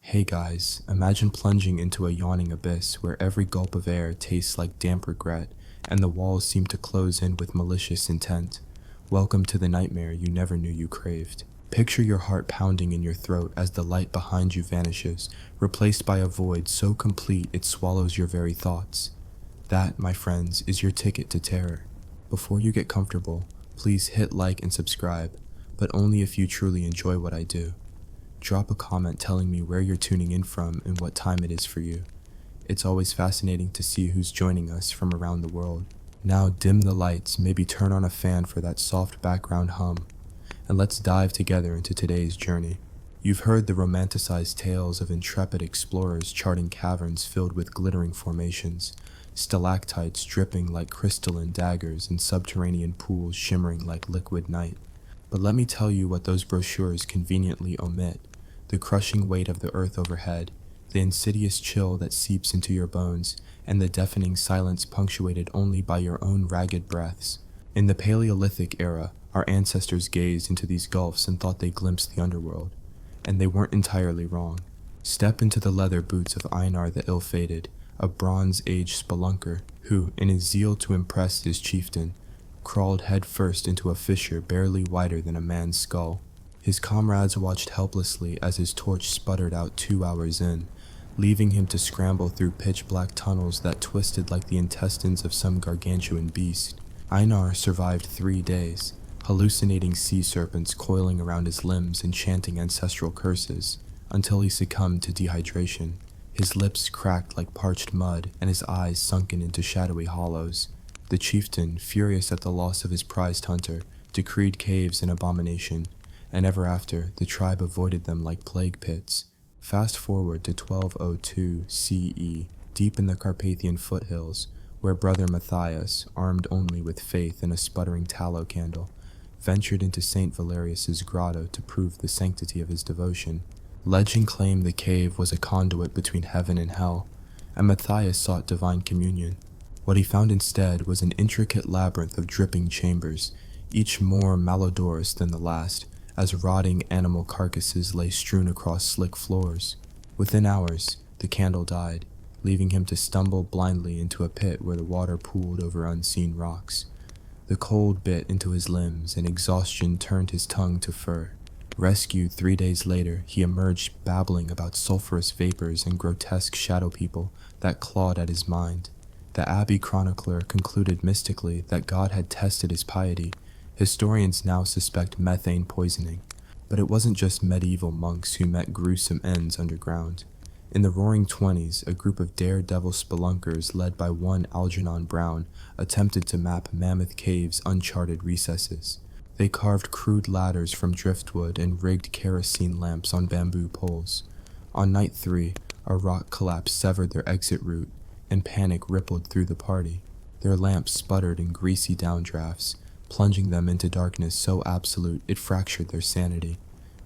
Hey guys, imagine plunging into a yawning abyss where every gulp of air tastes like damp regret and the walls seem to close in with malicious intent. Welcome to the nightmare you never knew you craved. Picture your heart pounding in your throat as the light behind you vanishes, replaced by a void so complete it swallows your very thoughts. That, my friends, is your ticket to terror. Before you get comfortable, please hit like and subscribe, but only if you truly enjoy what I do. Drop a comment telling me where you're tuning in from and what time it is for you. It's always fascinating to see who's joining us from around the world. Now dim the lights, maybe turn on a fan for that soft background hum, and let's dive together into today's journey. You've heard the romanticized tales of intrepid explorers charting caverns filled with glittering formations, stalactites dripping like crystalline daggers and subterranean pools shimmering like liquid night. But let me tell you what those brochures conveniently omit: the crushing weight of the earth overhead, the insidious chill that seeps into your bones, and the deafening silence punctuated only by your own ragged breaths. In the Paleolithic era, our ancestors gazed into these gulfs and thought they glimpsed the underworld. And they weren't entirely wrong. Step into the leather boots of Einar the Ill-Fated, a Bronze Age spelunker who, in his zeal to impress his chieftain, crawled headfirst into a fissure barely wider than a man's skull. His comrades watched helplessly as his torch sputtered out 2 hours in, leaving him to scramble through pitch-black tunnels that twisted like the intestines of some gargantuan beast. Einar survived 3 days, hallucinating sea serpents coiling around his limbs and chanting ancestral curses, until he succumbed to dehydration, his lips cracked like parched mud and his eyes sunken into shadowy hollows. The chieftain, furious at the loss of his prized hunter, decreed caves an abomination, and ever after, the tribe avoided them like plague pits. Fast forward to 1202 CE, deep in the Carpathian foothills, where Brother Matthias, armed only with faith and a sputtering tallow candle, ventured into St. Valerius's grotto to prove the sanctity of his devotion. Legend claimed the cave was a conduit between heaven and hell, and Matthias sought divine communion. What he found instead was an intricate labyrinth of dripping chambers, each more malodorous than the last, as rotting animal carcasses lay strewn across slick floors. Within hours, the candle died, leaving him to stumble blindly into a pit where the water pooled over unseen rocks. The cold bit into his limbs, and exhaustion turned his tongue to fur. Rescued 3 days later, he emerged babbling about sulphurous vapors and grotesque shadow people that clawed at his mind. The Abbey chronicler concluded mystically that God had tested his piety. Historians now suspect methane poisoning, but it wasn't just medieval monks who met gruesome ends underground. In the Roaring Twenties, a group of daredevil spelunkers led by one Algernon Brown attempted to map Mammoth Cave's uncharted recesses. They carved crude ladders from driftwood and rigged kerosene lamps on bamboo poles. On night 3, a rock collapse severed their exit route, and panic rippled through the party. Their lamps sputtered in greasy downdrafts, plunging them into darkness so absolute it fractured their sanity.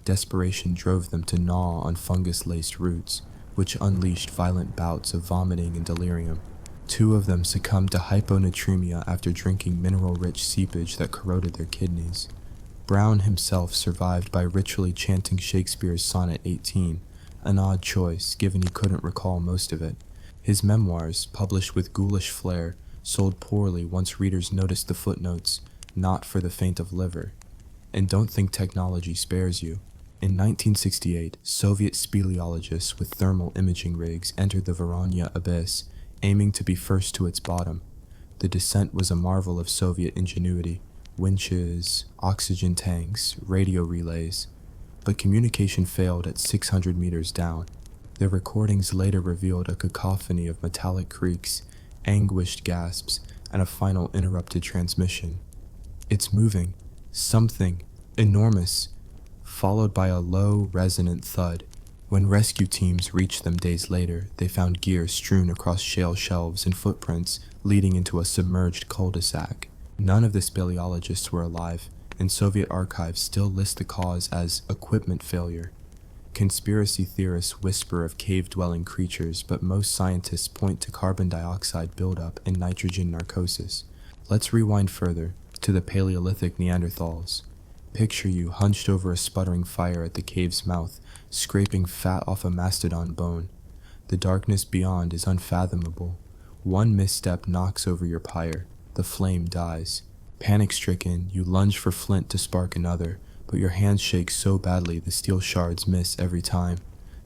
Desperation drove them to gnaw on fungus-laced roots, which unleashed violent bouts of vomiting and delirium. 2 of them succumbed to hyponatremia after drinking mineral-rich seepage that corroded their kidneys. Brown himself survived by ritually chanting Shakespeare's Sonnet 18, an odd choice given he couldn't recall most of it. His memoirs, published with ghoulish flair, sold poorly once readers noticed the footnotes, "not for the faint of liver." And don't think technology spares you. In 1968, Soviet speleologists with thermal imaging rigs entered the Voronezh abyss, aiming to be first to its bottom. The descent was a marvel of Soviet ingenuity: winches, oxygen tanks, radio relays. But communication failed at 600 meters down. Their recordings later revealed a cacophony of metallic creaks, anguished gasps, and a final interrupted transmission. "It's moving. Something. Enormous," followed by a low, resonant thud. When rescue teams reached them days later, they found gear strewn across shale shelves and footprints leading into a submerged cul-de-sac. None of the speleologists were alive, and Soviet archives still list the cause as equipment failure. Conspiracy theorists whisper of cave-dwelling creatures, but most scientists point to carbon dioxide buildup and nitrogen narcosis. Let's rewind further, to the Paleolithic Neanderthals. Picture you hunched over a sputtering fire at the cave's mouth, scraping fat off a mastodon bone. The darkness beyond is unfathomable. One misstep knocks over your pyre. The flame dies. Panic-stricken, you lunge for flint to spark another, but your hands shake so badly the steel shards miss every time.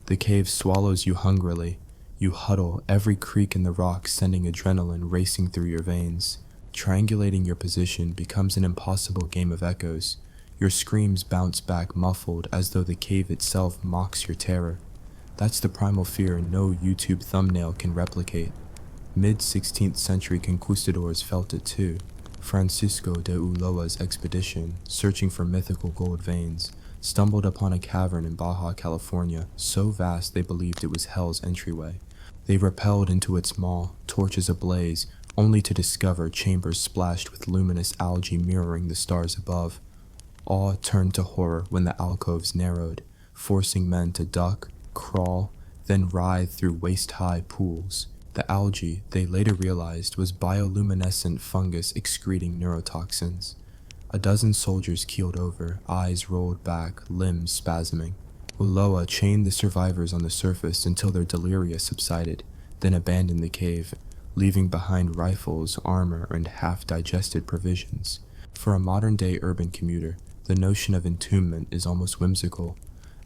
The cave swallows you hungrily. You huddle, every creak in the rock sending adrenaline racing through your veins. Triangulating your position becomes an impossible game of echoes. Your screams bounce back muffled as though the cave itself mocks your terror. That's the primal fear no YouTube thumbnail can replicate. Mid-16th century conquistadors felt it too. Francisco de Ulloa's expedition, searching for mythical gold veins, stumbled upon a cavern in Baja California, so vast they believed it was hell's entryway. They rappelled into its maw, torches ablaze, only to discover chambers splashed with luminous algae mirroring the stars above. Awe turned to horror when the alcoves narrowed, forcing men to duck, crawl, then writhe through waist-high pools. The algae, they later realized, was bioluminescent fungus excreting neurotoxins. A dozen soldiers keeled over, eyes rolled back, limbs spasming. Ulloa chained the survivors on the surface until their delirium subsided, then abandoned the cave, leaving behind rifles, armor, and half-digested provisions. For a modern-day urban commuter, the notion of entombment is almost whimsical.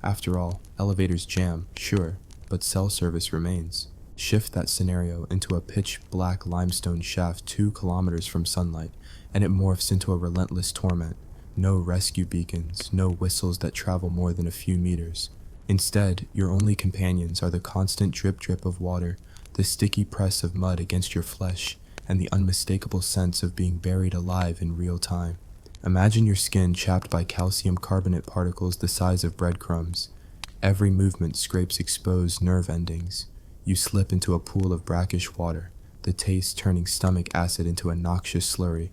After all, elevators jam, sure, but cell service remains. Shift that scenario into a pitch-black limestone shaft 2 kilometers from sunlight, and it morphs into a relentless torment. No rescue beacons, no whistles that travel more than a few meters. Instead, your only companions are the constant drip-drip of water, the sticky press of mud against your flesh, and the unmistakable sense of being buried alive in real time. Imagine your skin chapped by calcium carbonate particles the size of breadcrumbs. Every movement scrapes exposed nerve endings. You slip into a pool of brackish water, the taste turning stomach acid into a noxious slurry.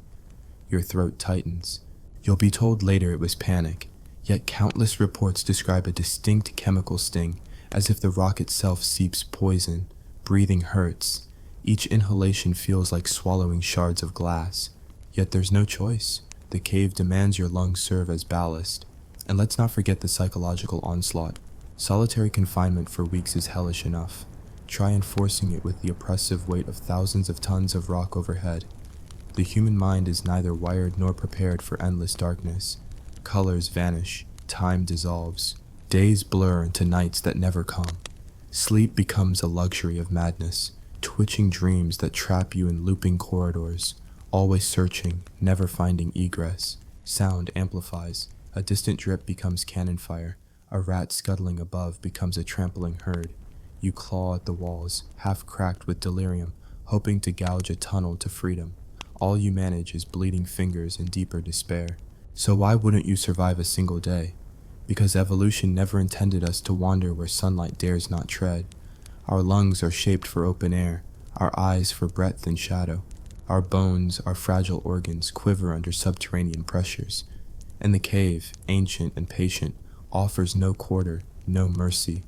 Your throat tightens. You'll be told later it was panic, yet countless reports describe a distinct chemical sting, as if the rock itself seeps poison. Breathing hurts. Each inhalation feels like swallowing shards of glass. Yet there's no choice. The cave demands your lungs serve as ballast. And let's not forget the psychological onslaught. Solitary confinement for weeks is hellish enough. Try enforcing it with the oppressive weight of thousands of tons of rock overhead. The human mind is neither wired nor prepared for endless darkness. Colors vanish, time dissolves. Days blur into nights that never come. Sleep becomes a luxury of madness, twitching dreams that trap you in looping corridors, always searching, never finding egress. Sound amplifies. A distant drip becomes cannon fire. A rat scuttling above becomes a trampling herd. You claw at the walls, half cracked with delirium, hoping to gouge a tunnel to freedom. All you manage is bleeding fingers and deeper despair. So why wouldn't you survive a single day? Because evolution never intended us to wander where sunlight dares not tread. Our lungs are shaped for open air, our eyes for breadth and shadow. Our bones, our fragile organs, quiver under subterranean pressures. And the cave, ancient and patient, offers no quarter, no mercy.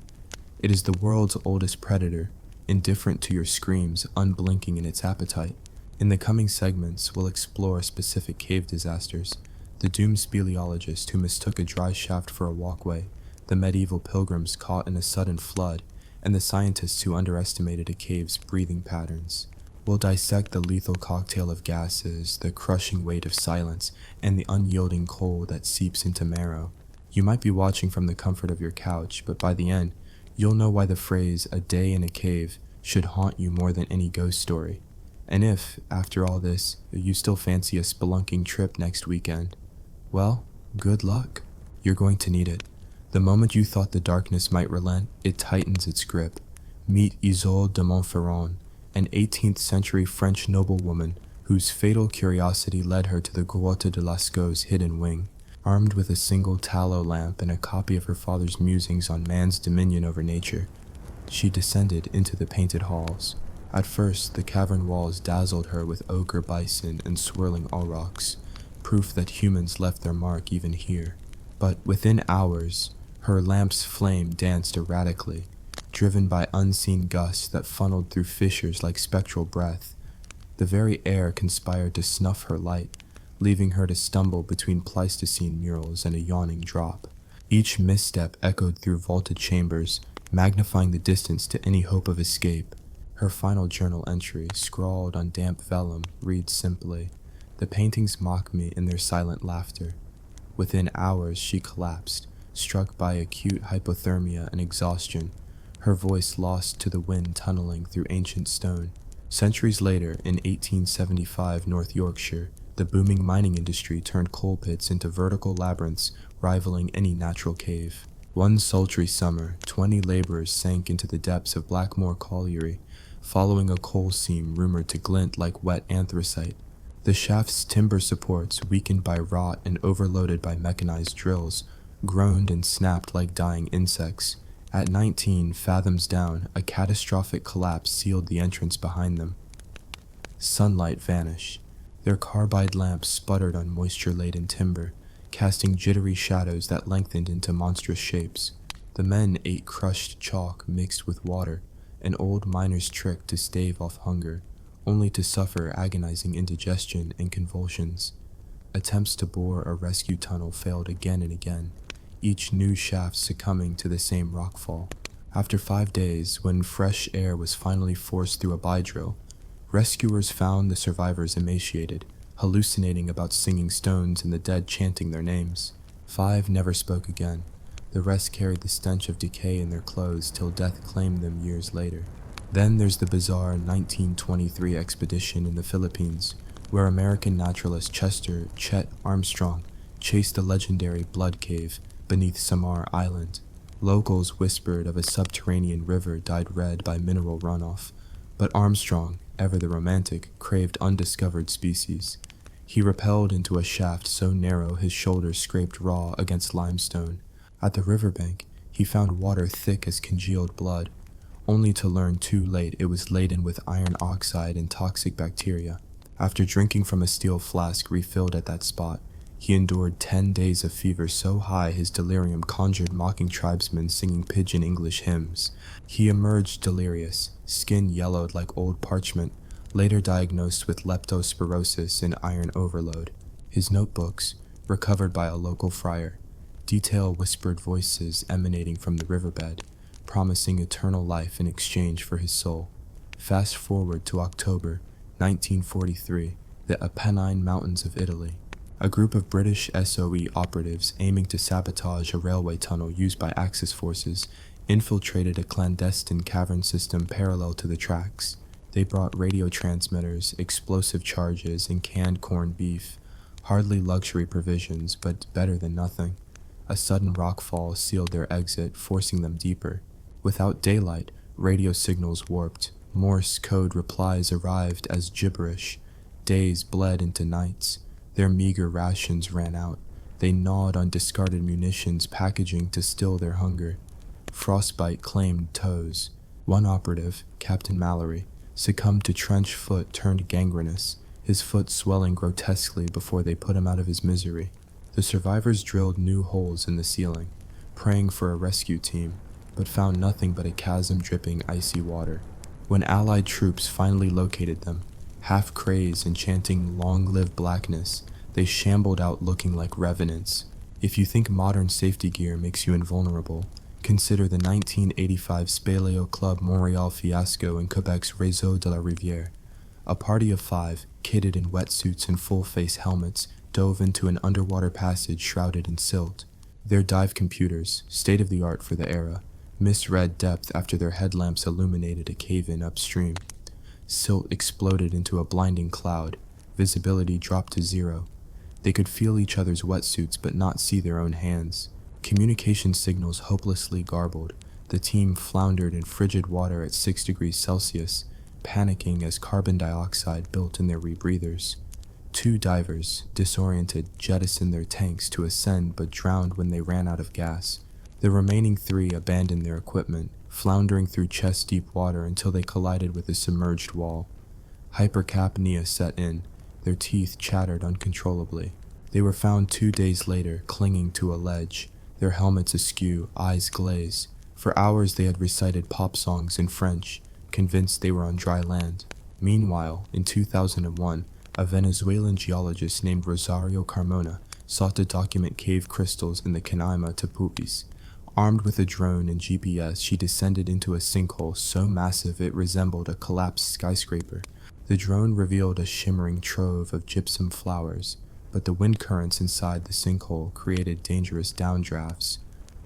It is the world's oldest predator, indifferent to your screams, unblinking in its appetite. In the coming segments, we'll explore specific cave disasters. The doomed speleologist who mistook a dry shaft for a walkway, the medieval pilgrims caught in a sudden flood, and the scientists who underestimated a cave's breathing patterns. We'll dissect the lethal cocktail of gases, the crushing weight of silence, and the unyielding cold that seeps into marrow. You might be watching from the comfort of your couch, but by the end, you'll know why the phrase, "a day in a cave," should haunt you more than any ghost story. And if, after all this, you still fancy a spelunking trip next weekend, well, good luck. You're going to need it. The moment you thought the darkness might relent, it tightens its grip. Meet Isolde de Montferrand, an 18th century French noblewoman whose fatal curiosity led her to the Grotte de Lascaux's hidden wing. Armed with a single tallow lamp and a copy of her father's musings on man's dominion over nature, she descended into the painted halls. At first, the cavern walls dazzled her with ochre bison and swirling aurochs, proof that humans left their mark even here. But within hours, her lamp's flame danced erratically, driven by unseen gusts that funneled through fissures like spectral breath. The very air conspired to snuff her light. leaving her to stumble between Pleistocene murals and a yawning drop. Each misstep echoed through vaulted chambers, magnifying the distance to any hope of escape. Her final journal entry, scrawled on damp vellum, reads simply, "The paintings mock me in their silent laughter." Within hours she collapsed, struck by acute hypothermia and exhaustion, her voice lost to the wind tunneling through ancient stone. Centuries later, in 1875 North Yorkshire, the booming mining industry turned coal pits into vertical labyrinths rivaling any natural cave. One sultry summer, 20 laborers sank into the depths of Blackmore Colliery, following a coal seam rumored to glint like wet anthracite. The shaft's timber supports, weakened by rot and overloaded by mechanized drills, groaned and snapped like dying insects. At 19 fathoms down, a catastrophic collapse sealed the entrance behind them. Sunlight vanished. Their carbide lamps sputtered on moisture-laden timber, casting jittery shadows that lengthened into monstrous shapes. The men ate crushed chalk mixed with water, an old miner's trick to stave off hunger, only to suffer agonizing indigestion and convulsions. Attempts to bore a rescue tunnel failed again and again, each new shaft succumbing to the same rockfall. After 5 days, when fresh air was finally forced through a bi-drill, rescuers found the survivors emaciated, hallucinating about singing stones and the dead chanting their names. 5 never spoke again. The rest carried the stench of decay in their clothes till death claimed them years later. Then there's the bizarre 1923 expedition in the Philippines, where American naturalist Chester Chet Armstrong chased the legendary Blood Cave beneath Samar Island. Locals whispered of a subterranean river dyed red by mineral runoff, but Armstrong, ever the romantic, craved undiscovered species. He rappelled into a shaft so narrow his shoulders scraped raw against limestone. At the riverbank, he found water thick as congealed blood, only to learn too late it was laden with iron oxide and toxic bacteria. After drinking from a steel flask refilled at that spot, he endured 10 days of fever so high his delirium conjured mocking tribesmen singing pidgin English hymns. He emerged delirious, skin yellowed like old parchment, later diagnosed with leptospirosis and iron overload. His notebooks, recovered by a local friar, detail whispered voices emanating from the riverbed, promising eternal life in exchange for his soul. Fast forward to October 1943, the Apennine Mountains of Italy. A group of British SOE operatives aiming to sabotage a railway tunnel used by Axis forces infiltrated a clandestine cavern system parallel to the tracks. They brought radio transmitters, explosive charges, and canned corned beef. Hardly luxury provisions, but better than nothing. A sudden rockfall sealed their exit, forcing them deeper. Without daylight, radio signals warped. Morse code replies arrived as gibberish. Days bled into nights. Their meager rations ran out. They gnawed on discarded munitions packaging to still their hunger. Frostbite claimed toes. One operative, Captain Mallory, succumbed to trench foot turned gangrenous, his foot swelling grotesquely before they put him out of his misery. The survivors drilled new holes in the ceiling, praying for a rescue team, but found nothing but a chasm dripping icy water. When Allied troops finally located them, half crazed and chanting "Long live blackness," they shambled out looking like revenants. If you think modern safety gear makes you invulnerable, consider the 1985 Spéléo Club Montréal fiasco in Quebec's Réseau de la Rivière. A party of 5, kitted in wetsuits and full-face helmets, dove into an underwater passage shrouded in silt. Their dive computers, state-of-the-art for the era, misread depth after their headlamps illuminated a cave-in upstream. Silt exploded into a blinding cloud. Visibility dropped to 0. They could feel each other's wetsuits but not see their own hands. Communication signals hopelessly garbled. The team floundered in frigid water at 6 degrees Celsius, panicking as carbon dioxide built in their rebreathers. 2 divers, disoriented, jettisoned their tanks to ascend but drowned when they ran out of gas. The remaining 3 abandoned their equipment, floundering through chest-deep water until they collided with a submerged wall. Hypercapnia set in. Their teeth chattered uncontrollably. They were found 2 days later, clinging to a ledge, their helmets askew, eyes glazed. For hours they had recited pop songs in French, convinced they were on dry land. Meanwhile, in 2001, A Venezuelan geologist named Rosario Carmona sought to document cave crystals in the Canaima to Pupis. Armed with a drone and GPS, she descended into a sinkhole so massive it resembled a collapsed skyscraper. The drone revealed a shimmering trove of gypsum flowers, but the wind currents inside the sinkhole created dangerous downdrafts.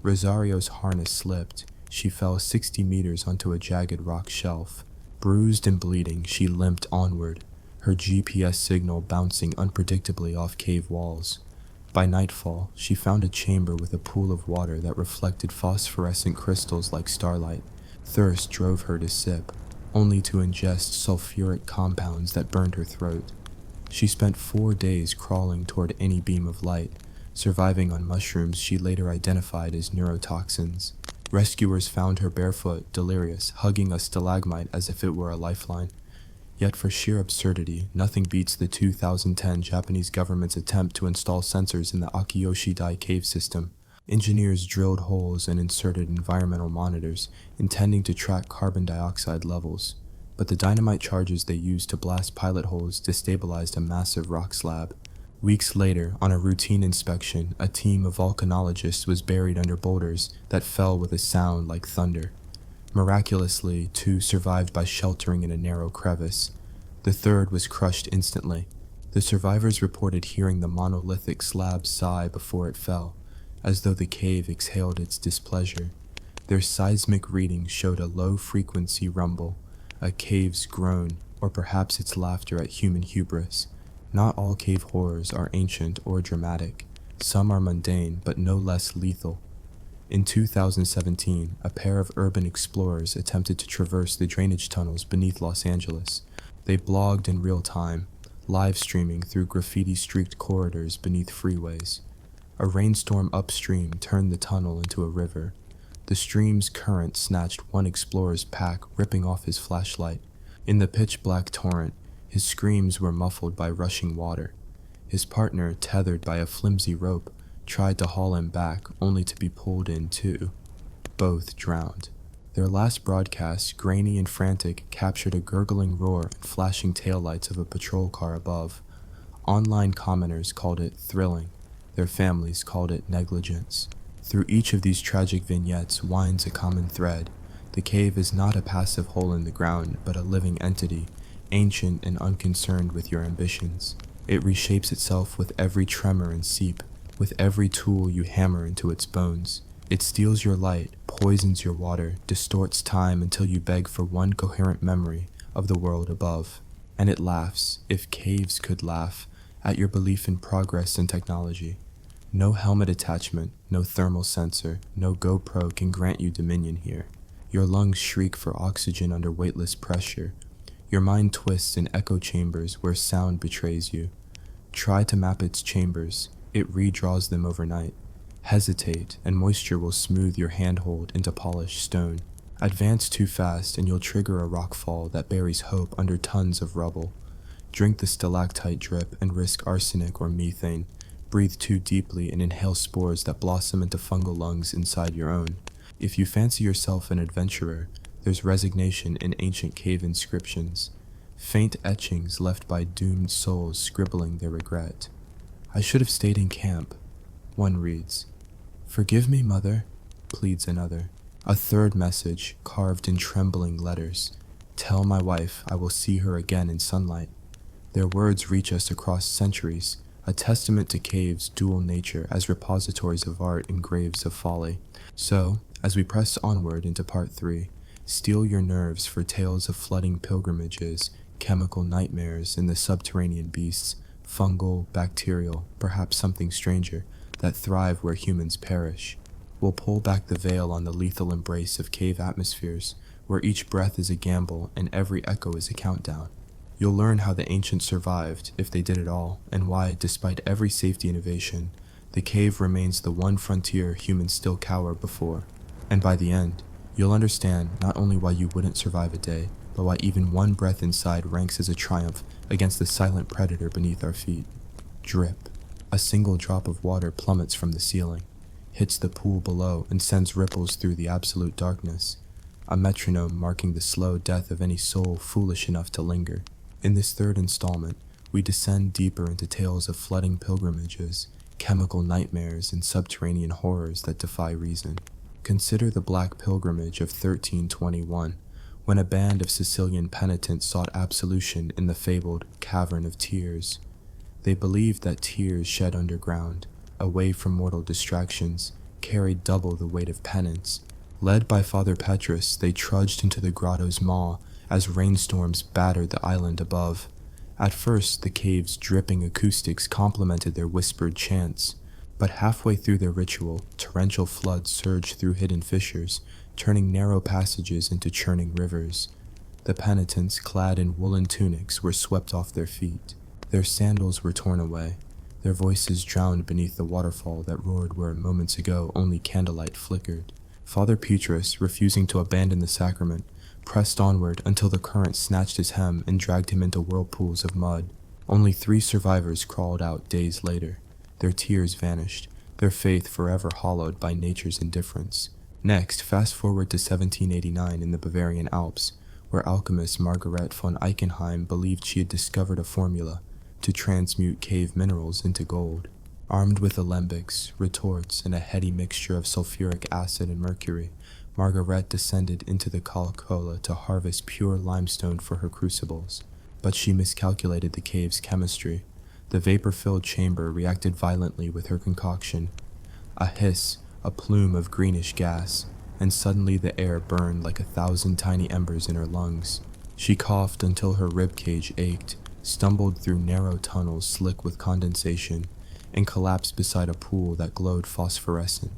Rosario's harness slipped. She fell 60 meters onto a jagged rock shelf. Bruised and bleeding, she limped onward, her GPS signal bouncing unpredictably off cave walls. By nightfall, she found a chamber with a pool of water that reflected phosphorescent crystals like starlight. Thirst drove her to sip, only to ingest sulfuric compounds that burned her throat. She spent 4 days crawling toward any beam of light, surviving on mushrooms she later identified as neurotoxins. Rescuers found her barefoot, delirious, hugging a stalagmite as if it were a lifeline. Yet for sheer absurdity, nothing beats the 2010 Japanese government's attempt to install sensors in the Akiyoshi-dai cave system. Engineers drilled holes and inserted environmental monitors, intending to track carbon dioxide levels. But the dynamite charges they used to blast pilot holes destabilized a massive rock slab. Weeks later, on a routine inspection, a team of volcanologists was buried under boulders that fell with a sound like thunder. Miraculously, 2 survived by sheltering in a narrow crevice. The third was crushed instantly. The survivors reported hearing the monolithic slab sigh before it fell, as though the cave exhaled its displeasure. Their seismic readings showed a low-frequency rumble, a cave's groan, or perhaps its laughter at human hubris. Not all cave horrors are ancient or dramatic. Some are mundane, but no less lethal. In 2017, a pair of urban explorers attempted to traverse the drainage tunnels beneath Los Angeles. They blogged in real time, live streaming through graffiti-streaked corridors beneath freeways. A rainstorm upstream turned the tunnel into a river. The stream's current snatched one explorer's pack, ripping off his flashlight. In the pitch-black torrent, his screams were muffled by rushing water. His partner, tethered by a flimsy rope, tried to haul him back, only to be pulled in too. Both drowned. Their last broadcast, grainy and frantic, captured a gurgling roar and flashing taillights of a patrol car above. Online commenters called it thrilling. Their families called it negligence. Through each of these tragic vignettes winds a common thread. The cave is not a passive hole in the ground, but a living entity, ancient and unconcerned with your ambitions. It reshapes itself with every tremor and seep, with every tool you hammer into its bones. It steals your light, poisons your water, distorts time until you beg for one coherent memory of the world above. And it laughs, if caves could laugh, at your belief in progress and technology. No helmet attachment, no thermal sensor, no GoPro can grant you dominion here. Your lungs shriek for oxygen under weightless pressure. Your mind twists in echo chambers where sound betrays you. Try to map its chambers. It redraws them overnight. Hesitate, and moisture will smooth your handhold into polished stone. Advance too fast, and you'll trigger a rockfall that buries hope under tons of rubble. Drink the stalactite drip and risk arsenic or methane. Breathe too deeply and inhale spores that blossom into fungal lungs inside your own. If you fancy yourself an adventurer, there's resignation in ancient cave inscriptions. Faint etchings left by doomed souls scribbling their regret. I should have stayed in camp, one reads. Forgive me, mother, pleads another. A third message, carved in trembling letters. Tell my wife I will see her again in sunlight. Their words reach us across centuries, a testament to caves' dual nature as repositories of art and graves of folly. So, as we press onward into part 3, steel your nerves for tales of flooding pilgrimages, chemical nightmares, and the subterranean beasts, fungal, bacterial, perhaps something stranger, that thrive where humans perish. We'll pull back the veil on the lethal embrace of cave atmospheres, where each breath is a gamble and every echo is a countdown. You'll learn how the ancients survived, if they did at all, and why, despite every safety innovation, the cave remains the one frontier humans still cower before. And by the end, you'll understand not only why you wouldn't survive a day, but why even one breath inside ranks as a triumph against the silent predator beneath our feet. Drip. A single drop of water plummets from the ceiling, hits the pool below, and sends ripples through the absolute darkness, a metronome marking the slow death of any soul foolish enough to linger. In this third installment, we descend deeper into tales of flooding pilgrimages, chemical nightmares, and subterranean horrors that defy reason. Consider the Black Pilgrimage of 1321, when a band of Sicilian penitents sought absolution in the fabled Cavern of Tears. They believed that tears shed underground, away from mortal distractions, carried double the weight of penance. Led by Father Petrus, they trudged into the grotto's maw as rainstorms battered the island above. At first, the cave's dripping acoustics complemented their whispered chants, but halfway through their ritual, torrential floods surged through hidden fissures, turning narrow passages into churning rivers. The penitents, clad in woolen tunics, were swept off their feet. Their sandals were torn away, their voices drowned beneath the waterfall that roared where moments ago only candlelight flickered. Father Petrus, refusing to abandon the sacrament, pressed onward until the current snatched his hem and dragged him into whirlpools of mud. Only 3 survivors crawled out days later. Their tears vanished, their faith forever hollowed by nature's indifference. Next, fast forward to 1789 in the Bavarian Alps, where alchemist Margaret von Eichenheim believed she had discovered a formula to transmute cave minerals into gold. Armed with alembics, retorts, and a heady mixture of sulfuric acid and mercury, Margaret descended into the Calacola to harvest pure limestone for her crucibles. But she miscalculated the cave's chemistry. The vapor-filled chamber reacted violently with her concoction. A hiss, a plume of greenish gas, and suddenly the air burned like 1,000 tiny embers in her lungs. She coughed until her ribcage ached, stumbled through narrow tunnels slick with condensation, and collapsed beside a pool that glowed phosphorescent.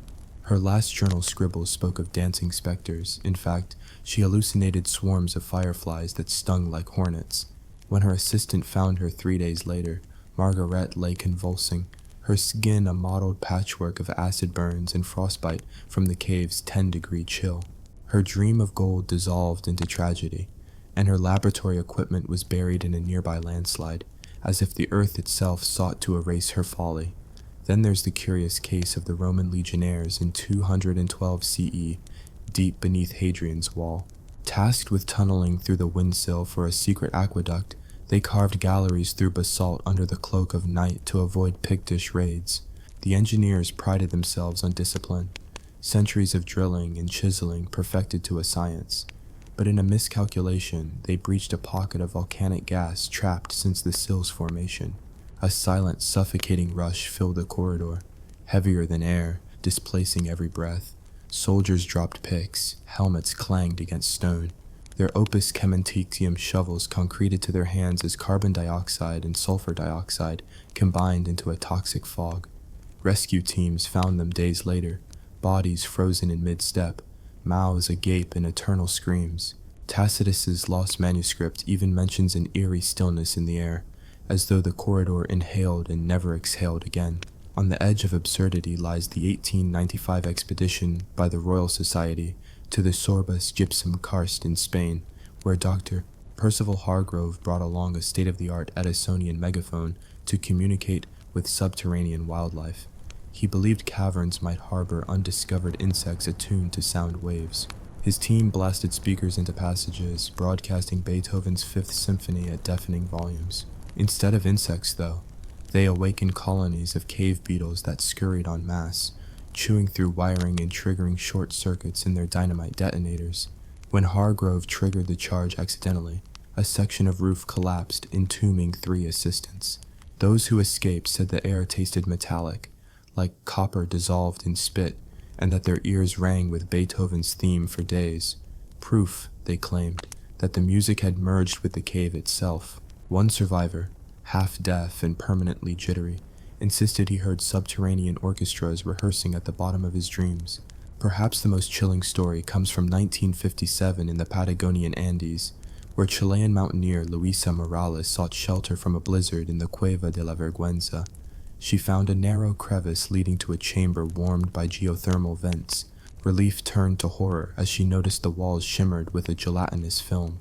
Her last journal scribbles spoke of dancing specters. In fact, she hallucinated swarms of fireflies that stung like hornets. When her assistant found her 3 days later, Margaret lay convulsing, her skin a mottled patchwork of acid burns and frostbite from the cave's 10-degree chill. Her dream of gold dissolved into tragedy, and her laboratory equipment was buried in a nearby landslide, as if the earth itself sought to erase her folly. Then there's the curious case of the Roman legionnaires in 212 CE, deep beneath Hadrian's wall. Tasked with tunneling through the windsill for a secret aqueduct, they carved galleries through basalt under the cloak of night to avoid Pictish raids. The engineers prided themselves on discipline, centuries of drilling and chiseling perfected to a science. But in a miscalculation, they breached a pocket of volcanic gas trapped since the sill's formation. A silent, suffocating rush filled the corridor, heavier than air, displacing every breath. Soldiers dropped picks, helmets clanged against stone. Their opus cementitium shovels concreted to their hands as carbon dioxide and sulfur dioxide combined into a toxic fog. Rescue teams found them days later, bodies frozen in mid-step, mouths agape in eternal screams. Tacitus's lost manuscript even mentions an eerie stillness in the air, as though the corridor inhaled and never exhaled again. On the edge of absurdity lies the 1895 expedition by the Royal Society to the Sorbas gypsum karst in Spain, where Dr. Percival Hargrove brought along a state-of-the-art Edisonian megaphone to communicate with subterranean wildlife. He believed caverns might harbor undiscovered insects attuned to sound waves. His team blasted speakers into passages, broadcasting Beethoven's Fifth Symphony at deafening volumes. Instead of insects, though, they awakened colonies of cave beetles that scurried en masse, chewing through wiring and triggering short circuits in their dynamite detonators. When Hargrove triggered the charge accidentally, a section of roof collapsed, entombing 3 assistants. Those who escaped said the air tasted metallic, like copper dissolved in spit, and that their ears rang with Beethoven's theme for days. Proof, they claimed, that the music had merged with the cave itself. One survivor, half-deaf and permanently jittery, insisted he heard subterranean orchestras rehearsing at the bottom of his dreams. Perhaps the most chilling story comes from 1957 in the Patagonian Andes, where Chilean mountaineer Luisa Morales sought shelter from a blizzard in the Cueva de la Vergüenza. She found a narrow crevice leading to a chamber warmed by geothermal vents. Relief turned to horror as she noticed the walls shimmered with a gelatinous film.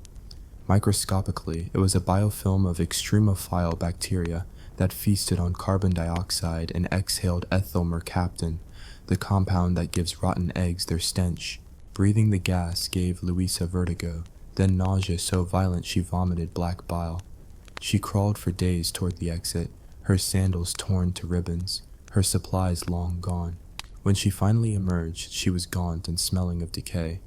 Microscopically, it was a biofilm of extremophile bacteria that feasted on carbon dioxide and exhaled ethyl mercaptan, the compound that gives rotten eggs their stench. Breathing the gas gave Luisa vertigo, then nausea so violent she vomited black bile. She crawled for days toward the exit, her sandals torn to ribbons, her supplies long gone. When she finally emerged, she was gaunt and smelling of decay.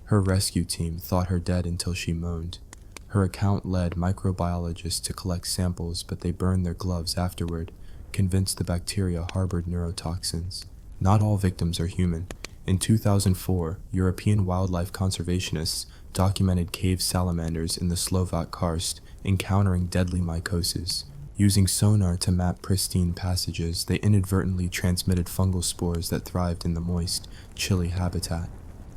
Her rescue team thought her dead until she moaned. Her account led microbiologists to collect samples, but they burned their gloves afterward, convinced the bacteria harbored neurotoxins. Not all victims are human. In 2004, European wildlife conservationists documented cave salamanders in the Slovak karst encountering deadly mycosis. Using sonar to map pristine passages, they inadvertently transmitted fungal spores that thrived in the moist, chilly habitat.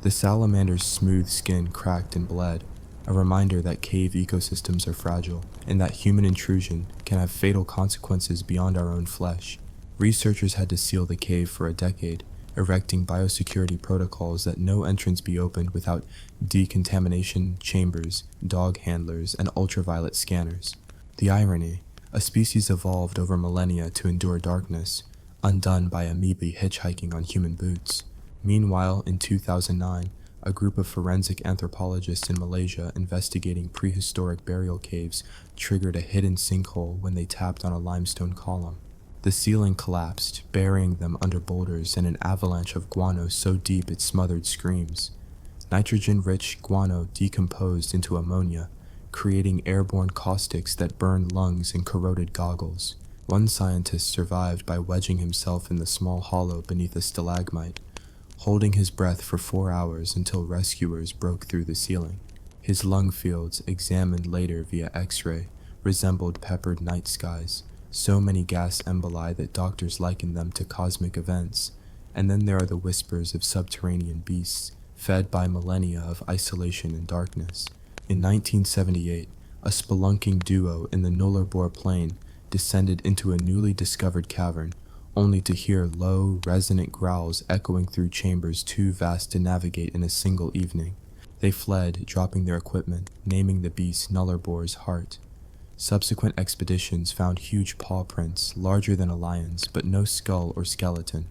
The salamander's smooth skin cracked and bled, a reminder that cave ecosystems are fragile, and that human intrusion can have fatal consequences beyond our own flesh. Researchers had to seal the cave for a decade, erecting biosecurity protocols that no entrance be opened without decontamination chambers, dog handlers, and ultraviolet scanners. The irony: a species evolved over millennia to endure darkness, undone by amoebae hitchhiking on human boots. Meanwhile, in 2009, a group of forensic anthropologists in Malaysia investigating prehistoric burial caves triggered a hidden sinkhole when they tapped on a limestone column. The ceiling collapsed, burying them under boulders and an avalanche of guano so deep it smothered screams. Nitrogen-rich guano decomposed into ammonia, creating airborne caustics that burned lungs and corroded goggles. One scientist survived by wedging himself in the small hollow beneath a stalagmite, holding his breath for 4 hours until rescuers broke through the ceiling. His lung fields, examined later via X-ray, resembled peppered night skies, so many gas emboli that doctors likened them to cosmic events. And then there are the whispers of subterranean beasts, fed by millennia of isolation and darkness. In 1978, a spelunking duo in the Nullarbor Plain descended into a newly discovered cavern, only to hear low, resonant growls echoing through chambers too vast to navigate in a single evening. They fled, dropping their equipment, naming the beast Nullarbor's Heart. Subsequent expeditions found huge paw prints, larger than a lion's, but no skull or skeleton.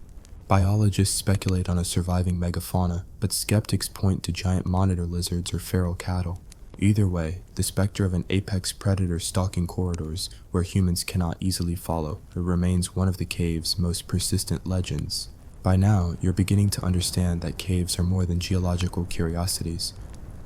Biologists speculate on a surviving megafauna, but skeptics point to giant monitor lizards or feral cattle. Either way, the specter of an apex predator stalking corridors where humans cannot easily follow remains one of the cave's most persistent legends. By now, you're beginning to understand that caves are more than geological curiosities.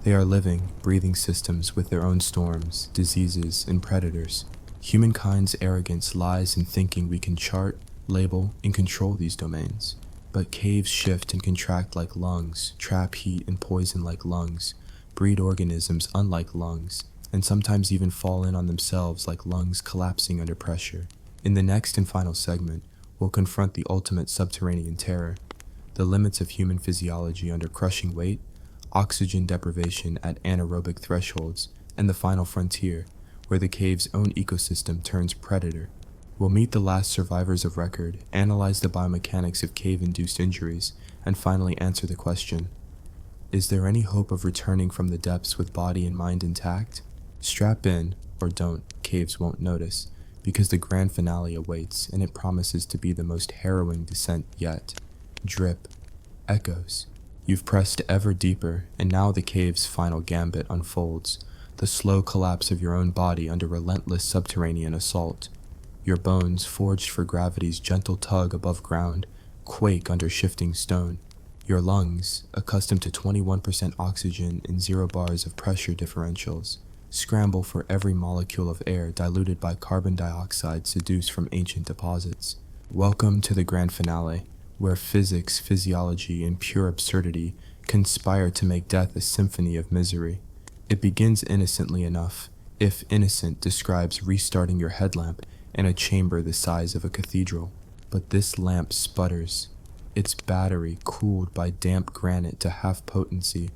They are living, breathing systems with their own storms, diseases, and predators. Humankind's arrogance lies in thinking we can chart, label, and control these domains. But caves shift and contract like lungs, trap heat and poison like lungs, breed organisms unlike lungs, and sometimes even fall in on themselves like lungs collapsing under pressure. In the next and final segment, we'll confront the ultimate subterranean terror, the limits of human physiology under crushing weight, oxygen deprivation at anaerobic thresholds, and the final frontier, where the cave's own ecosystem turns predator. We'll meet the last survivors of record, analyze the biomechanics of cave-induced injuries, and finally answer the question: is there any hope of returning from the depths with body and mind intact? Strap in, or don't, caves won't notice, because the grand finale awaits, and it promises to be the most harrowing descent yet. Drip. Echoes. You've pressed ever deeper, and now the cave's final gambit unfolds, the slow collapse of your own body under relentless subterranean assault. Your bones, forged for gravity's gentle tug above ground, quake under shifting stone. Your lungs, accustomed to 21% oxygen and 0 bars of pressure differentials, scramble for every molecule of air diluted by carbon dioxide seduced from ancient deposits. Welcome to the grand finale, where physics, physiology, and pure absurdity conspire to make death a symphony of misery. It begins innocently enough, if innocent describes restarting your headlamp in a chamber the size of a cathedral. But this lamp sputters. Its battery, cooled by damp granite to half potency,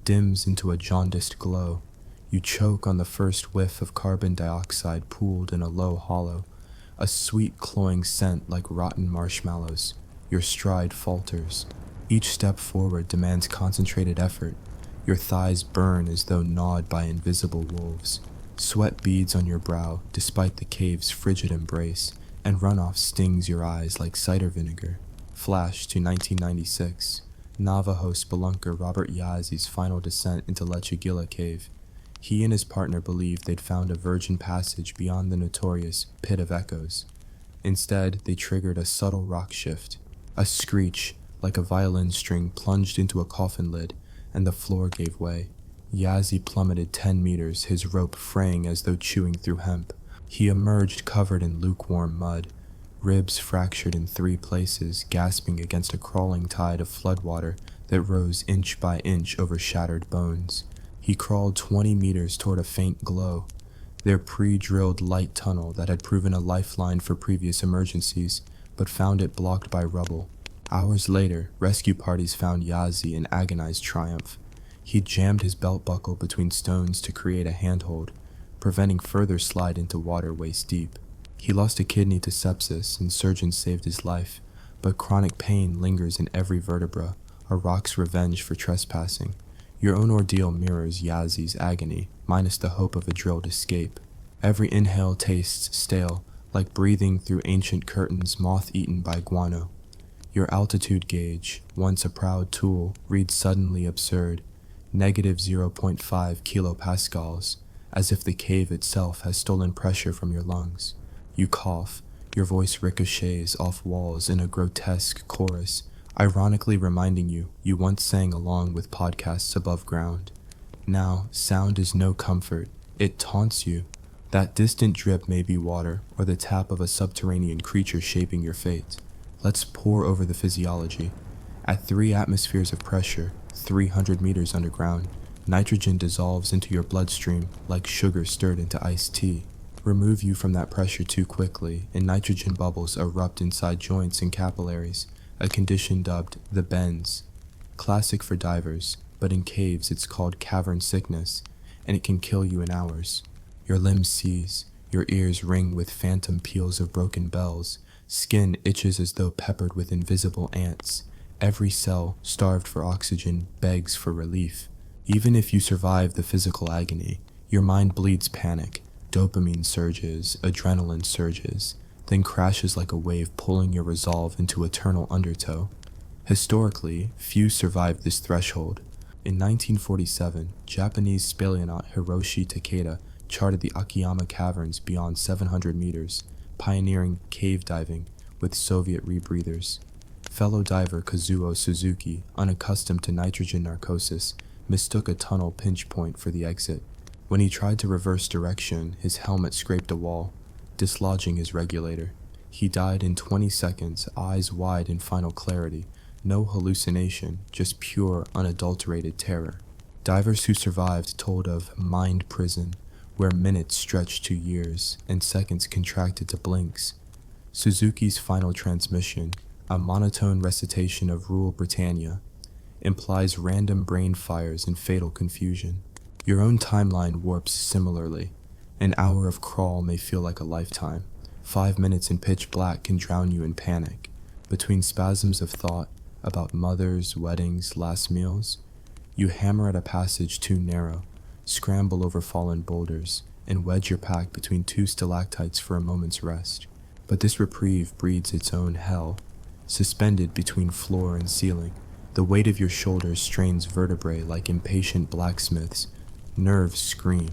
dims into a jaundiced glow. You choke on the first whiff of carbon dioxide pooled in a low hollow, a sweet cloying scent like rotten marshmallows. Your stride falters. Each step forward demands concentrated effort. Your thighs burn as though gnawed by invisible wolves. Sweat beads on your brow despite the cave's frigid embrace, and runoff stings your eyes like cider vinegar. Flash to 1996. Navajo spelunker Robert Yazzi's final descent into Lechugilla Cave. He and his partner believed they'd found a virgin passage beyond the notorious Pit of Echoes. Instead, they triggered a subtle rock shift. A screech, like a violin string, plunged into a coffin lid, and the floor gave way. Yazzie plummeted 10 meters, his rope fraying as though chewing through hemp. He emerged covered in lukewarm mud, ribs fractured in 3 places, gasping against a crawling tide of floodwater that rose inch by inch over shattered bones. He crawled 20 meters toward a faint glow, their pre-drilled light tunnel that had proven a lifeline for previous emergencies, but found it blocked by rubble. Hours later, rescue parties found Yazzie in agonized triumph. He jammed his belt buckle between stones to create a handhold, preventing further slide into water waist deep. He lost a kidney to sepsis and surgeons saved his life, but chronic pain lingers in every vertebra, a rock's revenge for trespassing. Your own ordeal mirrors Yazzie's agony, minus the hope of a drilled escape. Every inhale tastes stale, like breathing through ancient curtains moth-eaten by guano. Your altitude gauge, once a proud tool, reads suddenly absurd, negative 0.5 kilopascals, as if the cave itself has stolen pressure from your lungs. You cough, your voice ricochets off walls in a grotesque chorus, ironically reminding you once sang along with podcasts above ground. Now, sound is no comfort, it taunts you. That distant drip may be water, or the tap of a subterranean creature shaping your fate. Let's pore over the physiology. At 3 atmospheres of pressure, 300 meters underground, nitrogen dissolves into your bloodstream like sugar stirred into iced tea. Remove you from that pressure too quickly, and nitrogen bubbles erupt inside joints and capillaries, a condition dubbed the bends. Classic for divers, but in caves it's called cavern sickness, and it can kill you in hours. Your limbs seize, your ears ring with phantom peals of broken bells, skin itches as though peppered with invisible ants. Every cell, starved for oxygen, begs for relief. Even if you survive the physical agony, your mind bleeds panic. Dopamine surges, adrenaline surges, then crashes like a wave pulling your resolve into eternal undertow. Historically, few survived this threshold. In 1947, Japanese speleonaut Hiroshi Takeda charted the Akiyama Caverns beyond 700 meters, pioneering cave diving with Soviet rebreathers. Fellow diver Kazuo Suzuki, unaccustomed to nitrogen narcosis, mistook a tunnel pinch point for the exit. When he tried to reverse direction, his helmet scraped a wall, dislodging his regulator. He died in 20 seconds, eyes wide in final clarity. No hallucination, just pure, unadulterated terror. Divers who survived told of mind prison, where minutes stretched to years and seconds contracted to blinks. Suzuki's final transmission, a monotone recitation of Rule Britannia, implies random brain fires and fatal confusion. Your own timeline warps similarly. An hour of crawl may feel like a lifetime. 5 minutes in pitch black can drown you in panic. Between spasms of thought about mothers, weddings, last meals, you hammer at a passage too narrow, scramble over fallen boulders, and wedge your pack between 2 stalactites for a moment's rest. But this reprieve breeds its own hell. Suspended between floor and ceiling, the weight of your shoulders strains vertebrae like impatient blacksmiths. Nerves scream.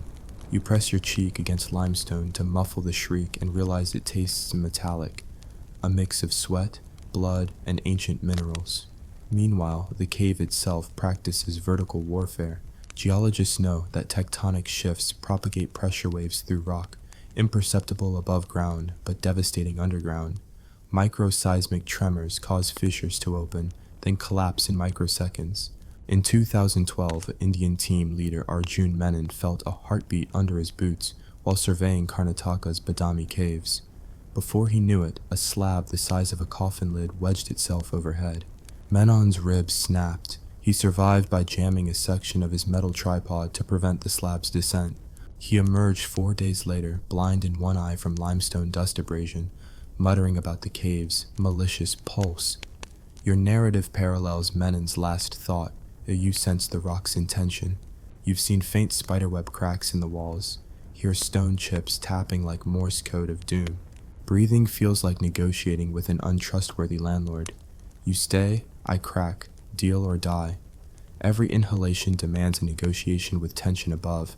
You press your cheek against limestone to muffle the shriek and realize it tastes metallic, a mix of sweat, blood, and ancient minerals. Meanwhile, the cave itself practices vertical warfare. Geologists know that tectonic shifts propagate pressure waves through rock, imperceptible above ground but devastating underground. Microseismic tremors cause fissures to open, then collapse in microseconds. In 2012, Indian team leader Arjun Menon felt a heartbeat under his boots while surveying Karnataka's Badami caves. Before he knew it, a slab the size of a coffin lid wedged itself overhead. Menon's ribs snapped. He survived by jamming a section of his metal tripod to prevent the slab's descent. He emerged 4 days later, blind in one eye from limestone dust abrasion, muttering about the cave's malicious pulse. Your narrative parallels Menon's last thought. You sense the rock's intention. You've seen faint spiderweb cracks in the walls, hear stone chips tapping like Morse code of doom. Breathing feels like negotiating with an untrustworthy landlord. You stay, I crack, deal or die. Every inhalation demands a negotiation with tension above.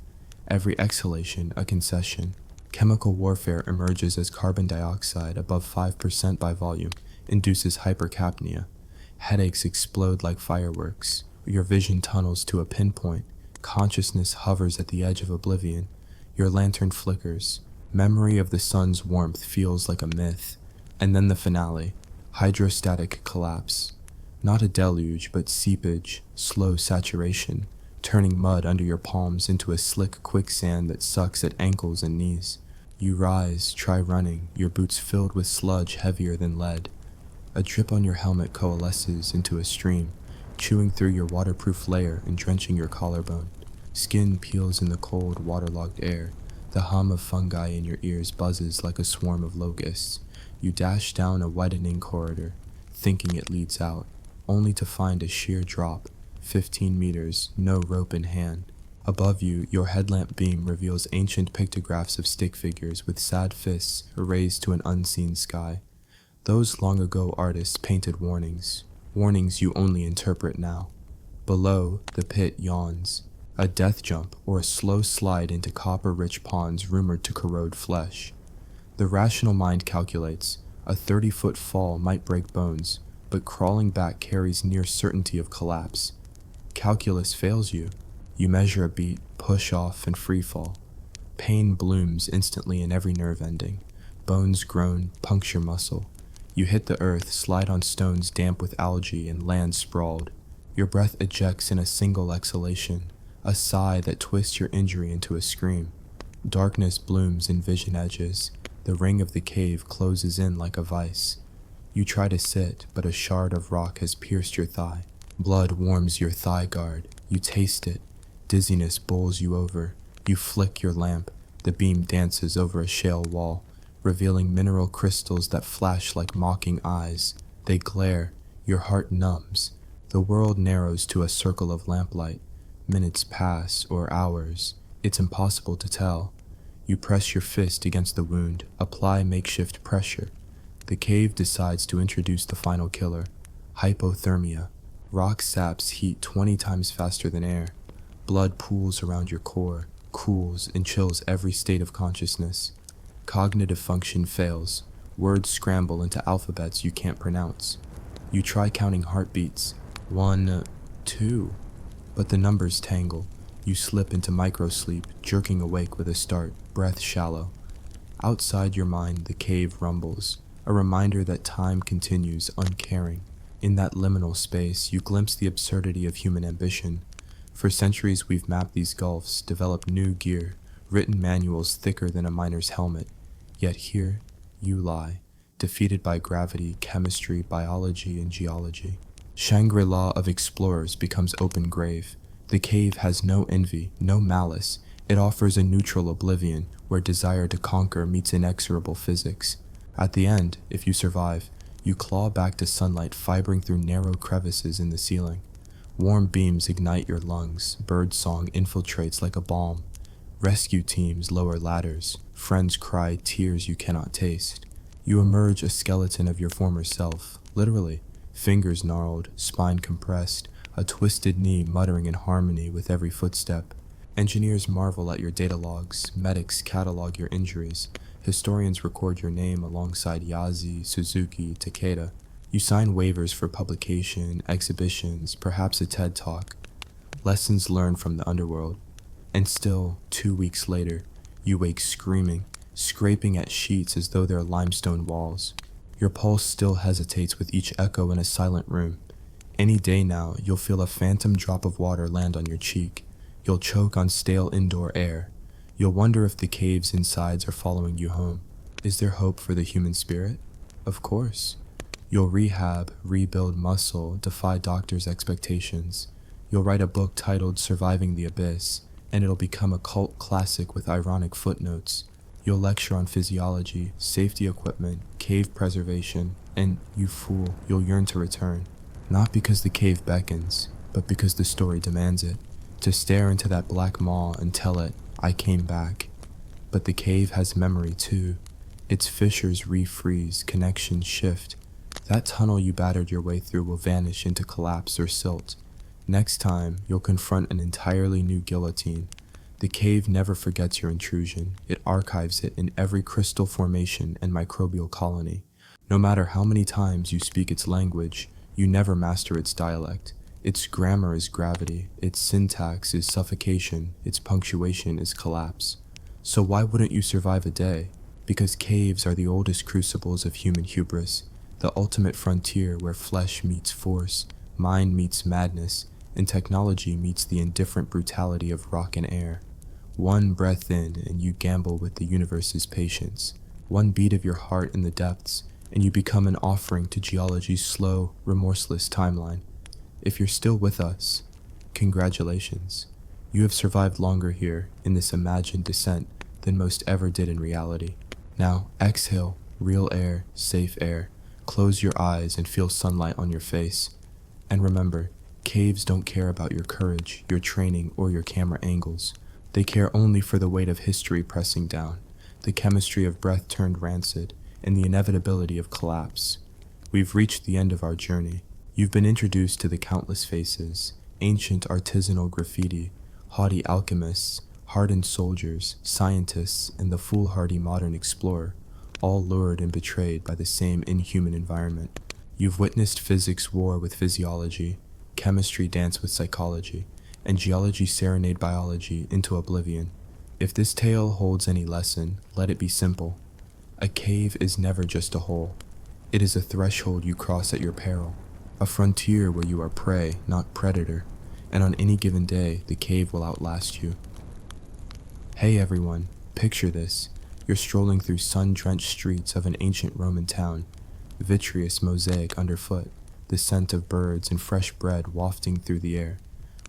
every exhalation a concession. Chemical warfare emerges as carbon dioxide above 5% by volume induces hypercapnia. Headaches explode like fireworks. Your vision tunnels to a pinpoint. Consciousness hovers at the edge of oblivion. Your lantern flickers. Memory of the sun's warmth feels like a myth. And then the finale, hydrostatic collapse. Not a deluge, but seepage, slow saturation, turning mud under your palms into a slick quicksand that sucks at ankles and knees. You rise, try running, your boots filled with sludge heavier than lead. A drip on your helmet coalesces into a stream, chewing through your waterproof layer and drenching your collarbone. Skin peels in the cold, waterlogged air. The hum of fungi in your ears buzzes like a swarm of locusts. You dash down a widening corridor, thinking it leads out, only to find a sheer drop, 15 meters, no rope in hand. Above you, your headlamp beam reveals ancient pictographs of stick figures with sad fists raised to an unseen sky. Those long-ago artists painted warnings, warnings you only interpret now. Below, the pit yawns, a death jump or a slow slide into copper-rich ponds rumored to corrode flesh. The rational mind calculates, a 30-foot fall might break bones, but crawling back carries near certainty of collapse. Calculus fails you. You measure a beat, push off, and free fall. Pain blooms instantly in every nerve ending. Bones groan, puncture muscle. You hit the earth, slide on stones damp with algae, and land sprawled. Your breath ejects in a single exhalation, a sigh that twists your injury into a scream. Darkness blooms in vision edges. The ring of the cave closes in like a vice. You try to sit, but a shard of rock has pierced your thigh. Blood warms your thigh guard. You taste it. Dizziness bowls you over. You flick your lamp. The beam dances over a shale wall, revealing mineral crystals that flash like mocking eyes. They glare. Your heart numbs. The world narrows to a circle of lamplight. Minutes pass, or hours. It's impossible to tell. You press your fist against the wound, apply makeshift pressure. The cave decides to introduce the final killer, hypothermia. Rock saps heat 20 times faster than air. Blood pools around your core, cools and chills every state of consciousness. Cognitive function fails. Words scramble into alphabets you can't pronounce. You try counting heartbeats. 1, 2. But the numbers tangle. You slip into microsleep, jerking awake with a start, breath shallow. Outside your mind, the cave rumbles, a reminder that time continues uncaring. In that liminal space, you glimpse the absurdity of human ambition. For centuries we've mapped these gulfs, developed new gear, written manuals thicker than a miner's helmet. Yet here, you lie, defeated by gravity, chemistry, biology, and geology. Shangri-La of explorers becomes open grave. The cave has no envy, no malice. It offers a neutral oblivion where desire to conquer meets inexorable physics. At the end, if you survive, you claw back to sunlight fibering through narrow crevices in the ceiling. Warm beams ignite your lungs, birdsong infiltrates like a balm. Rescue teams lower ladders, friends cry tears you cannot taste. You emerge a skeleton of your former self, literally, fingers gnarled, spine compressed, a twisted knee muttering in harmony with every footstep. Engineers marvel at your data logs, medics catalog your injuries, historians record your name alongside Yazi, Suzuki, Takeda. You sign waivers for publication, exhibitions, perhaps a TED Talk. Lessons learned from the underworld. And still, 2 weeks later, you wake screaming, scraping at sheets as though they're limestone walls. Your pulse still hesitates with each echo in a silent room. Any day now, you'll feel a phantom drop of water land on your cheek. You'll choke on stale indoor air. You'll wonder if the cave's insides are following you home. Is there hope for the human spirit? Of course. You'll rehab, rebuild muscle, defy doctors' expectations. You'll write a book titled Surviving the Abyss, and it'll become a cult classic with ironic footnotes. You'll lecture on physiology, safety equipment, cave preservation, and, you fool, you'll yearn to return. Not because the cave beckons, but because the story demands it. To stare into that black maw and tell it, I came back. But the cave has memory too. Its fissures refreeze, connections shift. That tunnel you battered your way through will vanish into collapse or silt. Next time, you'll confront an entirely new guillotine. The cave never forgets your intrusion. It archives it in every crystal formation and microbial colony. No matter how many times you speak its language, you never master its dialect. Its grammar is gravity, its syntax is suffocation, its punctuation is collapse. So why wouldn't you survive a day? Because caves are the oldest crucibles of human hubris, the ultimate frontier where flesh meets force, mind meets madness, and technology meets the indifferent brutality of rock and air. One breath in and you gamble with the universe's patience. One beat of your heart in the depths, and you become an offering to geology's slow, remorseless timeline. If you're still with us, congratulations. You have survived longer here in this imagined descent than most ever did in reality. Now, exhale, real air, safe air. Close your eyes and feel sunlight on your face. And remember, caves don't care about your courage, your training, or your camera angles. They care only for the weight of history pressing down, the chemistry of breath turned rancid, and the inevitability of collapse. We've reached the end of our journey. You've been introduced to the countless faces, ancient artisanal graffiti, haughty alchemists, hardened soldiers, scientists, and the foolhardy modern explorer, all lured and betrayed by the same inhuman environment. You've witnessed physics war with physiology, chemistry dance with psychology, and geology serenade biology into oblivion. If this tale holds any lesson, let it be simple. A cave is never just a hole. It is a threshold you cross at your peril, a frontier where you are prey, not predator, and on any given day, the cave will outlast you. Hey everyone, picture this. You're strolling through sun-drenched streets of an ancient Roman town, vitreous mosaic underfoot, the scent of birds and fresh bread wafting through the air,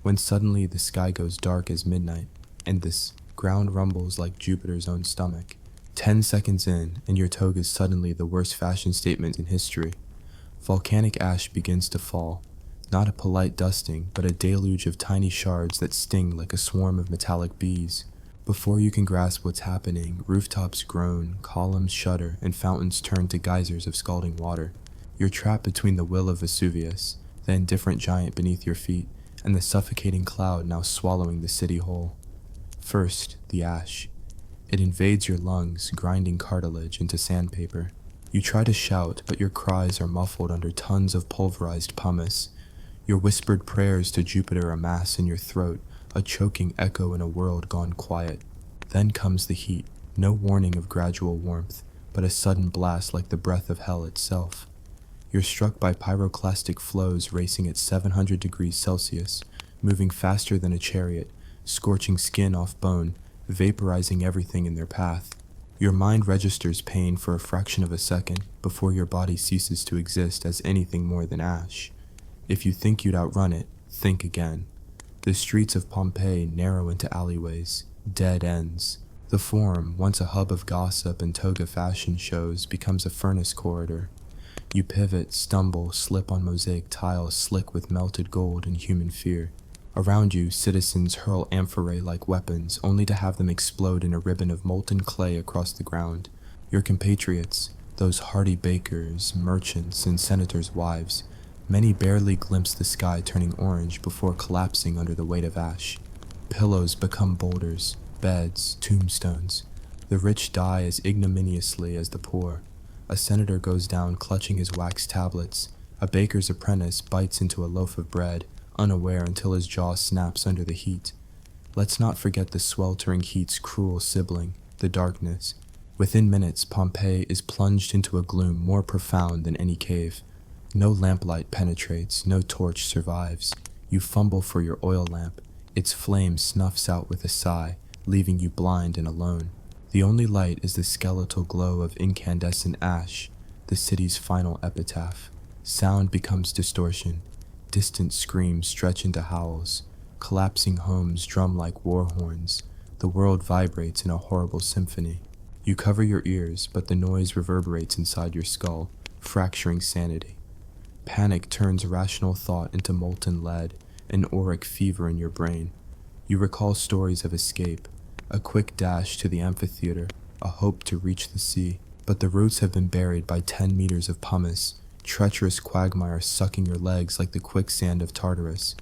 when suddenly the sky goes dark as midnight, and this ground rumbles like Jupiter's own stomach. 10 seconds in, and your toga is suddenly the worst fashion statement in history. Volcanic ash begins to fall, not a polite dusting, but a deluge of tiny shards that sting like a swarm of metallic bees. Before you can grasp what's happening, rooftops groan, columns shudder, and fountains turn to geysers of scalding water. You're trapped between the will of Vesuvius, the indifferent giant beneath your feet, and the suffocating cloud now swallowing the city whole. First, the ash. It invades your lungs, grinding cartilage into sandpaper. You try to shout, but your cries are muffled under tons of pulverized pumice. Your whispered prayers to Jupiter amass in your throat, a choking echo in a world gone quiet. Then comes the heat, no warning of gradual warmth, but a sudden blast like the breath of hell itself. You're struck by pyroclastic flows racing at 700 degrees Celsius, moving faster than a chariot, scorching skin off bone, vaporizing everything in their path. Your mind registers pain for a fraction of a second before your body ceases to exist as anything more than ash. If you think you'd outrun it, think again. The streets of Pompeii narrow into alleyways, dead ends. The Forum, once a hub of gossip and toga fashion shows, becomes a furnace corridor. You pivot, stumble, slip on mosaic tiles slick with melted gold and human fear. Around you, citizens hurl amphorae-like weapons, only to have them explode in a ribbon of molten clay across the ground. Your compatriots, those hardy bakers, merchants, and senators' wives, many barely glimpse the sky turning orange before collapsing under the weight of ash. Pillows become boulders, beds, tombstones. The rich die as ignominiously as the poor. A senator goes down clutching his wax tablets. A baker's apprentice bites into a loaf of bread, unaware until his jaw snaps under the heat. Let's not forget the sweltering heat's cruel sibling, the darkness. Within minutes, Pompeii is plunged into a gloom more profound than any cave. No lamplight penetrates, no torch survives. You fumble for your oil lamp. Its flame snuffs out with a sigh, leaving you blind and alone. The only light is the skeletal glow of incandescent ash, the city's final epitaph. Sound becomes distortion. Distant screams stretch into howls. Collapsing homes drum like war horns. The world vibrates in a horrible symphony. You cover your ears, but the noise reverberates inside your skull, fracturing sanity. Panic turns rational thought into molten lead, an auric fever in your brain. You recall stories of escape, a quick dash to the amphitheater, a hope to reach the sea. But the roots have been buried by 10 meters of pumice, treacherous quagmire sucking your legs like the quicksand of Tartarus.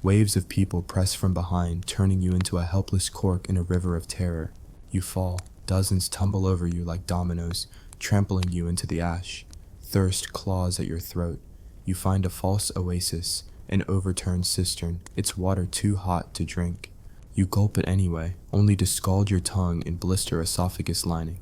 Waves of people press from behind, turning you into a helpless cork in a river of terror. You fall. Dozens tumble over you like dominoes, trampling you into the ash. Thirst claws at your throat. You find a false oasis, an overturned cistern, its water too hot to drink. You gulp it anyway, only to scald your tongue and blister esophagus lining.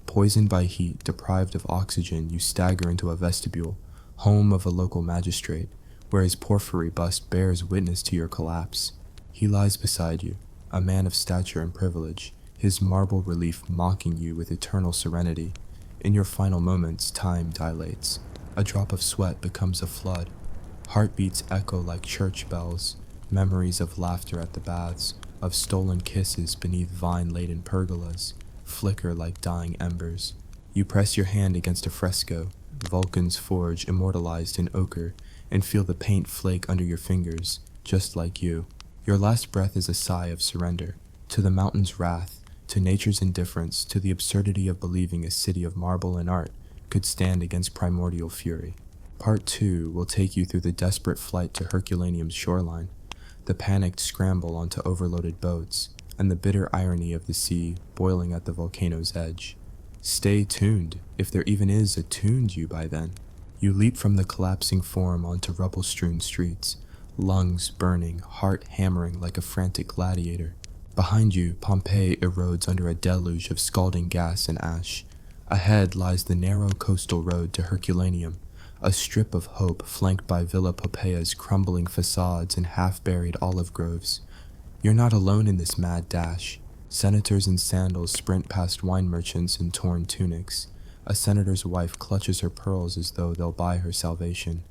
Poisoned by heat, deprived of oxygen, you stagger into a vestibule, home of a local magistrate, where his porphyry bust bears witness to your collapse. He lies beside you, a man of stature and privilege, his marble relief mocking you with eternal serenity. In your final moments, time dilates. A drop of sweat becomes a flood. Heartbeats echo like church bells, memories of laughter at the baths, of stolen kisses beneath vine-laden pergolas, flicker like dying embers. You press your hand against a fresco, Vulcan's forge immortalized in ochre, and feel the paint flake under your fingers, just like you. Your last breath is a sigh of surrender, to the mountain's wrath, to nature's indifference, to the absurdity of believing a city of marble and art could stand against primordial fury. Part 2 will take you through the desperate flight to Herculaneum's shoreline, the panicked scramble onto overloaded boats, and the bitter irony of the sea boiling at the volcano's edge. Stay tuned, if there even is a tuned you by then. You leap from the collapsing form onto rubble-strewn streets, lungs burning, heart hammering like a frantic gladiator. Behind you, Pompeii erodes under a deluge of scalding gas and ash. Ahead lies the narrow coastal road to Herculaneum, a strip of hope flanked by Villa Poppeia's crumbling facades and half-buried olive groves. You're not alone in this mad dash. Senators in sandals sprint past wine merchants in torn tunics. A senator's wife clutches her pearls as though they'll buy her salvation.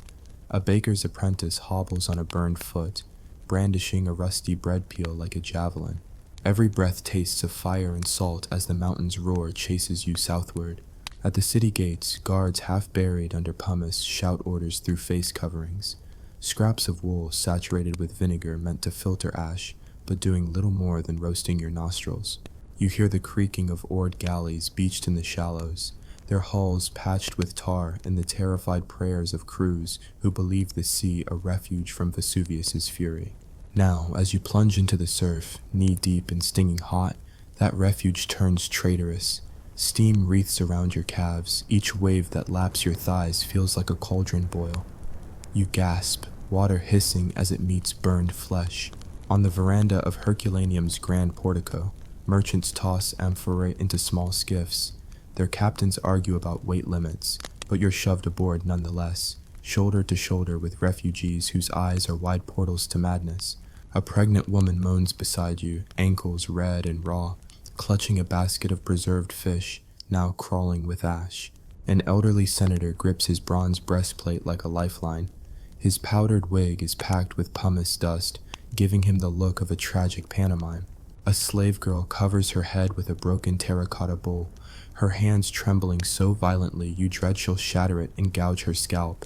A baker's apprentice hobbles on a burned foot, brandishing a rusty bread peel like a javelin. Every breath tastes of fire and salt as the mountain's roar chases you southward. At the city gates, guards half buried under pumice shout orders through face coverings. Scraps of wool saturated with vinegar meant to filter ash, but doing little more than roasting your nostrils. You hear the creaking of oared galleys beached in the shallows, their hulls patched with tar, and the terrified prayers of crews who believe the sea a refuge from Vesuvius's fury. Now, as you plunge into the surf, knee-deep and stinging hot, that refuge turns traitorous. Steam wreaths around your calves, each wave that laps your thighs feels like a cauldron boil. You gasp, water hissing as it meets burned flesh. On the veranda of Herculaneum's grand portico, merchants toss amphorae into small skiffs. Their captains argue about weight limits, but you're shoved aboard nonetheless, shoulder to shoulder with refugees whose eyes are wide portals to madness. A pregnant woman moans beside you, ankles red and raw, clutching a basket of preserved fish, now crawling with ash. An elderly senator grips his bronze breastplate like a lifeline. His powdered wig is packed with pumice dust, giving him the look of a tragic pantomime. A slave girl covers her head with a broken terracotta bowl, her hands trembling so violently you dread she'll shatter it and gouge her scalp.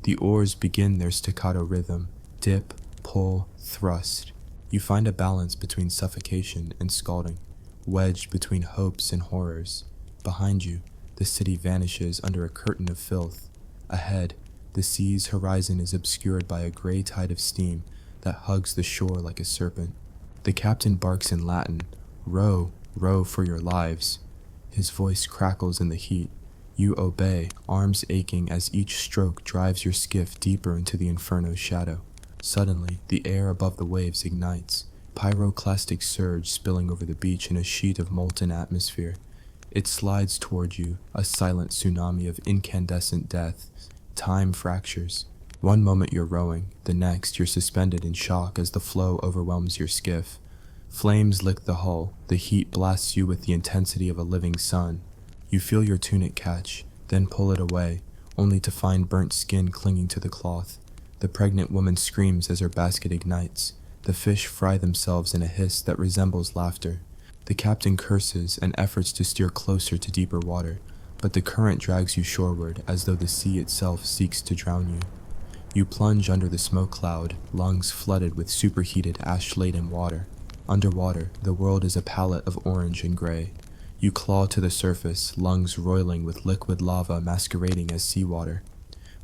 The oars begin their staccato rhythm, dip, pull, thrust. You find a balance between suffocation and scalding, wedged between hopes and horrors. Behind you, the city vanishes under a curtain of filth. Ahead, the sea's horizon is obscured by a gray tide of steam that hugs the shore like a serpent. The captain barks in Latin, "Row, row for your lives." His voice crackles in the heat. You obey, arms aching as each stroke drives your skiff deeper into the inferno's shadow. Suddenly, the air above the waves ignites, pyroclastic surge spilling over the beach in a sheet of molten atmosphere. It slides toward you, a silent tsunami of incandescent death. Time fractures. One moment you're rowing, the next you're suspended in shock as the flow overwhelms your skiff. Flames lick the hull, the heat blasts you with the intensity of a living sun. You feel your tunic catch, then pull it away, only to find burnt skin clinging to the cloth. The pregnant woman screams as her basket ignites. The fish fry themselves in a hiss that resembles laughter. The captain curses and efforts to steer closer to deeper water, but the current drags you shoreward as though the sea itself seeks to drown you. You plunge under the smoke cloud, lungs flooded with superheated ash-laden water. Underwater, the world is a palette of orange and gray. You claw to the surface, lungs roiling with liquid lava masquerading as seawater.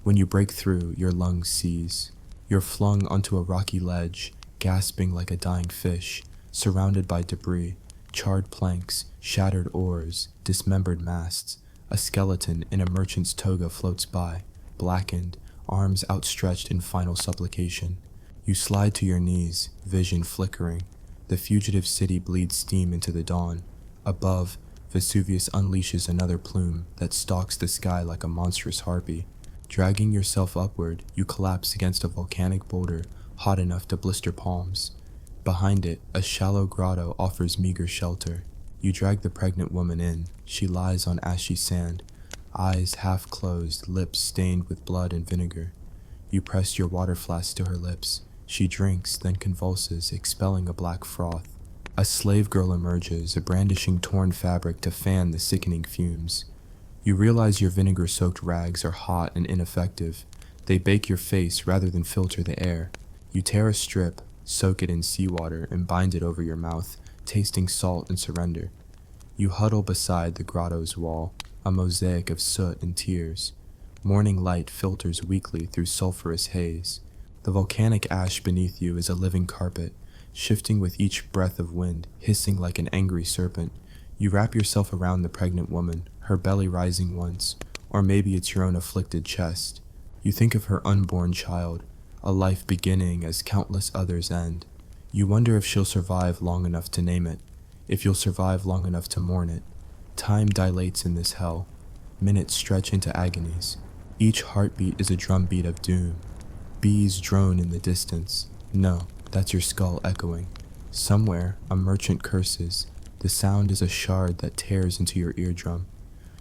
When you break through, your lungs seize. You're flung onto a rocky ledge, gasping like a dying fish, surrounded by debris, charred planks, shattered oars, dismembered masts. A skeleton in a merchant's toga floats by, blackened, arms outstretched in final supplication. You slide to your knees, vision flickering. The fugitive city bleeds steam into the dawn. Above, Vesuvius unleashes another plume that stalks the sky like a monstrous harpy. Dragging yourself upward, you collapse against a volcanic boulder hot enough to blister palms. Behind it, a shallow grotto offers meager shelter. You drag the pregnant woman in. She lies on ashy sand, eyes half closed, lips stained with blood and vinegar. You press your water flask to her lips. She drinks, then convulses, expelling a black froth. A slave girl emerges, brandishing torn fabric to fan the sickening fumes. You realize your vinegar-soaked rags are hot and ineffective. They bake your face rather than filter the air. You tear a strip, soak it in seawater, and bind it over your mouth, tasting salt and surrender. You huddle beside the grotto's wall, a mosaic of soot and tears. Morning light filters weakly through sulphurous haze. The volcanic ash beneath you is a living carpet, shifting with each breath of wind, hissing like an angry serpent. You wrap yourself around the pregnant woman, her belly rising once, or maybe it's your own afflicted chest. You think of her unborn child, a life beginning as countless others end. You wonder if she'll survive long enough to name it, if you'll survive long enough to mourn it. Time dilates in this hell. Minutes stretch into agonies. Each heartbeat is a drumbeat of doom. Bees drone in the distance. No, that's your skull echoing. Somewhere, a merchant curses. The sound is a shard that tears into your eardrum.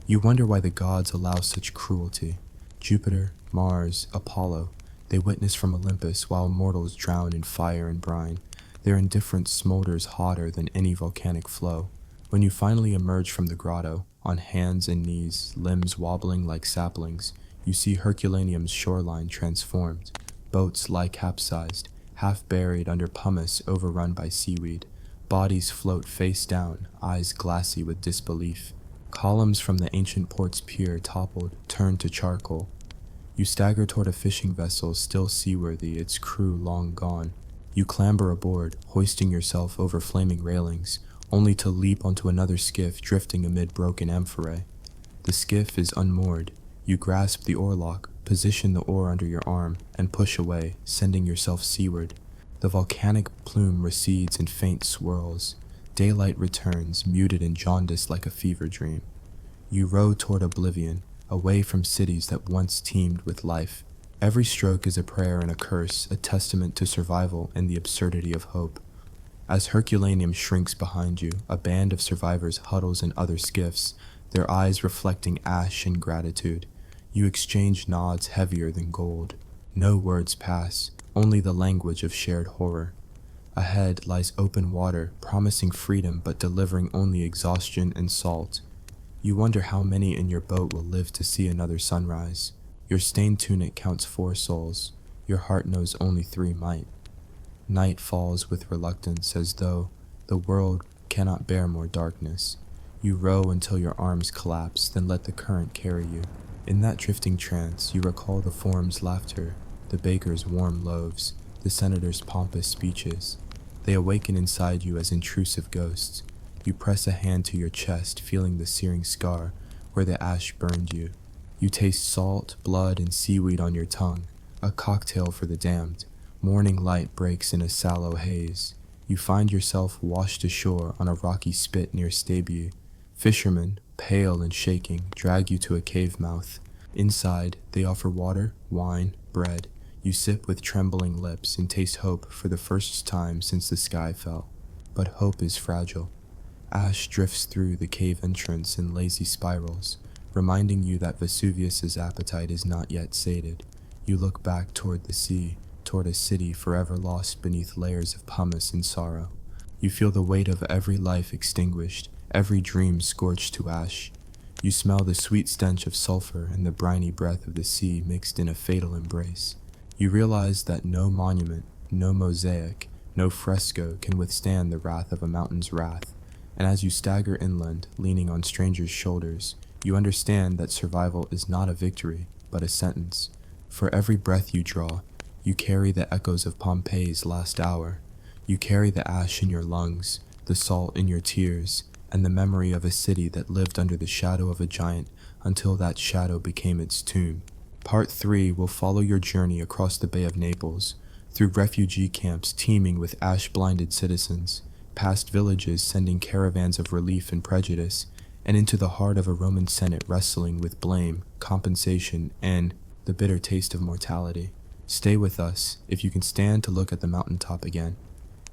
You wonder why the gods allow such cruelty. Jupiter, Mars, Apollo, they witness from Olympus while mortals drown in fire and brine. Their indifference smolders hotter than any volcanic flow. When you finally emerge from the grotto, on hands and knees, limbs wobbling like saplings, you see Herculaneum's shoreline transformed. Boats lie capsized, half buried under pumice overrun by seaweed. Bodies float face down, eyes glassy with disbelief. Columns from the ancient port's pier toppled, turned to charcoal. You stagger toward a fishing vessel still seaworthy, its crew long gone. You clamber aboard, hoisting yourself over flaming railings, only to leap onto another skiff drifting amid broken amphorae. The skiff is unmoored. You grasp the oarlock, position the oar under your arm, and push away, sending yourself seaward. The volcanic plume recedes in faint swirls. Daylight returns, muted and jaundiced like a fever dream. You row toward oblivion, away from cities that once teemed with life. Every stroke is a prayer and a curse, a testament to survival and the absurdity of hope. As Herculaneum shrinks behind you, a band of survivors huddles in other skiffs, their eyes reflecting ash and gratitude. You exchange nods heavier than gold. No words pass, only the language of shared horror. Ahead lies open water, promising freedom but delivering only exhaustion and salt. You wonder how many in your boat will live to see another sunrise. Your stained tunic counts 4 souls. Your heart knows only 3 might. Night falls with reluctance as though the world cannot bear more darkness. You row until your arms collapse, then let the current carry you. In that drifting trance, you recall the forum's laughter, the baker's warm loaves, the senator's pompous speeches. They awaken inside you as intrusive ghosts. You press a hand to your chest, feeling the searing scar where the ash burned you. You taste salt, blood, and seaweed on your tongue, a cocktail for the damned. Morning light breaks in a sallow haze. You find yourself washed ashore on a rocky spit near Stabiae. Fishermen, pale and shaking, drag you to a cave mouth. Inside, they offer water, wine, bread. You sip with trembling lips and taste hope for the first time since the sky fell. But hope is fragile. Ash drifts through the cave entrance in lazy spirals, reminding you that Vesuvius's appetite is not yet sated. You look back toward the sea, toward a city forever lost beneath layers of pumice and sorrow. You feel the weight of every life extinguished, every dream scorched to ash. You smell the sweet stench of sulfur and the briny breath of the sea mixed in a fatal embrace. You realize that no monument, no mosaic, no fresco can withstand the wrath of a mountain's wrath. And as you stagger inland, leaning on strangers' shoulders, you understand that survival is not a victory, but a sentence. For every breath you draw, You carry the echoes of Pompeii's last hour. You carry the ash in your lungs, the salt in your tears, and the memory of a city that lived under the shadow of a giant until that shadow became its tomb. Part 3 will follow your journey across the Bay of Naples, through refugee camps teeming with ash-blinded citizens, past villages sending caravans of relief and prejudice, and into the heart of a Roman Senate wrestling with blame, compensation, and the bitter taste of mortality. Stay with us, if you can stand to look at the mountaintop again.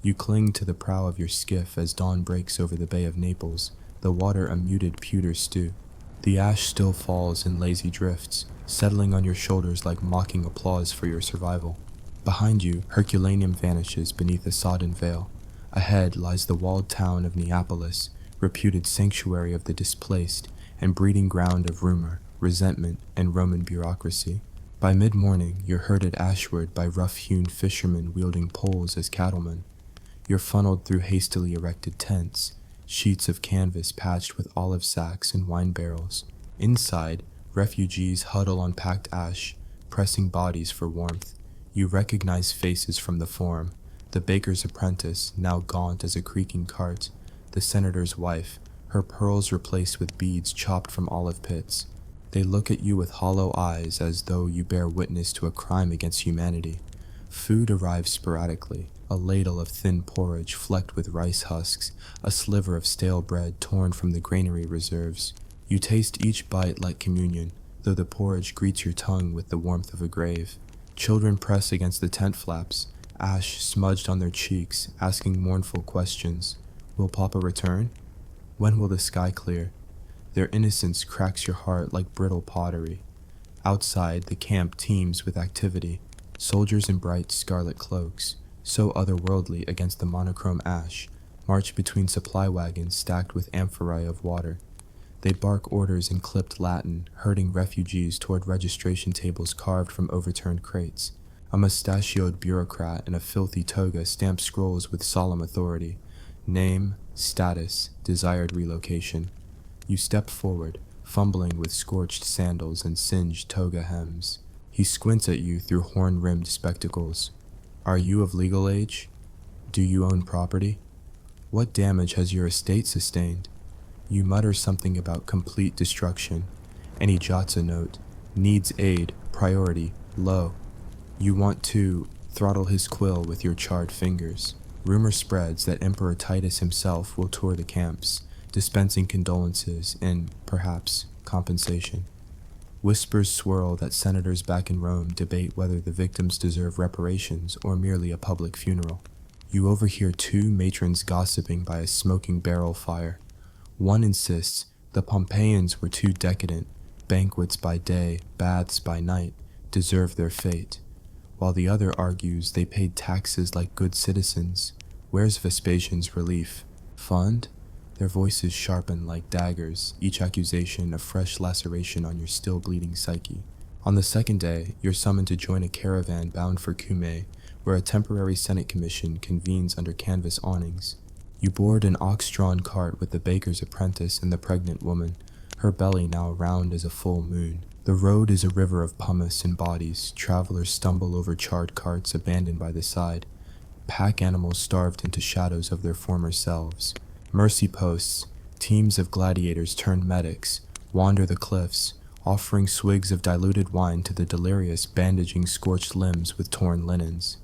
You cling to the prow of your skiff as dawn breaks over the Bay of Naples, the water a muted pewter stew. The ash still falls in lazy drifts, settling on your shoulders like mocking applause for your survival. Behind you, Herculaneum vanishes beneath a sodden veil. Ahead lies the walled town of Neapolis, reputed sanctuary of the displaced and breeding ground of rumor, resentment, and Roman bureaucracy. By mid-morning, you're herded ashward by rough-hewn fishermen wielding poles as cattlemen. You're funneled through hastily erected tents, sheets of canvas patched with olive sacks and wine barrels. Inside, refugees huddle on packed ash, pressing bodies for warmth. You recognize faces from the Forum, the baker's apprentice, now gaunt as a creaking cart, the senator's wife, her pearls replaced with beads chopped from olive pits. They look at you with hollow eyes as though you bear witness to a crime against humanity. Food arrives sporadically, a ladle of thin porridge flecked with rice husks, a sliver of stale bread torn from the granary reserves. You taste each bite like communion, though the porridge greets your tongue with the warmth of a grave. Children press against the tent flaps, ash smudged on their cheeks, asking mournful questions. Will Papa return? When will the sky clear? Their innocence cracks your heart like brittle pottery. Outside, the camp teems with activity. Soldiers in bright scarlet cloaks, so otherworldly against the monochrome ash, march between supply wagons stacked with amphorae of water. They bark orders in clipped Latin, herding refugees toward registration tables carved from overturned crates. A mustachioed bureaucrat in a filthy toga stamps scrolls with solemn authority. Name, status, desired relocation. You step forward, fumbling with scorched sandals and singed toga hems. He squints at you through horn-rimmed spectacles. Are you of legal age? Do you own property? What damage has your estate sustained? You mutter something about complete destruction, and he jots a note. Needs aid, priority, low. You want to throttle his quill with your charred fingers. Rumor spreads that Emperor Titus himself will tour the camps, dispensing condolences and, perhaps, compensation. Whispers swirl that senators back in Rome debate whether the victims deserve reparations or merely a public funeral. You overhear two matrons gossiping by a smoking barrel fire. One insists the Pompeians were too decadent, banquets by day, baths by night, deserve their fate, while the other argues they paid taxes like good citizens. Where's Vespasian's relief? Fund? Their voices sharpen like daggers, each accusation a fresh laceration on your still bleeding psyche. On the second day, you're summoned to join a caravan bound for Cumae, where a temporary Senate commission convenes under canvas awnings. You board an ox-drawn cart with the baker's apprentice and the pregnant woman, her belly now round as a full moon. The road is a river of pumice and bodies. Travelers stumble over charred carts abandoned by the side. Pack animals starved into shadows of their former selves. Mercy posts, teams of gladiators turned medics, wander the cliffs, offering swigs of diluted wine to the delirious, bandaging scorched limbs with torn linens.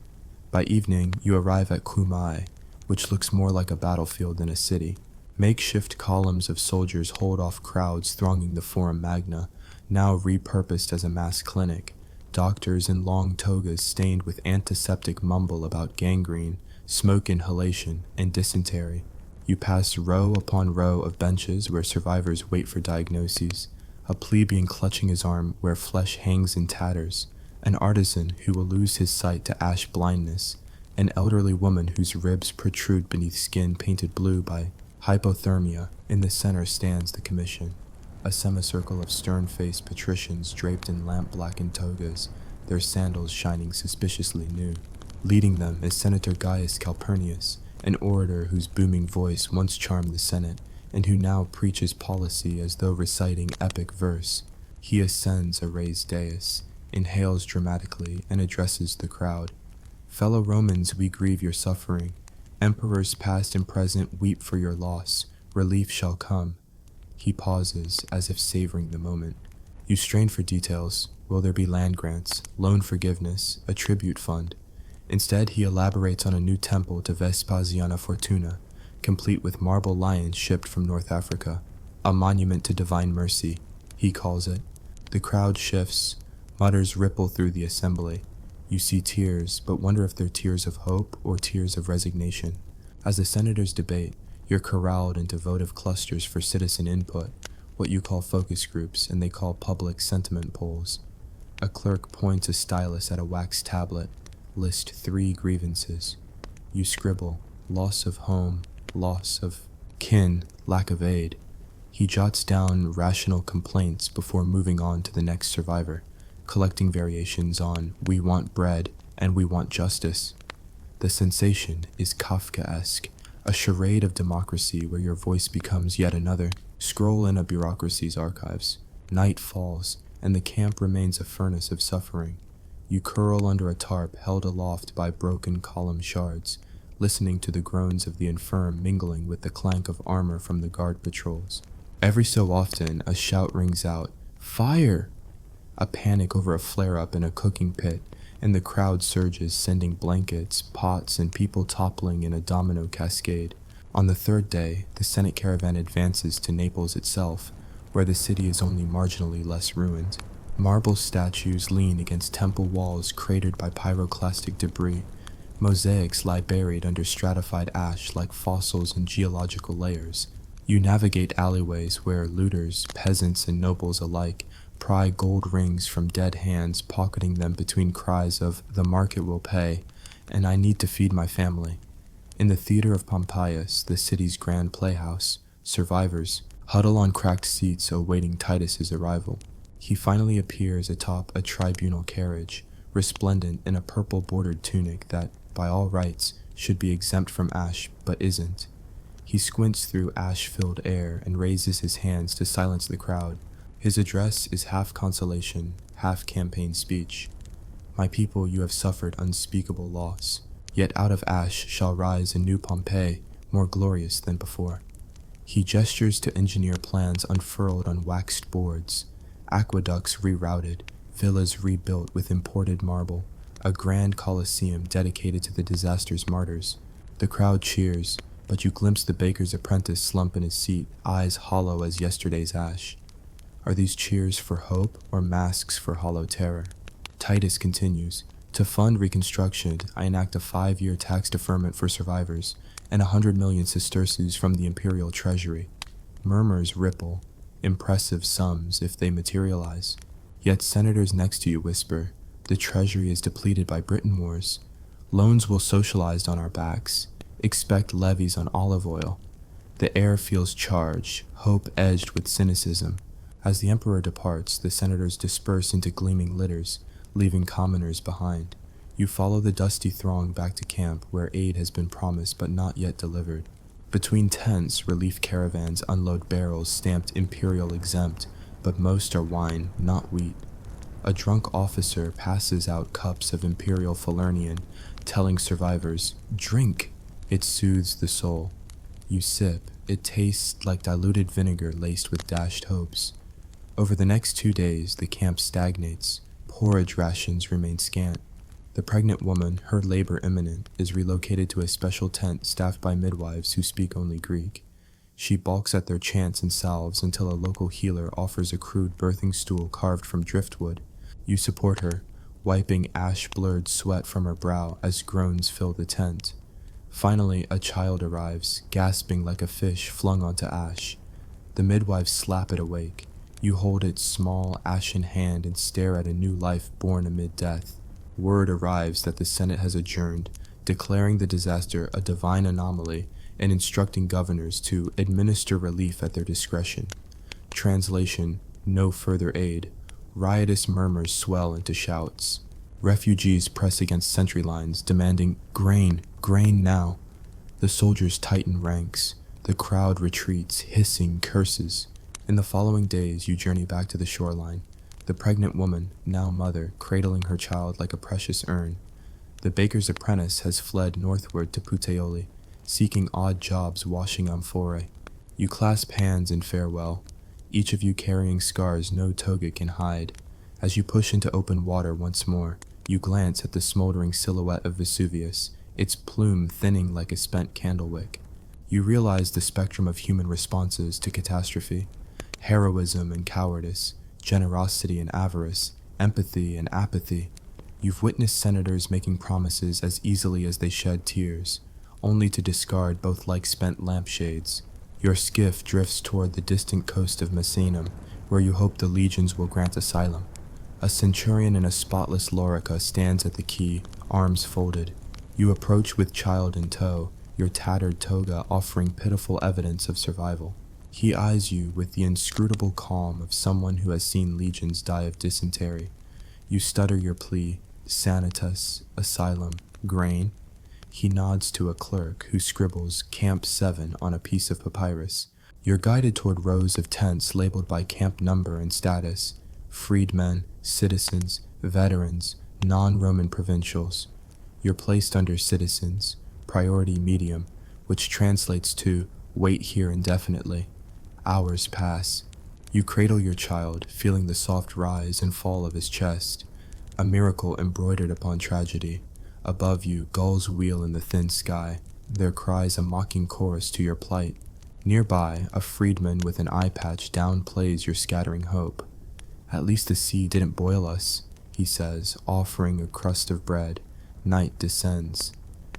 By evening, you arrive at Cumae, which looks more like a battlefield than a city. Makeshift columns of soldiers hold off crowds thronging the Forum Magna, now repurposed as a mass clinic. Doctors in long togas stained with antiseptic mumble about gangrene, smoke inhalation, and dysentery. You pass row upon row of benches where survivors wait for diagnoses, a plebeian clutching his arm where flesh hangs in tatters, an artisan who will lose his sight to ash blindness, an elderly woman whose ribs protrude beneath skin painted blue by hypothermia. In the center stands the commission, a semicircle of stern-faced patricians draped in lamp-blackened togas, their sandals shining suspiciously new. Leading them is Senator Gaius Calpurnius, an orator whose booming voice once charmed the Senate, and who now preaches policy as though reciting epic verse. He ascends a raised dais, inhales dramatically, and addresses the crowd. Fellow Romans, we grieve your suffering. Emperors past and present weep for your loss. Relief shall come. He pauses, as if savoring the moment. You strain for details. Will there be land grants, loan forgiveness, a tribute fund? Instead, he elaborates on a new temple to Vespasiana Fortuna, complete with marble lions shipped from North Africa. A monument to divine mercy, he calls it. The crowd shifts. Mutters ripple through the assembly. You see tears, but wonder if they're tears of hope or tears of resignation. As the senators debate, you're corralled into votive clusters for citizen input, what you call focus groups and they call public sentiment polls. A clerk points a stylus at a wax tablet. List 3 grievances. You scribble: loss of home, loss of kin, lack of aid. He jots down rational complaints before moving on to the next survivor, collecting variations on "we want bread" and "we want justice." The sensation is Kafkaesque, a charade of democracy where your voice becomes yet another. Scroll in a bureaucracy's archives. Night falls, and the camp remains a furnace of suffering. You curl under a tarp held aloft by broken column shards, listening to the groans of the infirm mingling with the clank of armor from the guard patrols. Every so often, a shout rings out, "Fire!" A panic over a flare-up in a cooking pit, and the crowd surges, sending blankets, pots, and people toppling in a domino cascade. On the 3rd day, the Senate caravan advances to Naples itself, where the city is only marginally less ruined. Marble statues lean against temple walls cratered by pyroclastic debris. Mosaics lie buried under stratified ash like fossils in geological layers. You navigate alleyways where looters, peasants, and nobles alike pry gold rings from dead hands, pocketing them between cries of "the market will pay" and "I need to feed my family." In the theater of Pompeii, the city's grand playhouse, survivors huddle on cracked seats awaiting Titus's arrival. He finally appears atop a tribunal carriage, resplendent in a purple-bordered tunic that, by all rights, should be exempt from ash, but isn't. He squints through ash-filled air and raises his hands to silence the crowd. His address is half consolation, half campaign speech. "My people, you have suffered unspeakable loss. Yet out of ash shall rise a new Pompeii, more glorious than before." He gestures to engineer plans unfurled on waxed boards. Aqueducts rerouted, villas rebuilt with imported marble, a grand coliseum dedicated to the disaster's martyrs. The crowd cheers, but you glimpse the baker's apprentice slump in his seat, eyes hollow as yesterday's ash. Are these cheers for hope or masks for hollow terror? Titus continues, "To fund reconstruction, I enact a 5-year tax deferment for survivors, and 100 million sesterces from the imperial treasury." Murmurs ripple, impressive sums if they materialize. Yet senators next to you whisper, "The treasury is depleted by Britain wars. Loans will socialized on our backs. Expect levies on olive oil." The air feels charged, hope edged with cynicism. As the emperor departs, the senators disperse into gleaming litters, leaving commoners behind. You follow the dusty throng back to camp where aid has been promised but not yet delivered. Between tents, relief caravans unload barrels stamped imperial exempt, but most are wine, not wheat. A drunk officer passes out cups of imperial Falernian, telling survivors, "Drink." It soothes the soul. You sip. It tastes like diluted vinegar laced with dashed hopes. Over the next 2 days, the camp stagnates. Porridge rations remain scant. The pregnant woman, her labor imminent, is relocated to a special tent staffed by midwives who speak only Greek. She balks at their chants and salves until a local healer offers a crude birthing stool carved from driftwood. You support her, wiping ash-blurred sweat from her brow as groans fill the tent. Finally, a child arrives, gasping like a fish flung onto ash. The midwives slap it awake. You hold its small, ashen hand and stare at a new life born amid death. Word arrives that the Senate has adjourned, declaring the disaster a divine anomaly and instructing governors to administer relief at their discretion. Translation: no further aid. Riotous murmurs swell into shouts. Refugees press against sentry lines, demanding grain, grain now. The soldiers tighten ranks. The crowd retreats, hissing curses. In the following days, you journey back to the shoreline. the pregnant woman, now mother, cradling her child like a precious urn. The baker's apprentice has fled northward to Puteoli, seeking odd jobs washing amphore. You clasp hands in farewell, each of you carrying scars no toga can hide. As you push into open water once more, you glance at the smoldering silhouette of Vesuvius, its plume thinning like a spent candlewick. You realize the spectrum of human responses to catastrophe: heroism and cowardice, generosity and avarice, empathy and apathy. You've witnessed senators making promises as easily as they shed tears, only to discard both like spent lampshades. Your skiff drifts toward the distant coast of Misenum, where you hope the legions will grant asylum. A centurion in a spotless lorica stands at the quay, arms folded. You approach with child in tow, your tattered toga offering pitiful evidence of survival. He eyes you with the inscrutable calm of someone who has seen legions die of dysentery. You stutter your plea: sanitas, asylum, grain. He nods to a clerk who scribbles Camp 7 on a piece of papyrus. You're guided toward rows of tents labeled by camp number and status: freedmen, citizens, veterans, non-Roman provincials. You're placed under citizens, priority medium, which translates to wait here indefinitely. Hours pass. You cradle your child, feeling the soft rise and fall of his chest, a miracle embroidered upon tragedy. Above you, gulls wheel in the thin sky, their cries a mocking chorus to your plight. Nearby, a freedman with an eye patch downplays your scattering hope. At least the sea didn't boil us, he says, offering a crust of bread. Night descends.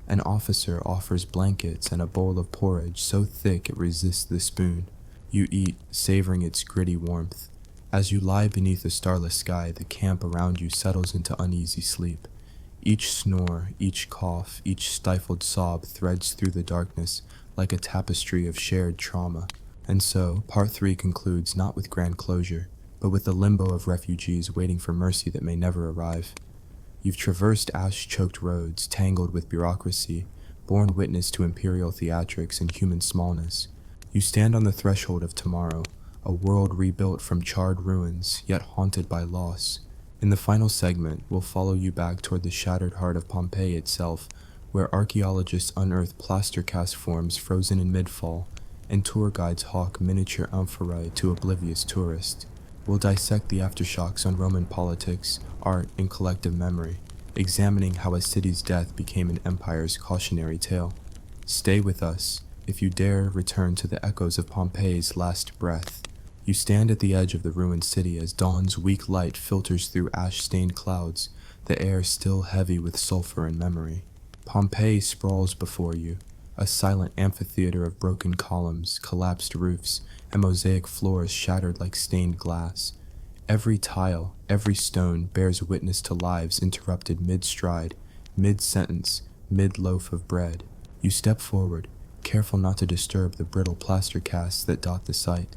An officer offers blankets and a bowl of porridge so thick it resists the spoon. You eat, savoring its gritty warmth. As you lie beneath a starless sky, the camp around you settles into uneasy sleep. Each snore, each cough, each stifled sob threads through the darkness like a tapestry of shared trauma. And so, Part 3 concludes not with grand closure, but with the limbo of refugees waiting for mercy that may never arrive. You've traversed ash-choked roads, tangled with bureaucracy, borne witness to imperial theatrics and human smallness. You stand on the threshold of tomorrow, a world rebuilt from charred ruins, yet haunted by loss. In the final segment, we'll follow you back toward the shattered heart of Pompeii itself, where archaeologists unearth plaster cast forms frozen in mid-fall, and tour guides hawk miniature amphorae to oblivious tourists. We'll dissect the aftershocks on Roman politics, art, and collective memory, examining how a city's death became an empire's cautionary tale. Stay with us. If you dare, return to the echoes of Pompeii's last breath. You stand at the edge of the ruined city as dawn's weak light filters through ash-stained clouds, the air still heavy with sulfur and memory. Pompeii sprawls before you, a silent amphitheater of broken columns, collapsed roofs, and mosaic floors shattered like stained glass. Every tile, every stone bears witness to lives interrupted mid-stride, mid-sentence, mid-loaf of bread. You step forward, careful not to disturb the brittle plaster casts that dot the site.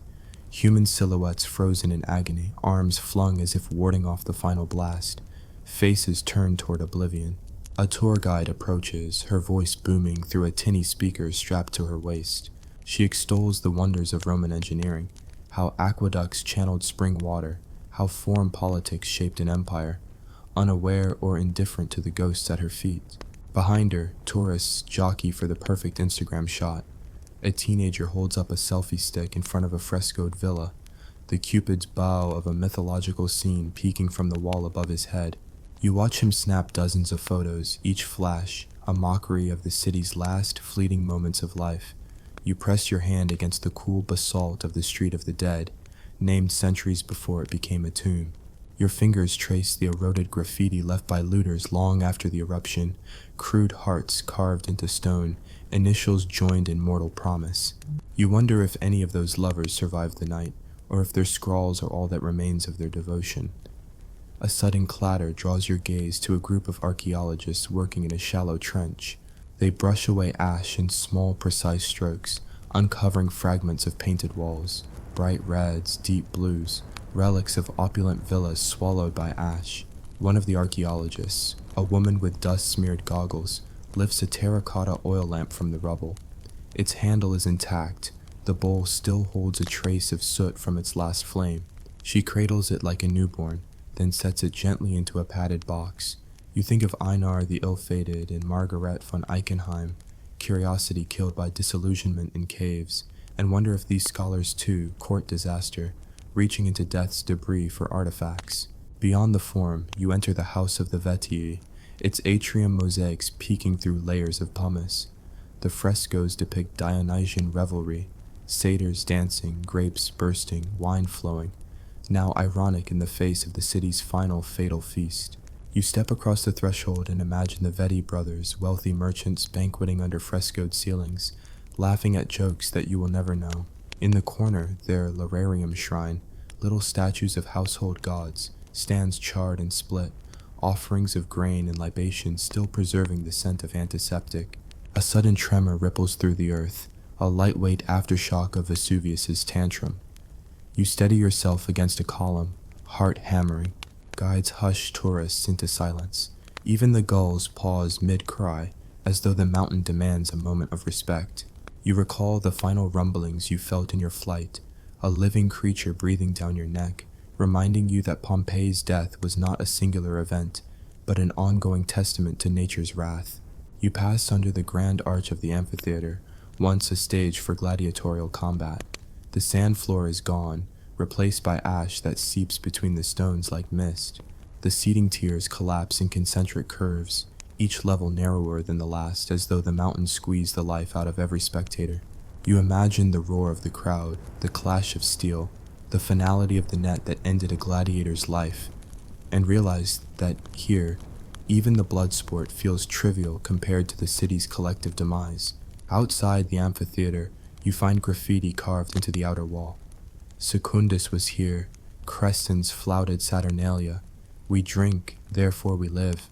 Human silhouettes frozen in agony, arms flung as if warding off the final blast, faces turned toward oblivion. A tour guide approaches, her voice booming through a tinny speaker strapped to her waist. She extols the wonders of Roman engineering, how aqueducts channeled spring water, how foreign politics shaped an empire, unaware or indifferent to the ghosts at her feet. Behind her, tourists jockey for the perfect Instagram shot. A teenager holds up a selfie stick in front of a frescoed villa, the Cupid's bow of a mythological scene peeking from the wall above his head. You watch him snap dozens of photos, each flash, a mockery of the city's last fleeting moments of life. You press your hand against the cool basalt of the Street of the Dead, named centuries before it became a tomb. Your fingers trace the eroded graffiti left by looters long after the eruption, crude hearts carved into stone, initials joined in mortal promise. You wonder if any of those lovers survived the night, or if their scrawls are all that remains of their devotion. A sudden clatter draws your gaze to a group of archaeologists working in a shallow trench. They brush away ash in small, precise strokes, uncovering fragments of painted walls, bright reds, deep blues, relics of opulent villas swallowed by ash. One of the archaeologists, a woman with dust-smeared goggles, lifts a terracotta oil lamp from the rubble. Its handle is intact, the bowl still holds a trace of soot from its last flame. She cradles it like a newborn, then sets it gently into a padded box. You think of Einar the ill-fated and Margaret von Eichenheim, curiosity killed by disillusionment in caves, and wonder if these scholars too court disaster, reaching into death's debris for artifacts. Beyond the Forum, you enter the House of the Vetii, its atrium mosaics peeking through layers of pumice. The frescoes depict Dionysian revelry, satyrs dancing, grapes bursting, wine flowing, now ironic in the face of the city's final fatal feast. You step across the threshold and imagine the Vetti brothers, wealthy merchants banqueting under frescoed ceilings, laughing at jokes that you will never know. In the corner, their lararium shrine, little statues of household gods, stands charred and split, offerings of grain and libations still preserving the scent of antiseptic. A sudden tremor ripples through the earth, a lightweight aftershock of Vesuvius's tantrum. You steady yourself against a column, heart hammering. Guides hush tourists into silence. Even the gulls pause mid-cry, as though the mountain demands a moment of respect. You recall the final rumblings you felt in your flight, a living creature breathing down your neck, reminding you that Pompeii's death was not a singular event, but an ongoing testament to nature's wrath. You pass under the grand arch of the amphitheater, once a stage for gladiatorial combat. The sand floor is gone, replaced by ash that seeps between the stones like mist. The seating tiers collapse in concentric curves, each level narrower than the last, as though the mountain squeezed the life out of every spectator. You imagine the roar of the crowd, the clash of steel, the finality of the net that ended a gladiator's life, and realize that here, even the blood sport feels trivial compared to the city's collective demise. Outside the amphitheater, you find graffiti carved into the outer wall. Secundus was here, Creston's flouted Saturnalia. We drink, therefore we live.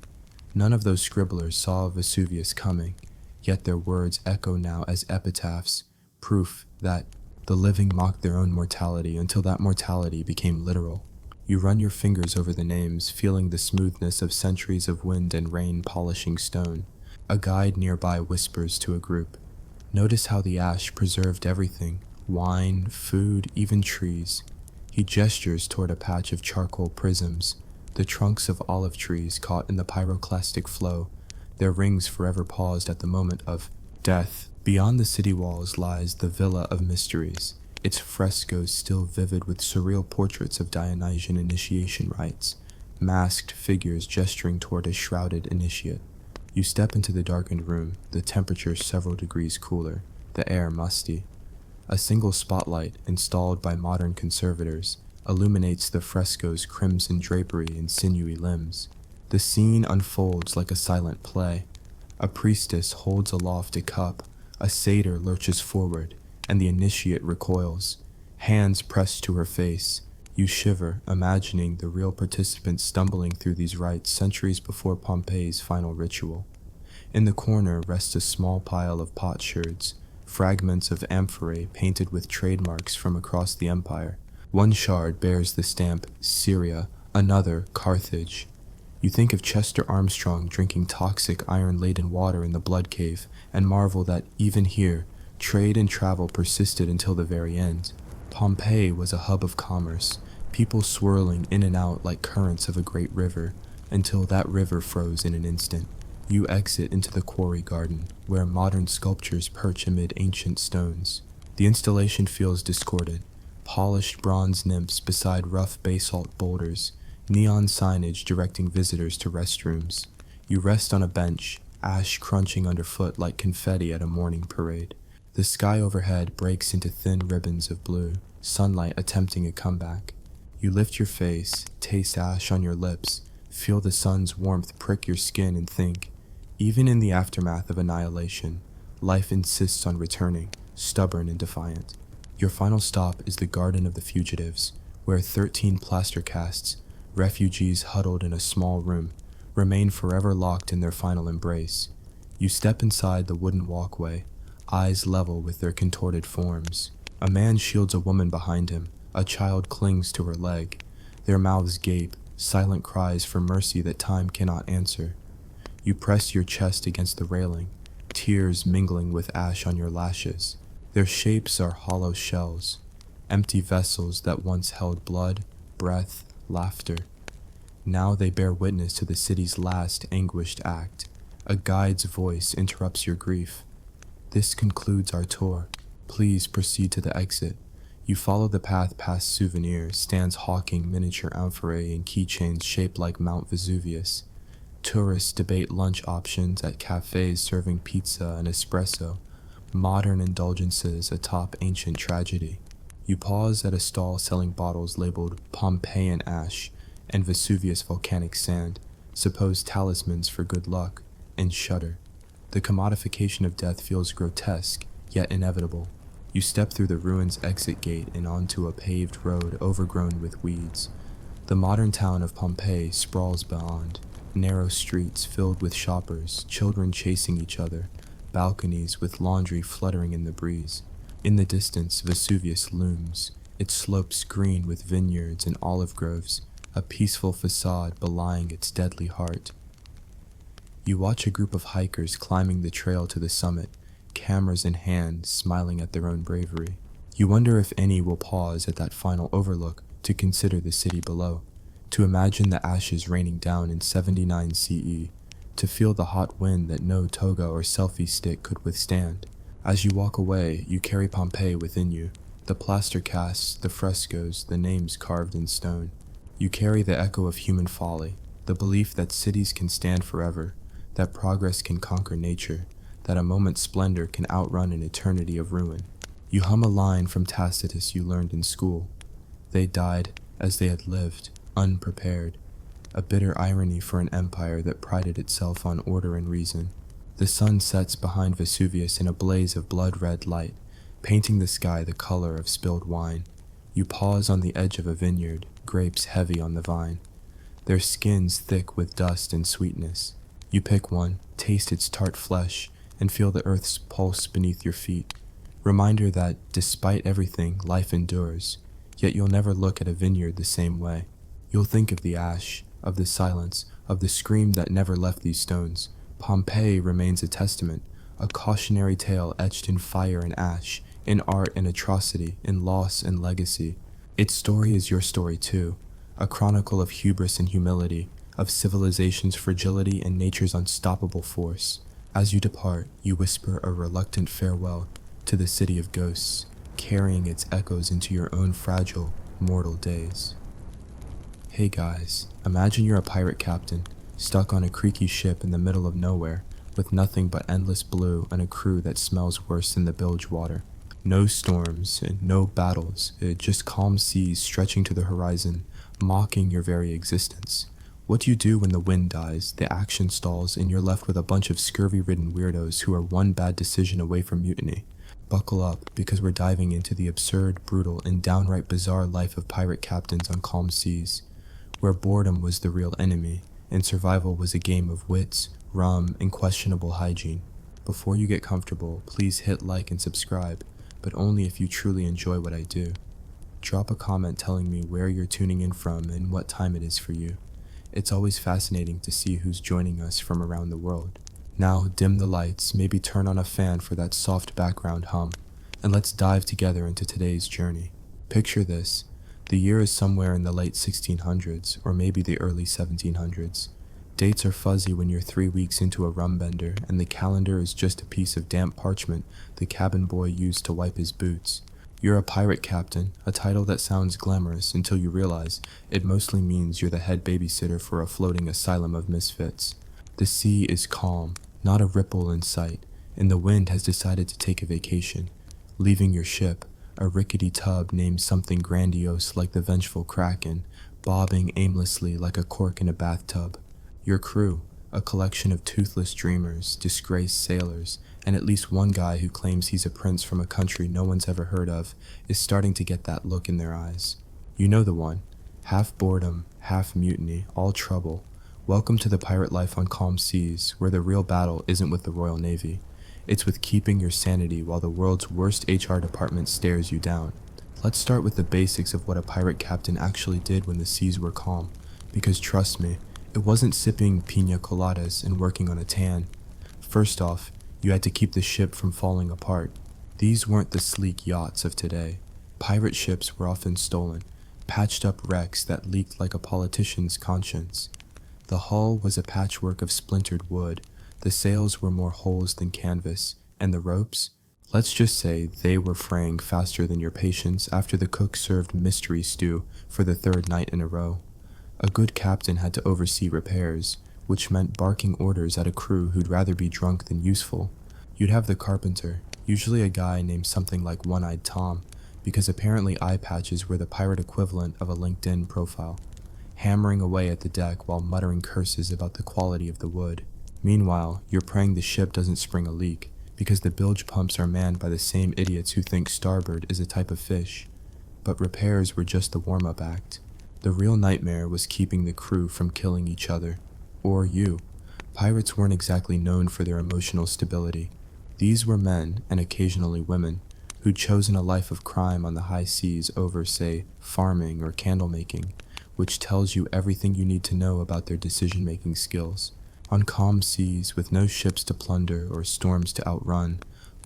None of those scribblers saw Vesuvius coming, yet their words echo now as epitaphs, proof that the living mocked their own mortality until that mortality became literal. You run your fingers over the names, feeling the smoothness of centuries of wind and rain polishing stone. A guide nearby whispers to a group, "Notice how the ash preserved everything, wine, food, even trees." He gestures toward a patch of charcoal prisms, the trunks of olive trees caught in the pyroclastic flow, their rings forever paused at the moment of death. Beyond the city walls lies the Villa of Mysteries, its frescoes still vivid with surreal portraits of Dionysian initiation rites, masked figures gesturing toward a shrouded initiate. You step into the darkened room, the temperature several degrees cooler, the air musty. A single spotlight, installed by modern conservators, illuminates the fresco's crimson drapery and sinewy limbs. The scene unfolds like a silent play. A priestess holds aloft a cup, a satyr lurches forward, and the initiate recoils, hands pressed to her face. You shiver, imagining the real participants stumbling through these rites centuries before Pompeii's final ritual. In the corner rests a small pile of potsherds, fragments of amphorae painted with trademarks from across the empire. One shard bears the stamp Syria, another Carthage. You think of Chester Armstrong drinking toxic iron-laden water in the blood cave, and marvel that even here, trade and travel persisted until the very end. Pompeii was a hub of commerce, people swirling in and out like currents of a great river, until that river froze in an instant. You exit into the quarry garden, where modern sculptures perch amid ancient stones. The installation feels discordant, polished bronze nymphs beside rough basalt boulders, neon signage directing visitors to restrooms. You rest on a bench, ash crunching underfoot like confetti at a morning parade. The sky overhead breaks into thin ribbons of blue, sunlight attempting a comeback. You lift your face, taste ash on your lips, feel the sun's warmth prick your skin and think, even in the aftermath of annihilation, life insists on returning, stubborn and defiant. Your final stop is the Garden of the Fugitives, where 13 plaster casts, refugees huddled in a small room, remain forever locked in their final embrace. You step inside the wooden walkway, eyes level with their contorted forms. A man shields a woman behind him, a child clings to her leg. Their mouths gape, silent cries for mercy that time cannot answer. You press your chest against the railing, tears mingling with ash on your lashes. Their shapes are hollow shells, empty vessels that once held blood, breath, laughter. Now they bear witness to the city's last anguished act. A guide's voice interrupts your grief. This concludes our tour. Please proceed to the exit. You follow the path past souvenirs, stands hawking miniature amphorae and keychains shaped like Mount Vesuvius. Tourists debate lunch options at cafes serving pizza and espresso, modern indulgences atop ancient tragedy. You pause at a stall selling bottles labeled Pompeian ash and Vesuvius volcanic sand, supposed talismans for good luck, and shudder. The commodification of death feels grotesque, yet inevitable. You step through the ruins exit gate and onto a paved road overgrown with weeds. The modern town of Pompeii sprawls beyond, narrow streets filled with shoppers, children chasing each other, balconies with laundry fluttering in the breeze. In the distance, Vesuvius looms, its slopes green with vineyards and olive groves, a peaceful facade belying its deadly heart. You watch a group of hikers climbing the trail to the summit, cameras in hand, smiling at their own bravery. You wonder if any will pause at that final overlook to consider the city below, to imagine the ashes raining down in 79 CE, to feel the hot wind that no toga or selfie stick could withstand. As you walk away, you carry Pompeii within you, the plaster casts, the frescoes, the names carved in stone. You carry the echo of human folly, the belief that cities can stand forever, that progress can conquer nature, that a moment's splendor can outrun an eternity of ruin. You hum a line from Tacitus you learned in school. They died as they had lived, unprepared, a bitter irony for an empire that prided itself on order and reason. The sun sets behind Vesuvius in a blaze of blood-red light, painting the sky the color of spilled wine. You pause on the edge of a vineyard, grapes heavy on the vine, their skins thick with dust and sweetness. You pick one, taste its tart flesh, and feel the earth's pulse beneath your feet. Reminder that, despite everything, life endures, yet you'll never look at a vineyard the same way. You'll think of the ash, of the silence, of the scream that never left these stones. Pompeii remains a testament, a cautionary tale etched in fire and ash, in art and atrocity, in loss and legacy. Its story is your story too, a chronicle of hubris and humility, of civilization's fragility and nature's unstoppable force. As you depart, you whisper a reluctant farewell to the city of ghosts, carrying its echoes into your own fragile, mortal days. Hey guys, imagine you're a pirate captain, stuck on a creaky ship in the middle of nowhere, with nothing but endless blue and a crew that smells worse than the bilge water. No storms and no battles, just calm seas stretching to the horizon, mocking your very existence. What do you do when the wind dies, the action stalls, and you're left with a bunch of scurvy-ridden weirdos who are one bad decision away from mutiny? Buckle up, because we're diving into the absurd, brutal, and downright bizarre life of pirate captains on calm seas, where boredom was the real enemy, and survival was a game of wits, rum, and questionable hygiene. Before you get comfortable, please hit like and subscribe, but only if you truly enjoy what I do. Drop a comment telling me where you're tuning in from and what time it is for you. It's always fascinating to see who's joining us from around the world. Now dim the lights, maybe turn on a fan for that soft background hum, and let's dive together into today's journey. Picture this. The year is somewhere in the late 1600s, or maybe the early 1700s. Dates are fuzzy when you're 3 weeks into a rum bender, and the calendar is just a piece of damp parchment the cabin boy used to wipe his boots. You're a pirate captain, a title that sounds glamorous until you realize it mostly means you're the head babysitter for a floating asylum of misfits. The sea is calm, not a ripple in sight, and the wind has decided to take a vacation, leaving your ship, a rickety tub named something grandiose like the vengeful Kraken, bobbing aimlessly like a cork in a bathtub. Your crew, a collection of toothless dreamers, disgraced sailors, and at least one guy who claims he's a prince from a country no one's ever heard of, is starting to get that look in their eyes. You know the one. Half boredom, half mutiny, all trouble. Welcome to the pirate life on calm seas, where the real battle isn't with the Royal Navy. It's with keeping your sanity while the world's worst HR department stares you down. Let's start with the basics of what a pirate captain actually did when the seas were calm, because trust me, it wasn't sipping piña coladas and working on a tan. First off, you had to keep the ship from falling apart. These weren't the sleek yachts of today. Pirate ships were often stolen, patched up wrecks that leaked like a politician's conscience. The hull was a patchwork of splintered wood, the sails were more holes than canvas, and the ropes, let's just say they were fraying faster than your patience after the cook served mystery stew for the third night in a row. A good captain had to oversee repairs, which meant barking orders at a crew who'd rather be drunk than useful. You'd have the carpenter, usually a guy named something like One-Eyed Tom, because apparently eye patches were the pirate equivalent of a LinkedIn profile, hammering away at the deck while muttering curses about the quality of the wood. Meanwhile, you're praying the ship doesn't spring a leak, because the bilge pumps are manned by the same idiots who think starboard is a type of fish. But repairs were just the warm-up act. The real nightmare was keeping the crew from killing each other. Or you. Pirates weren't exactly known for their emotional stability. These were men, and occasionally women, who'd chosen a life of crime on the high seas over, say, farming or candle making, which tells you everything you need to know about their decision-making skills. On calm seas, with no ships to plunder or storms to outrun,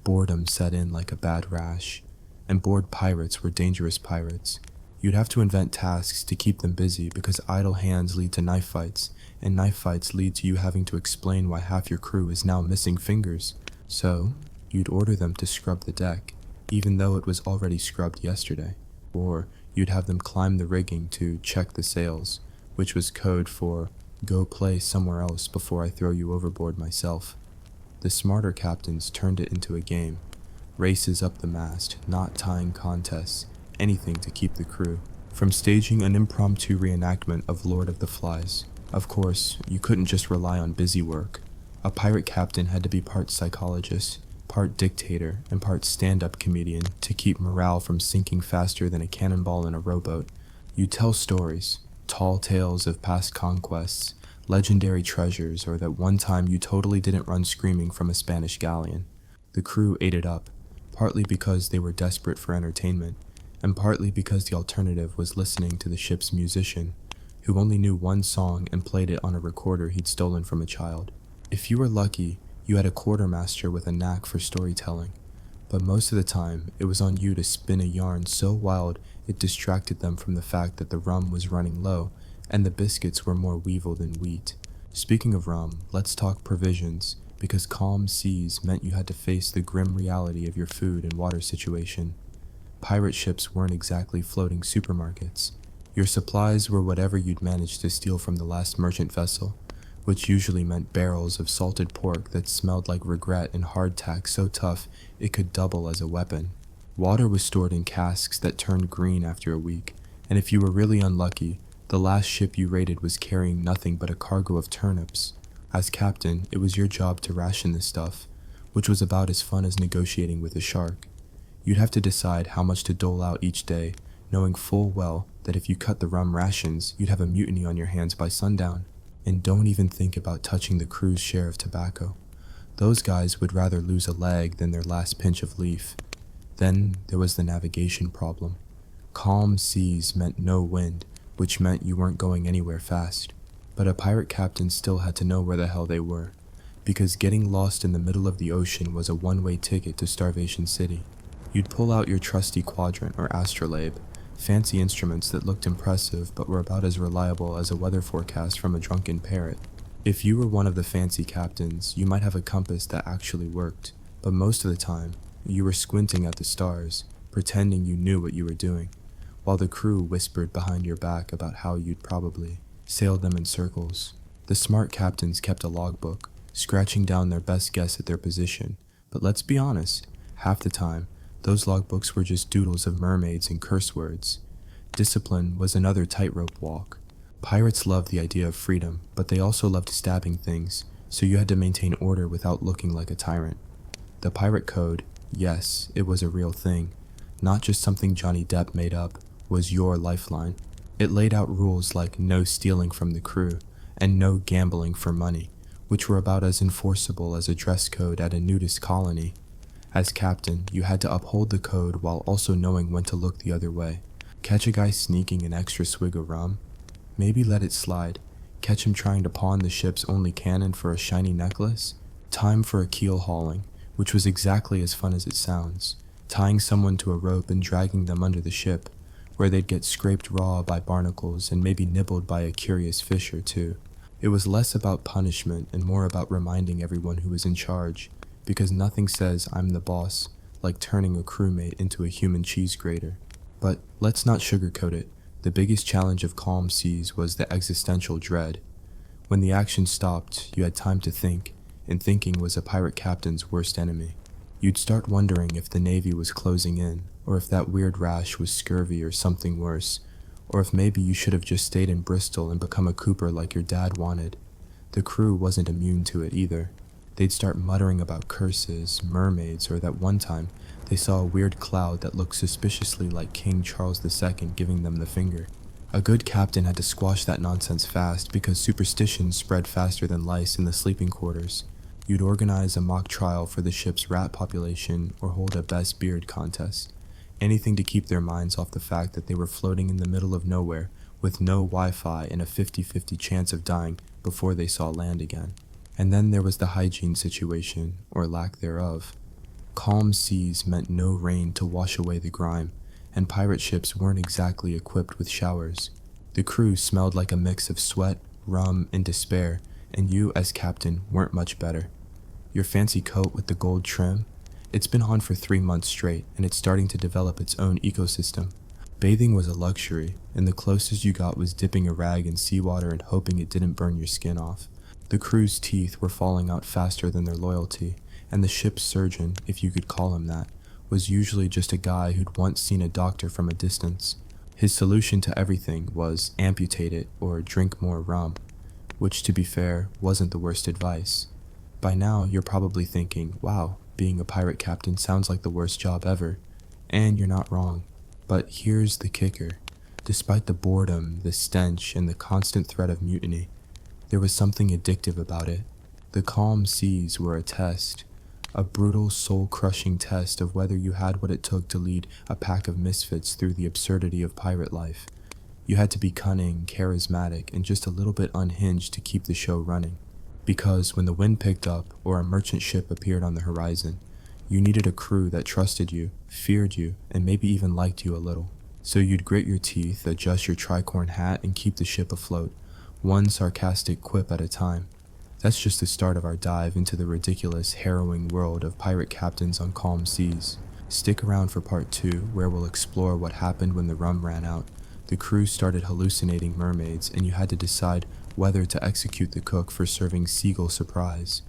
boredom set in like a bad rash, and bored pirates were dangerous pirates. You'd have to invent tasks to keep them busy because idle hands lead to knife fights, and knife fights lead to you having to explain why half your crew is now missing fingers. So, you'd order them to scrub the deck, even though it was already scrubbed yesterday. Or, you'd have them climb the rigging to check the sails, which was code for, go play somewhere else before I throw you overboard myself. The smarter captains turned it into a game. Races up the mast, knot tying contests, anything to keep the crew from staging an impromptu reenactment of Lord of the Flies. Of course, you couldn't just rely on busy work. A pirate captain had to be part psychologist, part dictator, and part stand-up comedian to keep morale from sinking faster than a cannonball in a rowboat. You tell stories, tall tales of past conquests, legendary treasures, or that one time you totally didn't run screaming from a Spanish galleon. The crew ate it up, partly because they were desperate for entertainment, and partly because the alternative was listening to the ship's musician, who only knew one song and played it on a recorder he'd stolen from a child. If you were lucky, you had a quartermaster with a knack for storytelling, but most of the time, it was on you to spin a yarn so wild it distracted them from the fact that the rum was running low and the biscuits were more weevil than wheat. Speaking of rum, let's talk provisions, because calm seas meant you had to face the grim reality of your food and water situation. Pirate ships weren't exactly floating supermarkets. Your supplies were whatever you'd managed to steal from the last merchant vessel, which usually meant barrels of salted pork that smelled like regret and hardtack so tough it could double as a weapon. Water was stored in casks that turned green after a week, and if you were really unlucky, the last ship you raided was carrying nothing but a cargo of turnips. As captain, it was your job to ration this stuff, which was about as fun as negotiating with a shark. You'd have to decide how much to dole out each day, knowing full well that if you cut the rum rations, you'd have a mutiny on your hands by sundown. And don't even think about touching the crew's share of tobacco. Those guys would rather lose a leg than their last pinch of leaf. Then there was the navigation problem. Calm seas meant no wind, which meant you weren't going anywhere fast. But a pirate captain still had to know where the hell they were, because getting lost in the middle of the ocean was a one-way ticket to Starvation City. You'd pull out your trusty quadrant or astrolabe, fancy instruments that looked impressive but were about as reliable as a weather forecast from a drunken parrot. If you were one of the fancy captains, you might have a compass that actually worked, but most of the time, you were squinting at the stars, pretending you knew what you were doing, while the crew whispered behind your back about how you'd probably sailed them in circles. The smart captains kept a logbook, scratching down their best guess at their position, but let's be honest, half the time, those logbooks were just doodles of mermaids and curse words. Discipline was another tightrope walk. Pirates loved the idea of freedom, but they also loved stabbing things, so you had to maintain order without looking like a tyrant. The pirate code, yes, it was a real thing, not just something Johnny Depp made up, was your lifeline. It laid out rules like no stealing from the crew, and no gambling for money, which were about as enforceable as a dress code at a nudist colony. As captain, you had to uphold the code while also knowing when to look the other way. Catch a guy sneaking an extra swig of rum? Maybe let it slide. Catch him trying to pawn the ship's only cannon for a shiny necklace? Time for a keel hauling, which was exactly as fun as it sounds. Tying someone to a rope and dragging them under the ship, where they'd get scraped raw by barnacles and maybe nibbled by a curious fish or two. It was less about punishment and more about reminding everyone who was in charge, because nothing says I'm the boss like turning a crewmate into a human cheese grater. But let's not sugarcoat it. The biggest challenge of calm seas was the existential dread. When the action stopped, you had time to think, and thinking was a pirate captain's worst enemy. You'd start wondering if the Navy was closing in, or if that weird rash was scurvy or something worse, or if maybe you should have just stayed in Bristol and become a cooper like your dad wanted. The crew wasn't immune to it either. They'd start muttering about curses, mermaids, or that one time they saw a weird cloud that looked suspiciously like King Charles II giving them the finger. A good captain had to squash that nonsense fast because superstition spread faster than lice in the sleeping quarters. You'd organize a mock trial for the ship's rat population or hold a best beard contest. Anything to keep their minds off the fact that they were floating in the middle of nowhere with no Wi-Fi and a 50-50 chance of dying before they saw land again. And then there was the hygiene situation, or lack thereof. Calm seas meant no rain to wash away the grime, and pirate ships weren't exactly equipped with showers. The crew smelled like a mix of sweat, rum, and despair, and you, as captain, weren't much better. Your fancy coat with the gold trim? It's been on for 3 months straight, and it's starting to develop its own ecosystem. Bathing was a luxury, and the closest you got was dipping a rag in seawater and hoping it didn't burn your skin off. The crew's teeth were falling out faster than their loyalty, and the ship's surgeon, if you could call him that, was usually just a guy who'd once seen a doctor from a distance. His solution to everything was amputate it or drink more rum, which, to be fair, wasn't the worst advice. By now, you're probably thinking, wow, being a pirate captain sounds like the worst job ever. And you're not wrong. But here's the kicker. Despite the boredom, the stench, and the constant threat of mutiny, there was something addictive about it. The calm seas were a test. A brutal, soul-crushing test of whether you had what it took to lead a pack of misfits through the absurdity of pirate life. You had to be cunning, charismatic, and just a little bit unhinged to keep the show running. Because when the wind picked up or a merchant ship appeared on the horizon, you needed a crew that trusted you, feared you, and maybe even liked you a little. So you'd grit your teeth, adjust your tricorn hat, and keep the ship afloat, one sarcastic quip at a time. That's just the start of our dive into the ridiculous, harrowing world of pirate captains on calm seas. Stick around for part 2, where we'll explore what happened when the rum ran out. The crew started hallucinating mermaids, and you had to decide whether to execute the cook for serving seagull surprise.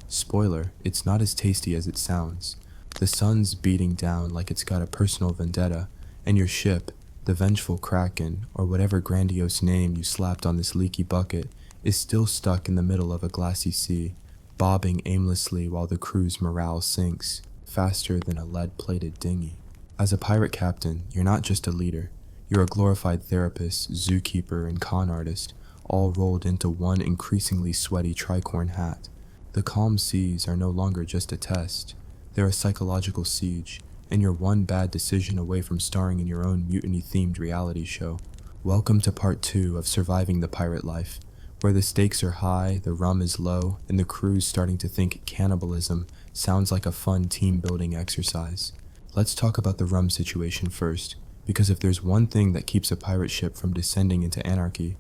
Spoiler, it's not as tasty as it sounds. The sun's beating down like it's got a personal vendetta, and your ship, the vengeful Kraken, or whatever grandiose name you slapped on this leaky bucket, is still stuck in the middle of a glassy sea, bobbing aimlessly while the crew's morale sinks, faster than a lead-plated dinghy. As a pirate captain, you're not just a leader. You're a glorified therapist, zookeeper, and con artist, all rolled into one increasingly sweaty tricorn hat. The calm seas are no longer just a test. They're a psychological siege, and you're one bad decision away from starring in your own mutiny-themed reality show. Welcome to part 2 of Surviving the Pirate Life, where the stakes are high, the rum is low, and the crew's starting to think cannibalism sounds like a fun team-building exercise. Let's talk about the rum situation first, because if there's one thing that keeps a pirate ship from descending into anarchy,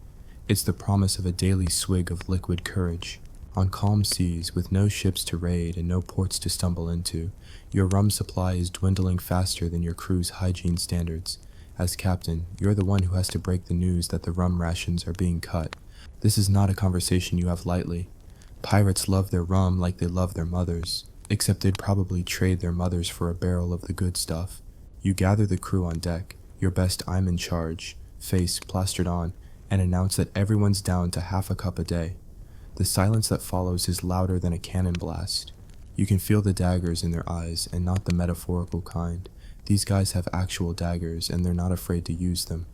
it's the promise of a daily swig of liquid courage. On calm seas, with no ships to raid and no ports to stumble into, your rum supply is dwindling faster than your crew's hygiene standards. As captain, you're the one who has to break the news that the rum rations are being cut. This is not a conversation you have lightly. Pirates love their rum like they love their mothers, except they'd probably trade their mothers for a barrel of the good stuff. You gather the crew on deck, your best I'm in charge, face plastered on, and announce that everyone's down to half a cup a day. The silence that follows is louder than a cannon blast. You can feel the daggers in their eyes, and not the metaphorical kind. These guys have actual daggers, and they're not afraid to use them.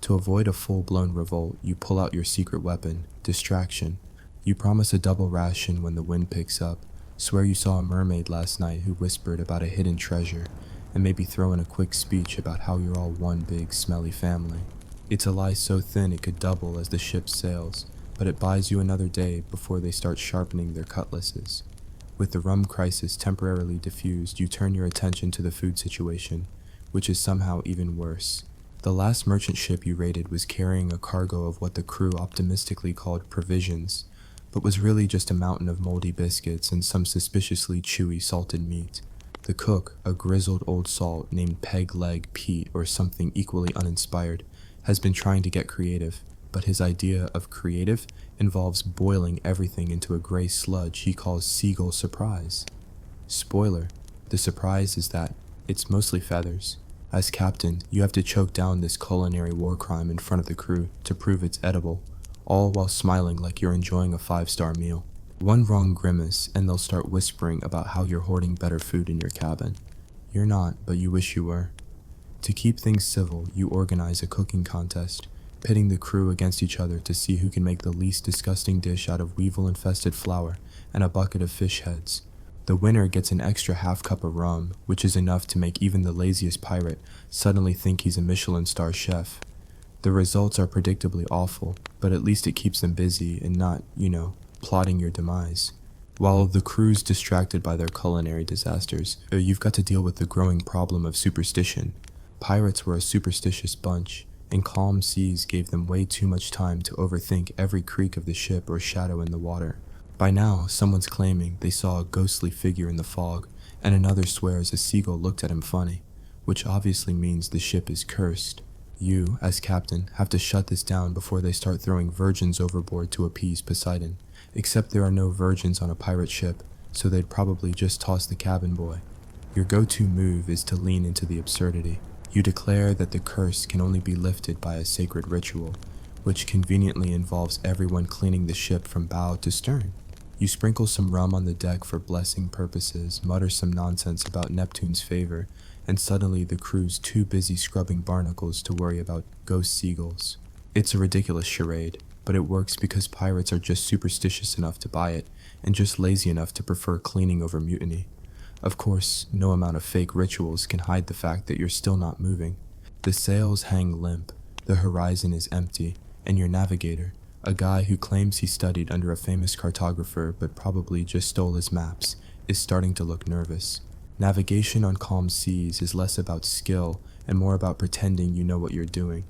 To avoid a full-blown revolt, you pull out your secret weapon, distraction. You promise a double ration when the wind picks up, swear you saw a mermaid last night who whispered about a hidden treasure, and maybe throw in a quick speech about how you're all one big, smelly family. It's a lie so thin it could double as the ship sails, but it buys you another day before they start sharpening their cutlasses. With the rum crisis temporarily diffused, you turn your attention to the food situation, which is somehow even worse. The last merchant ship you raided was carrying a cargo of what the crew optimistically called provisions, but was really just a mountain of moldy biscuits and some suspiciously chewy salted meat. The cook, a grizzled old salt named Peg Leg Pete or something equally uninspired, has been trying to get creative, but his idea of creative involves boiling everything into a gray sludge he calls seagull surprise. Spoiler, the surprise is that it's mostly feathers. As captain, you have to choke down this culinary war crime in front of the crew to prove it's edible, all while smiling like you're enjoying a 5-star meal. One wrong grimace and they'll start whispering about how you're hoarding better food in your cabin. You're not, but you wish you were. To keep things civil, you organize a cooking contest, pitting the crew against each other to see who can make the least disgusting dish out of weevil-infested flour and a bucket of fish heads. The winner gets an extra half cup of rum, which is enough to make even the laziest pirate suddenly think he's a Michelin star chef. The results are predictably awful, but at least it keeps them busy and not, plotting your demise. While the crew's distracted by their culinary disasters, you've got to deal with the growing problem of superstition. Pirates were a superstitious bunch, and calm seas gave them way too much time to overthink every creak of the ship or shadow in the water. By now, someone's claiming they saw a ghostly figure in the fog, and another swears a seagull looked at him funny, which obviously means the ship is cursed. You, as captain, have to shut this down before they start throwing virgins overboard to appease Poseidon. Except there are no virgins on a pirate ship, so they'd probably just toss the cabin boy. Your go-to move is to lean into the absurdity. You declare that the curse can only be lifted by a sacred ritual, which conveniently involves everyone cleaning the ship from bow to stern. You sprinkle some rum on the deck for blessing purposes, mutter some nonsense about Neptune's favor, and suddenly the crew's too busy scrubbing barnacles to worry about ghost seagulls. It's a ridiculous charade, but it works because pirates are just superstitious enough to buy it, and just lazy enough to prefer cleaning over mutiny. Of course, no amount of fake rituals can hide the fact that you're still not moving. The sails hang limp, the horizon is empty, and your navigator, a guy who claims he studied under a famous cartographer but probably just stole his maps, is starting to look nervous. Navigation on calm seas is less about skill and more about pretending you know what you're doing.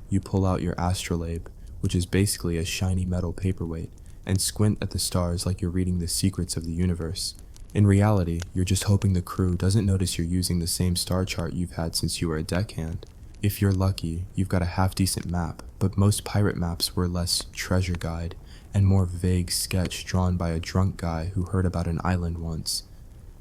You pull out your astrolabe, which is basically a shiny metal paperweight, and squint at the stars like you're reading the secrets of the universe. In reality, you're just hoping the crew doesn't notice you're using the same star chart you've had since you were a deckhand. If you're lucky, you've got a half-decent map, but most pirate maps were less treasure guide and more vague sketch drawn by a drunk guy who heard about an island once.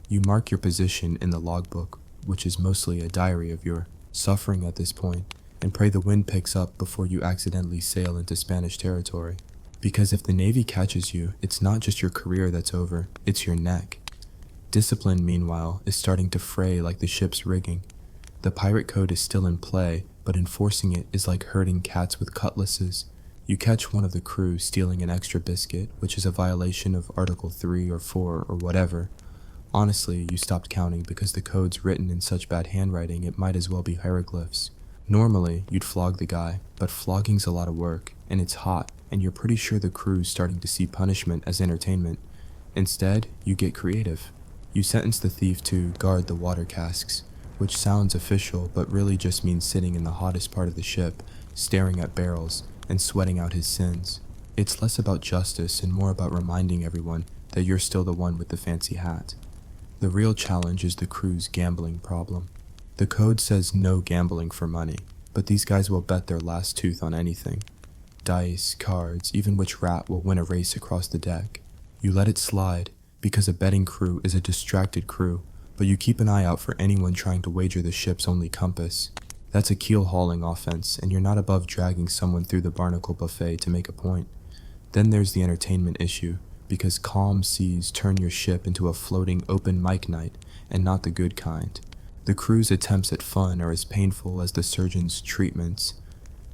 You mark your position in the logbook, which is mostly a diary of your suffering at this point, and pray the wind picks up before you accidentally sail into Spanish territory. Because if the Navy catches you, it's not just your career that's over, it's your neck. Discipline, meanwhile, is starting to fray like the ship's rigging. The pirate code is still in play, but enforcing it is like herding cats with cutlasses. You catch one of the crew stealing an extra biscuit, which is a violation of Article 3 or 4 or whatever. Honestly, you stopped counting because the code's written in such bad handwriting it might as well be hieroglyphs. Normally, you'd flog the guy, but flogging's a lot of work, and it's hot, and you're pretty sure the crew's starting to see punishment as entertainment. Instead, you get creative. You sentence the thief to guard the water casks, which sounds official but really just means sitting in the hottest part of the ship, staring at barrels, and sweating out his sins. It's less about justice and more about reminding everyone that you're still the one with the fancy hat. The real challenge is the crew's gambling problem. The code says no gambling for money, but these guys will bet their last tooth on anything. Dice, cards, even which rat will win a race across the deck. You let it slide, because a betting crew is a distracted crew, but you keep an eye out for anyone trying to wager the ship's only compass. That's a keel-hauling offense, and you're not above dragging someone through the barnacle buffet to make a point. Then there's the entertainment issue, because calm seas turn your ship into a floating open mic night, and not the good kind. The crew's attempts at fun are as painful as the surgeon's treatments.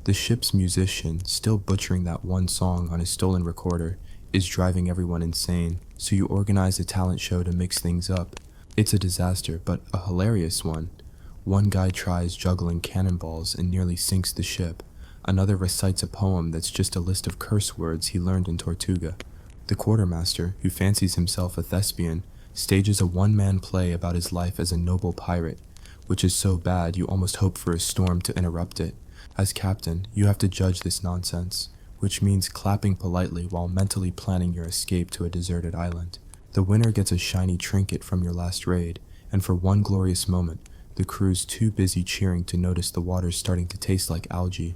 The ship's musician, still butchering that one song on his stolen recorder, is driving everyone insane, so you organize a talent show to mix things up. It's a disaster, but a hilarious one. One guy tries juggling cannonballs and nearly sinks the ship. Another recites a poem that's just a list of curse words he learned in Tortuga. The quartermaster, who fancies himself a thespian, stages a one-man play about his life as a noble pirate, which is so bad you almost hope for a storm to interrupt it. As captain, you have to judge this nonsense, which means clapping politely while mentally planning your escape to a deserted island. The winner gets a shiny trinket from your last raid, and for one glorious moment, the crew's too busy cheering to notice the water's starting to taste like algae.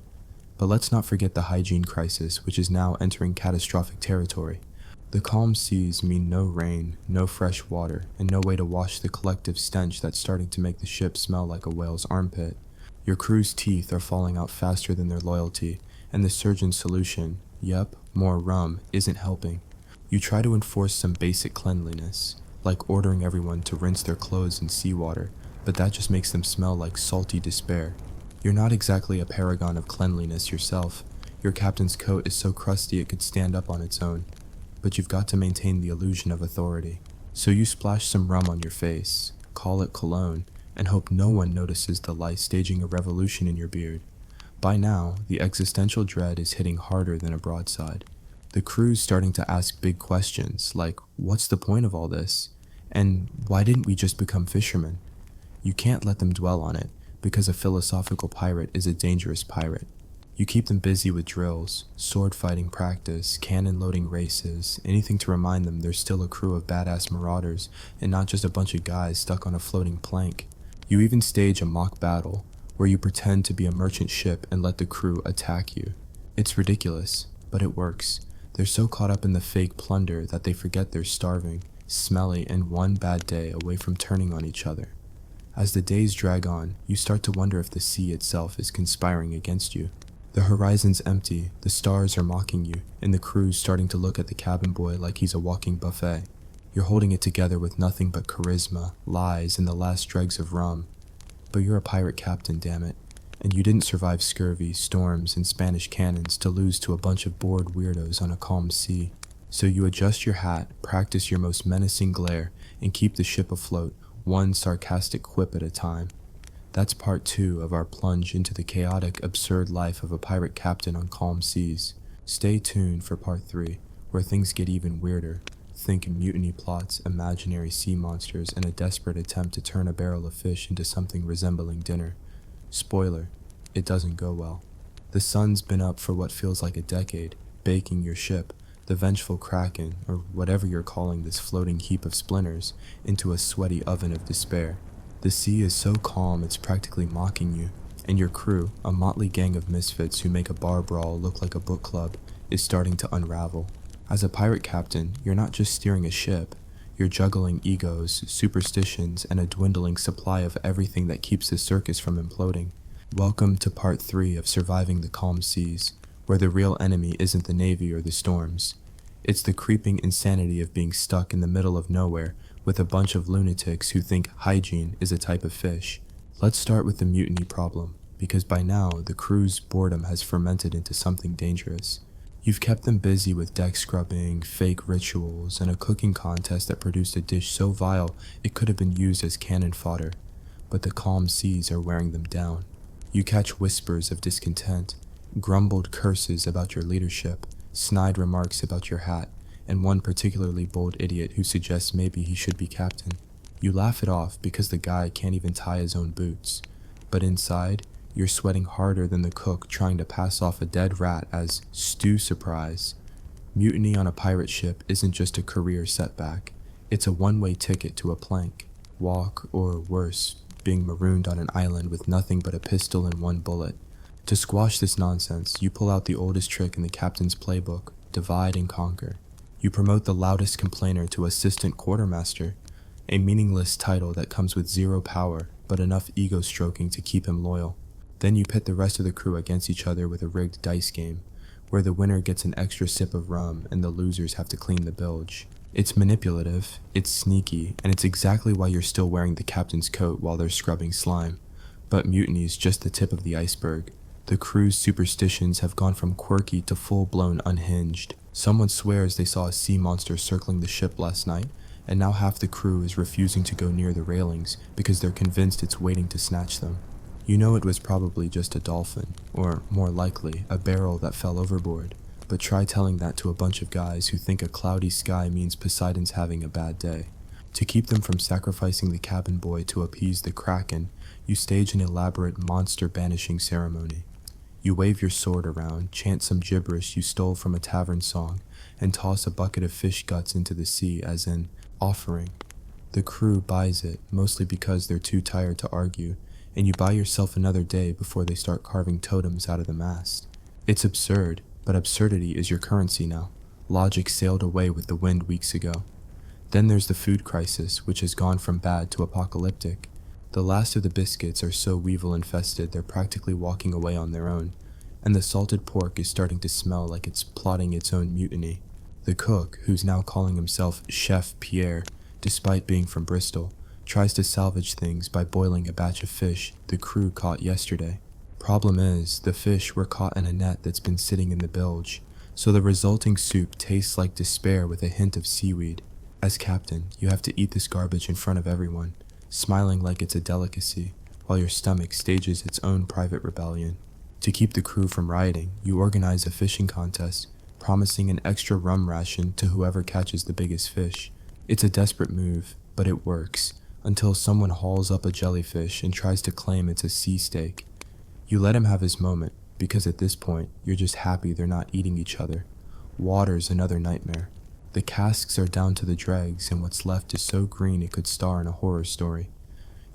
But let's not forget the hygiene crisis, which is now entering catastrophic territory. The calm seas mean no rain, no fresh water, and no way to wash the collective stench that's starting to make the ship smell like a whale's armpit. Your crew's teeth are falling out faster than their loyalty, and the surgeon's solution, yep, more rum, isn't helping. You try to enforce some basic cleanliness, like ordering everyone to rinse their clothes in seawater, but that just makes them smell like salty despair. You're not exactly a paragon of cleanliness yourself. Your captain's coat is so crusty it could stand up on its own. But you've got to maintain the illusion of authority. So you splash some rum on your face, call it cologne, and hope no one notices the lice staging a revolution in your beard. By now, the existential dread is hitting harder than a broadside. The crew's starting to ask big questions, like, what's the point of all this? And why didn't we just become fishermen? You can't let them dwell on it, because a philosophical pirate is a dangerous pirate. You keep them busy with drills, sword fighting practice, cannon loading races, anything to remind them there's still a crew of badass marauders and not just a bunch of guys stuck on a floating plank. You even stage a mock battle, where you pretend to be a merchant ship and let the crew attack you. It's ridiculous, but it works. They're so caught up in the fake plunder that they forget they're starving, smelly, and one bad day away from turning on each other. As the days drag on, you start to wonder if the sea itself is conspiring against you. The horizon's empty, the stars are mocking you, and the crew's starting to look at the cabin boy like he's a walking buffet. You're holding it together with nothing but charisma, lies, and the last dregs of rum. But you're a pirate captain, damn it, and you didn't survive scurvy, storms, and Spanish cannons to lose to a bunch of bored weirdos on a calm sea. So you adjust your hat, practice your most menacing glare, and keep the ship afloat, one sarcastic quip at a time. That's part 2 of our plunge into the chaotic, absurd life of a pirate captain on calm seas. Stay tuned for part 3, where things get even weirder. Think mutiny plots, imaginary sea monsters, and a desperate attempt to turn a barrel of fish into something resembling dinner. Spoiler, it doesn't go well. The sun's been up for what feels like a decade, baking your ship, the vengeful kraken, or whatever you're calling this floating heap of splinters, into a sweaty oven of despair. The sea is so calm it's practically mocking you, and your crew, a motley gang of misfits who make a bar brawl look like a book club, is starting to unravel. As a pirate captain, you're not just steering a ship, you're juggling egos, superstitions, and a dwindling supply of everything that keeps the circus from imploding. Welcome to part 3 of surviving the calm seas, where the real enemy isn't the Navy or the storms. It's the creeping insanity of being stuck in the middle of nowhere with a bunch of lunatics who think hygiene is a type of fish. Let's start with the mutiny problem, because by now the crew's boredom has fermented into something dangerous. You've kept them busy with deck scrubbing, fake rituals, and a cooking contest that produced a dish so vile it could have been used as cannon fodder. But the calm seas are wearing them down. You catch whispers of discontent, grumbled curses about your leadership, snide remarks about your hat, and one particularly bold idiot who suggests maybe he should be captain. You laugh it off because the guy can't even tie his own boots. But inside, you're sweating harder than the cook trying to pass off a dead rat as stew surprise. Mutiny on a pirate ship isn't just a career setback. It's a one-way ticket to a plank. Walk, or worse, being marooned on an island with nothing but a pistol and one bullet. To squash this nonsense, you pull out the oldest trick in the captain's playbook, divide and conquer. You promote the loudest complainer to assistant quartermaster, a meaningless title that comes with zero power, but enough ego stroking to keep him loyal. Then you pit the rest of the crew against each other with a rigged dice game, where the winner gets an extra sip of rum and the losers have to clean the bilge. It's manipulative, it's sneaky, and it's exactly why you're still wearing the captain's coat while they're scrubbing slime. But mutiny is just the tip of the iceberg. The crew's superstitions have gone from quirky to full-blown unhinged. Someone swears they saw a sea monster circling the ship last night, and now half the crew is refusing to go near the railings because they're convinced it's waiting to snatch them. You know it was probably just a dolphin, or more likely, a barrel that fell overboard, but try telling that to a bunch of guys who think a cloudy sky means Poseidon's having a bad day. To keep them from sacrificing the cabin boy to appease the kraken, You stage an elaborate monster banishing ceremony. You wave your sword around, chant some gibberish you stole from a tavern song, and toss a bucket of fish guts into the sea as an offering. The crew buys it, mostly because they're too tired to argue, and you buy yourself another day before they start carving totems out of the mast. It's absurd, but absurdity is your currency now. Logic sailed away with the wind weeks ago. Then there's the food crisis, which has gone from bad to apocalyptic. The last of the biscuits are so weevil-infested they're practically walking away on their own, and the salted pork is starting to smell like it's plotting its own mutiny. The cook, who's now calling himself Chef Pierre, despite being from Bristol, tries to salvage things by boiling a batch of fish the crew caught yesterday. Problem is, the fish were caught in a net that's been sitting in the bilge, so the resulting soup tastes like despair with a hint of seaweed. As captain, you have to eat this garbage in front of everyone, smiling like it's a delicacy, while your stomach stages its own private rebellion. To keep the crew from rioting, you organize a fishing contest, promising an extra rum ration to whoever catches the biggest fish. It's a desperate move, but it works, until someone hauls up a jellyfish and tries to claim it's a sea steak. You let him have his moment, because at this point, you're just happy they're not eating each other. Water's another nightmare. The casks are down to the dregs, and what's left is so green it could star in a horror story.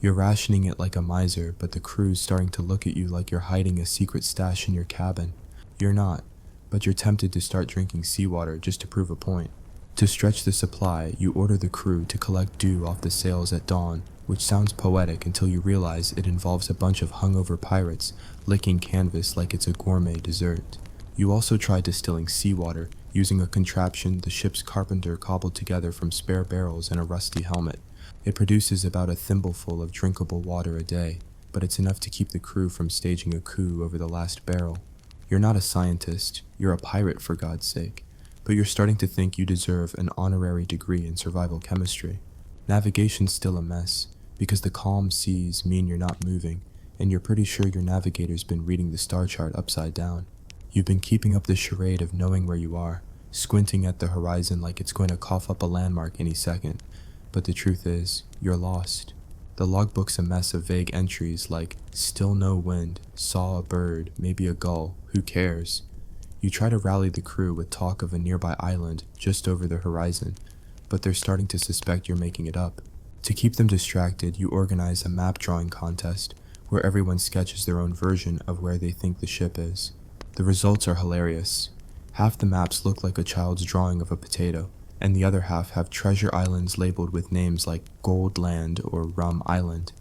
You're rationing it like a miser, but the crew's starting to look at you like you're hiding a secret stash in your cabin. You're not, but you're tempted to start drinking seawater just to prove a point. To stretch the supply, you order the crew to collect dew off the sails at dawn, which sounds poetic until you realize it involves a bunch of hungover pirates licking canvas like it's a gourmet dessert. You also try distilling seawater using a contraption the ship's carpenter cobbled together from spare barrels and a rusty helmet. It produces about a thimbleful of drinkable water a day, but it's enough to keep the crew from staging a coup over the last barrel. You're not a scientist, you're a pirate for God's sake, but you're starting to think you deserve an honorary degree in survival chemistry. Navigation's still a mess, because the calm seas mean you're not moving, and you're pretty sure your navigator's been reading the star chart upside down. You've been keeping up the charade of knowing where you are, squinting at the horizon like it's going to cough up a landmark any second, but the truth is, you're lost. The logbook's a mess of vague entries like, still no wind, saw a bird, maybe a gull, who cares? You try to rally the crew with talk of a nearby island just over the horizon, but they're starting to suspect you're making it up. To keep them distracted, you organize a map drawing contest where everyone sketches their own version of where they think the ship is. The results are hilarious. Half the maps look like a child's drawing of a potato, and the other half have treasure islands labeled with names like Gold Land or Rum Island.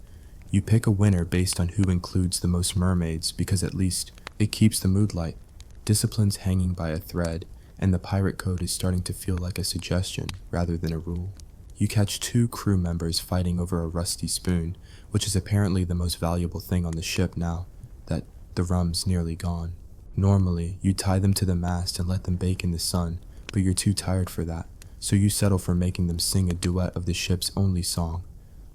You pick a winner based on who includes the most mermaids because at least it keeps the mood light. Discipline's hanging by a thread, and the pirate code is starting to feel like a suggestion rather than a rule. You catch 2 crew members fighting over a rusty spoon, which is apparently the most valuable thing on the ship now that the rum's nearly gone. Normally, you tie them to the mast and let them bake in the sun, but you're too tired for that, so you settle for making them sing a duet of the ship's only song,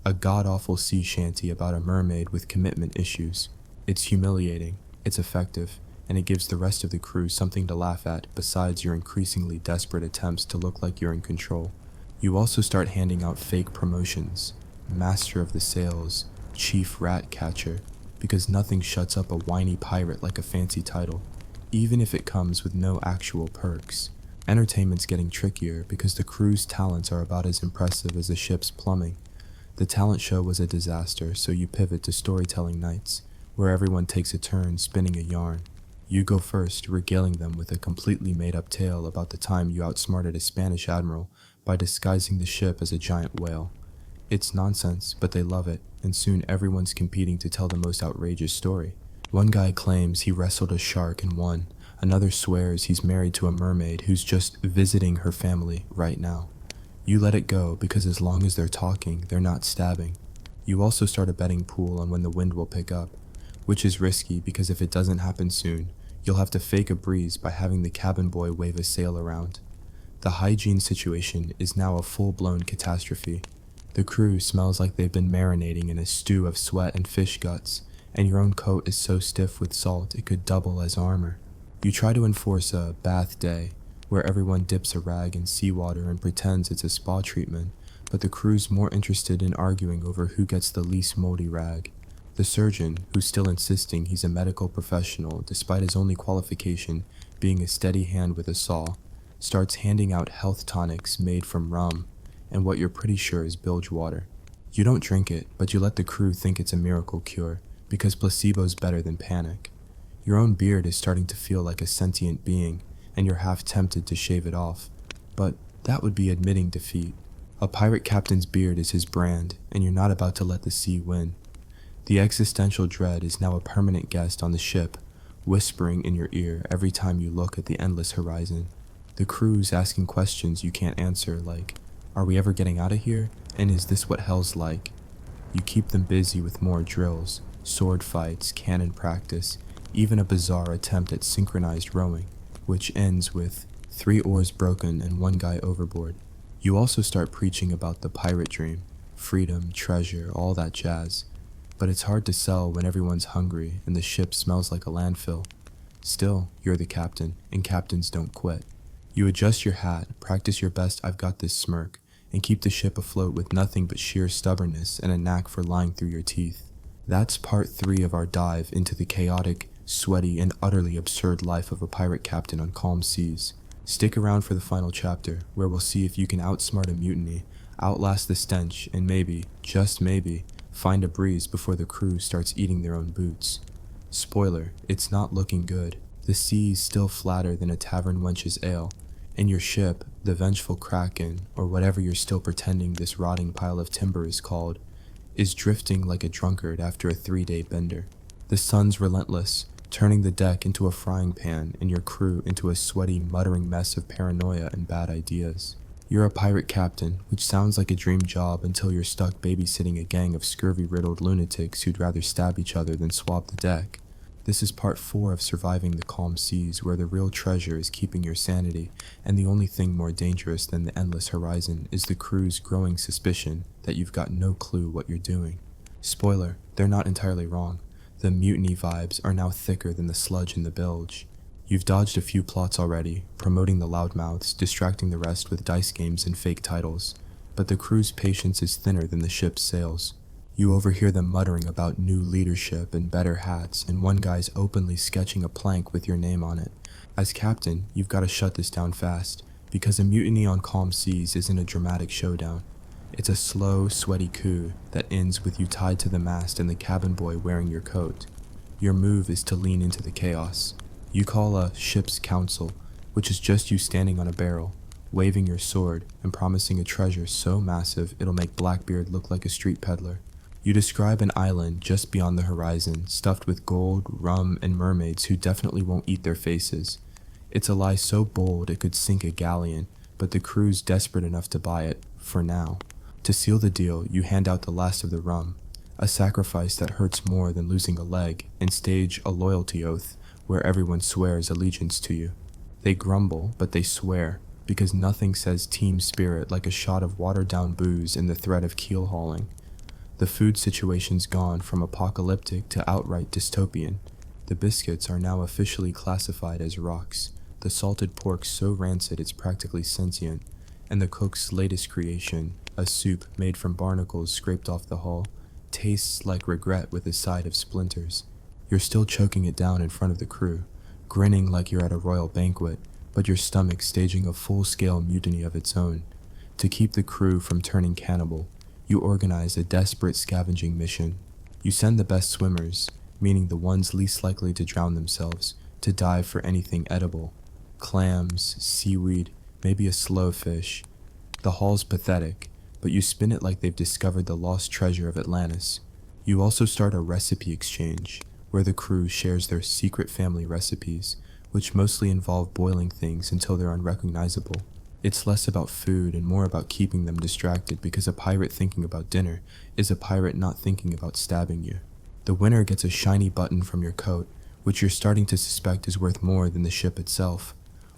a god-awful sea shanty about a mermaid with commitment issues. It's humiliating, it's effective, and it gives the rest of the crew something to laugh at besides your increasingly desperate attempts to look like you're in control. You also start handing out fake promotions, Master of the Sails, Chief Rat Catcher, because nothing shuts up a whiny pirate like a fancy title, even if it comes with no actual perks. Entertainment's getting trickier because the crew's talents are about as impressive as the ship's plumbing. The talent show was a disaster, so you pivot to storytelling nights, where everyone takes a turn spinning a yarn. You go first, regaling them with a completely made-up tale about the time you outsmarted a Spanish admiral by disguising the ship as a giant whale. It's nonsense, but they love it, and soon everyone's competing to tell the most outrageous story. One guy claims he wrestled a shark and won. Another swears he's married to a mermaid who's just visiting her family right now. You let it go because as long as they're talking, they're not stabbing. You also start a betting pool on when the wind will pick up, which is risky because if it doesn't happen soon, you'll have to fake a breeze by having the cabin boy wave a sail around. The hygiene situation is now a full-blown catastrophe. The crew smells like they've been marinating in a stew of sweat and fish guts, and your own coat is so stiff with salt it could double as armor. You try to enforce a bath day, where everyone dips a rag in seawater and pretends it's a spa treatment, but the crew's more interested in arguing over who gets the least moldy rag. The surgeon, who's still insisting he's a medical professional despite his only qualification being a steady hand with a saw, starts handing out health tonics made from rum and what you're pretty sure is bilge water. You don't drink it, but you let the crew think it's a miracle cure because placebo's better than panic. Your own beard is starting to feel like a sentient being, and you're half tempted to shave it off, but that would be admitting defeat. A pirate captain's beard is his brand, and you're not about to let the sea win. The existential dread is now a permanent guest on the ship, whispering in your ear every time you look at the endless horizon. The crew's asking questions you can't answer, like, are we ever getting out of here? And is this what hell's like? You keep them busy with more drills, sword fights, cannon practice, even a bizarre attempt at synchronized rowing, which ends with 3 oars broken and 1 guy overboard. You also start preaching about the pirate dream, freedom, treasure, all that jazz. But it's hard to sell when everyone's hungry and the ship smells like a landfill. Still, you're the captain, and captains don't quit. You adjust your hat, practice your best I've got this smirk, and keep the ship afloat with nothing but sheer stubbornness and a knack for lying through your teeth. That's part 3 of our dive into the chaotic, sweaty, and utterly absurd life of a pirate captain on calm seas. Stick around for the final chapter, where we'll see if you can outsmart a mutiny, outlast the stench, and maybe, just maybe, find a breeze before the crew starts eating their own boots. Spoiler, it's not looking good. The sea's still flatter than a tavern wench's ale, and your ship, the vengeful Kraken, or whatever you're still pretending this rotting pile of timber is called, is drifting like a drunkard after a 3-day bender. The sun's relentless, turning the deck into a frying pan and your crew into a sweaty, muttering mess of paranoia and bad ideas. You're a pirate captain, which sounds like a dream job until you're stuck babysitting a gang of scurvy-riddled lunatics who'd rather stab each other than swab the deck. This is part 4 of surviving the calm seas, where the real treasure is keeping your sanity, and the only thing more dangerous than the endless horizon is the crew's growing suspicion that you've got no clue what you're doing. Spoiler, they're not entirely wrong. The mutiny vibes are now thicker than the sludge in the bilge. You've dodged a few plots already, promoting the loudmouths, distracting the rest with dice games and fake titles, but the crew's patience is thinner than the ship's sails. You overhear them muttering about new leadership and better hats, and one guy's openly sketching a plank with your name on it. As captain, you've got to shut this down fast, because a mutiny on calm seas isn't a dramatic showdown. It's a slow, sweaty coup that ends with you tied to the mast and the cabin boy wearing your coat. Your move is to lean into the chaos. You call a ship's council, which is just you standing on a barrel, waving your sword, and promising a treasure so massive it'll make Blackbeard look like a street peddler. You describe an island just beyond the horizon, stuffed with gold, rum, and mermaids who definitely won't eat their faces. It's a lie so bold it could sink a galleon, but the crew's desperate enough to buy it, for now. To seal the deal, you hand out the last of the rum, a sacrifice that hurts more than losing a leg, and stage a loyalty oath where everyone swears allegiance to you. They grumble, but they swear, because nothing says team spirit like a shot of watered-down booze and the threat of keel hauling. The food situation's gone from apocalyptic to outright dystopian. The biscuits are now officially classified as rocks, the salted pork so rancid it's practically sentient, and the cook's latest creation, a soup made from barnacles scraped off the hull, tastes like regret with a side of splinters. You're still choking it down in front of the crew, grinning like you're at a royal banquet, but your stomach staging a full-scale mutiny of its own. To keep the crew from turning cannibal, you organize a desperate scavenging mission. You send the best swimmers, meaning the ones least likely to drown themselves, to dive for anything edible. Clams, seaweed, maybe a slow fish. The haul's pathetic, but you spin it like they've discovered the lost treasure of Atlantis. You also start a recipe exchange, where the crew shares their secret family recipes, which mostly involve boiling things until they're unrecognizable. It's less about food and more about keeping them distracted, because a pirate thinking about dinner is a pirate not thinking about stabbing you. The winner gets a shiny button from your coat, which you're starting to suspect is worth more than the ship itself.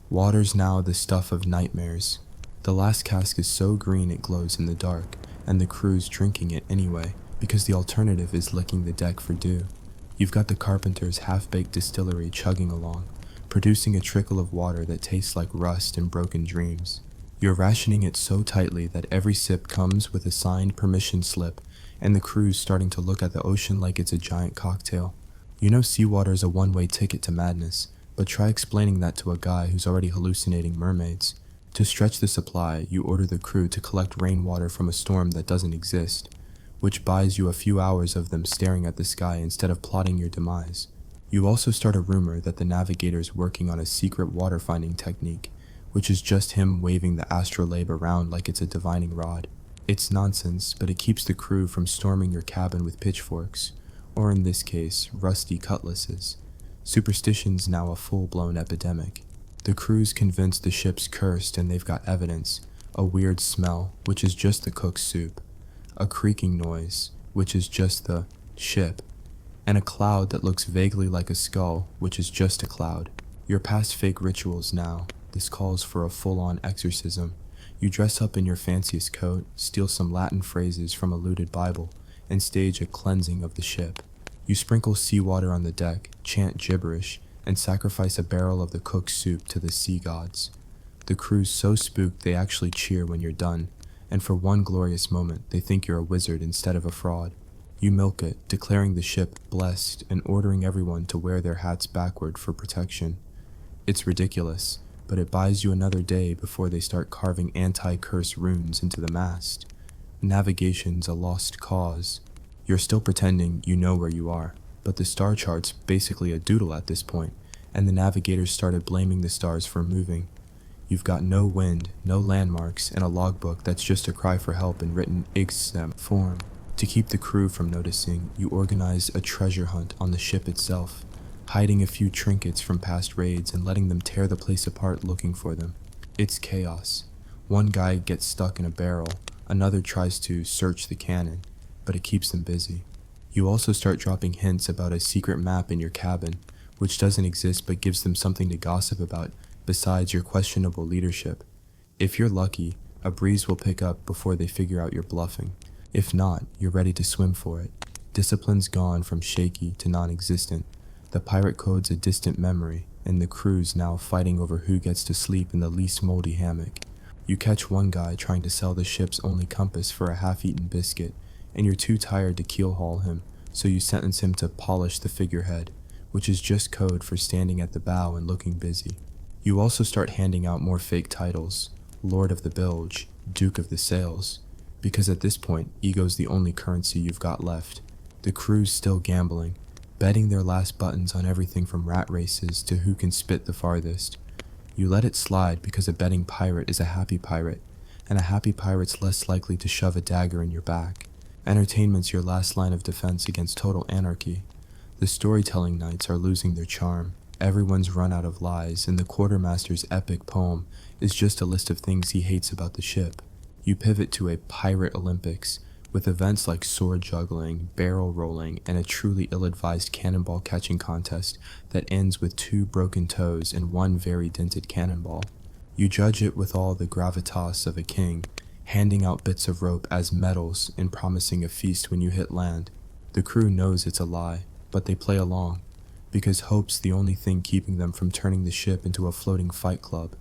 Water's now the stuff of nightmares. The last cask is so green it glows in the dark, and the crew's drinking it anyway, because the alternative is licking the deck for dew. You've got the carpenter's half-baked distillery chugging along, producing a trickle of water that tastes like rust and broken dreams. You're rationing it so tightly that every sip comes with a signed permission slip, and the crew's starting to look at the ocean like it's a giant cocktail. You know seawater is a one-way ticket to madness, but try explaining that to a guy who's already hallucinating mermaids. To stretch the supply, you order the crew to collect rainwater from a storm that doesn't exist, which buys you a few hours of them staring at the sky instead of plotting your demise. You also start a rumor that the navigator's working on a secret water-finding technique, which is just him waving the astrolabe around like it's a divining rod. It's nonsense, but it keeps the crew from storming your cabin with pitchforks, or in this case, rusty cutlasses. Superstition's now a full-blown epidemic. The crew's convinced the ship's cursed and they've got evidence, a weird smell, which is just the cook's soup, a creaking noise, which is just the ship, and a cloud that looks vaguely like a skull, which is just a cloud. You're past fake rituals now. This calls for a full-on exorcism. You dress up in your fanciest coat, steal some Latin phrases from a looted Bible, and stage a cleansing of the ship. You sprinkle seawater on the deck, chant gibberish, and sacrifice a barrel of the cook's soup to the sea gods. The crew's so spooked they actually cheer when you're done, and for one glorious moment they think you're a wizard instead of a fraud. You milk it, declaring the ship blessed and ordering everyone to wear their hats backward for protection. It's ridiculous, but it buys you another day before they start carving anti-curse runes into the mast. Navigation's a lost cause. You're still pretending you know where you are, but the star chart's basically a doodle at this point, and the navigators started blaming the stars for moving. You've got no wind, no landmarks, and a logbook that's just a cry for help in written exempt form. To keep the crew from noticing, you organize a treasure hunt on the ship itself, hiding a few trinkets from past raids and letting them tear the place apart looking for them. It's chaos. One guy gets stuck in a barrel, another tries to search the cannon, but it keeps them busy. You also start dropping hints about a secret map in your cabin, which doesn't exist but gives them something to gossip about besides your questionable leadership. If you're lucky, a breeze will pick up before they figure out you're bluffing. If not, you're ready to swim for it. Discipline's gone from shaky to non-existent. The pirate code's a distant memory, and the crew's now fighting over who gets to sleep in the least moldy hammock. You catch one guy trying to sell the ship's only compass for a half-eaten biscuit, and you're too tired to keel-haul him, so you sentence him to polish the figurehead, which is just code for standing at the bow and looking busy. You also start handing out more fake titles, Lord of the Bilge, Duke of the Sails, because at this point, ego's the only currency you've got left. The crew's still gambling, betting their last buttons on everything from rat races to who can spit the farthest. You let it slide because a betting pirate is a happy pirate, and a happy pirate's less likely to shove a dagger in your back. Entertainment's your last line of defense against total anarchy. The storytelling nights are losing their charm. Everyone's run out of lies, and the quartermaster's epic poem is just a list of things he hates about the ship. You pivot to a pirate Olympics, with events like sword juggling, barrel rolling, and a truly ill-advised cannonball catching contest that ends with 2 broken toes and 1 very dented cannonball. You judge it with all the gravitas of a king, handing out bits of rope as medals and promising a feast when you hit land. The crew knows it's a lie, but they play along, because hope's the only thing keeping them from turning the ship into a floating fight club.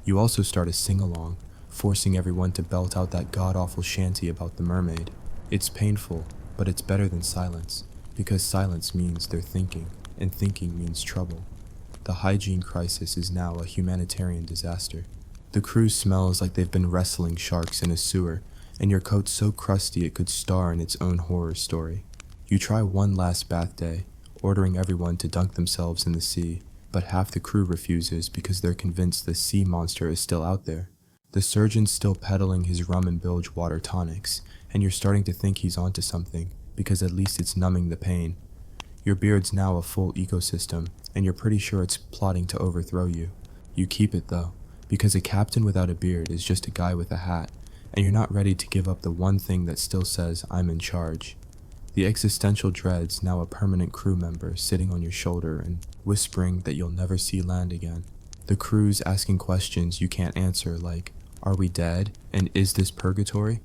You also start a sing-along, forcing everyone to belt out that god-awful shanty about the mermaid. It's painful, but it's better than silence, because silence means they're thinking, and thinking means trouble. The hygiene crisis is now a humanitarian disaster. The crew smells like they've been wrestling sharks in a sewer, and your coat's so crusty it could star in its own horror story. You try one last bath day, ordering everyone to dunk themselves in the sea, but half the crew refuses because they're convinced the sea monster is still out there. The surgeon's still peddling his rum and bilge water tonics, and you're starting to think he's onto something, because at least it's numbing the pain. Your beard's now a full ecosystem, and you're pretty sure it's plotting to overthrow you. You keep it though, because a captain without a beard is just a guy with a hat, and you're not ready to give up the one thing that still says, I'm in charge. The existential dread's now a permanent crew member sitting on your shoulder and whispering that you'll never see land again. The crew's asking questions you can't answer like, are we dead? And is this purgatory?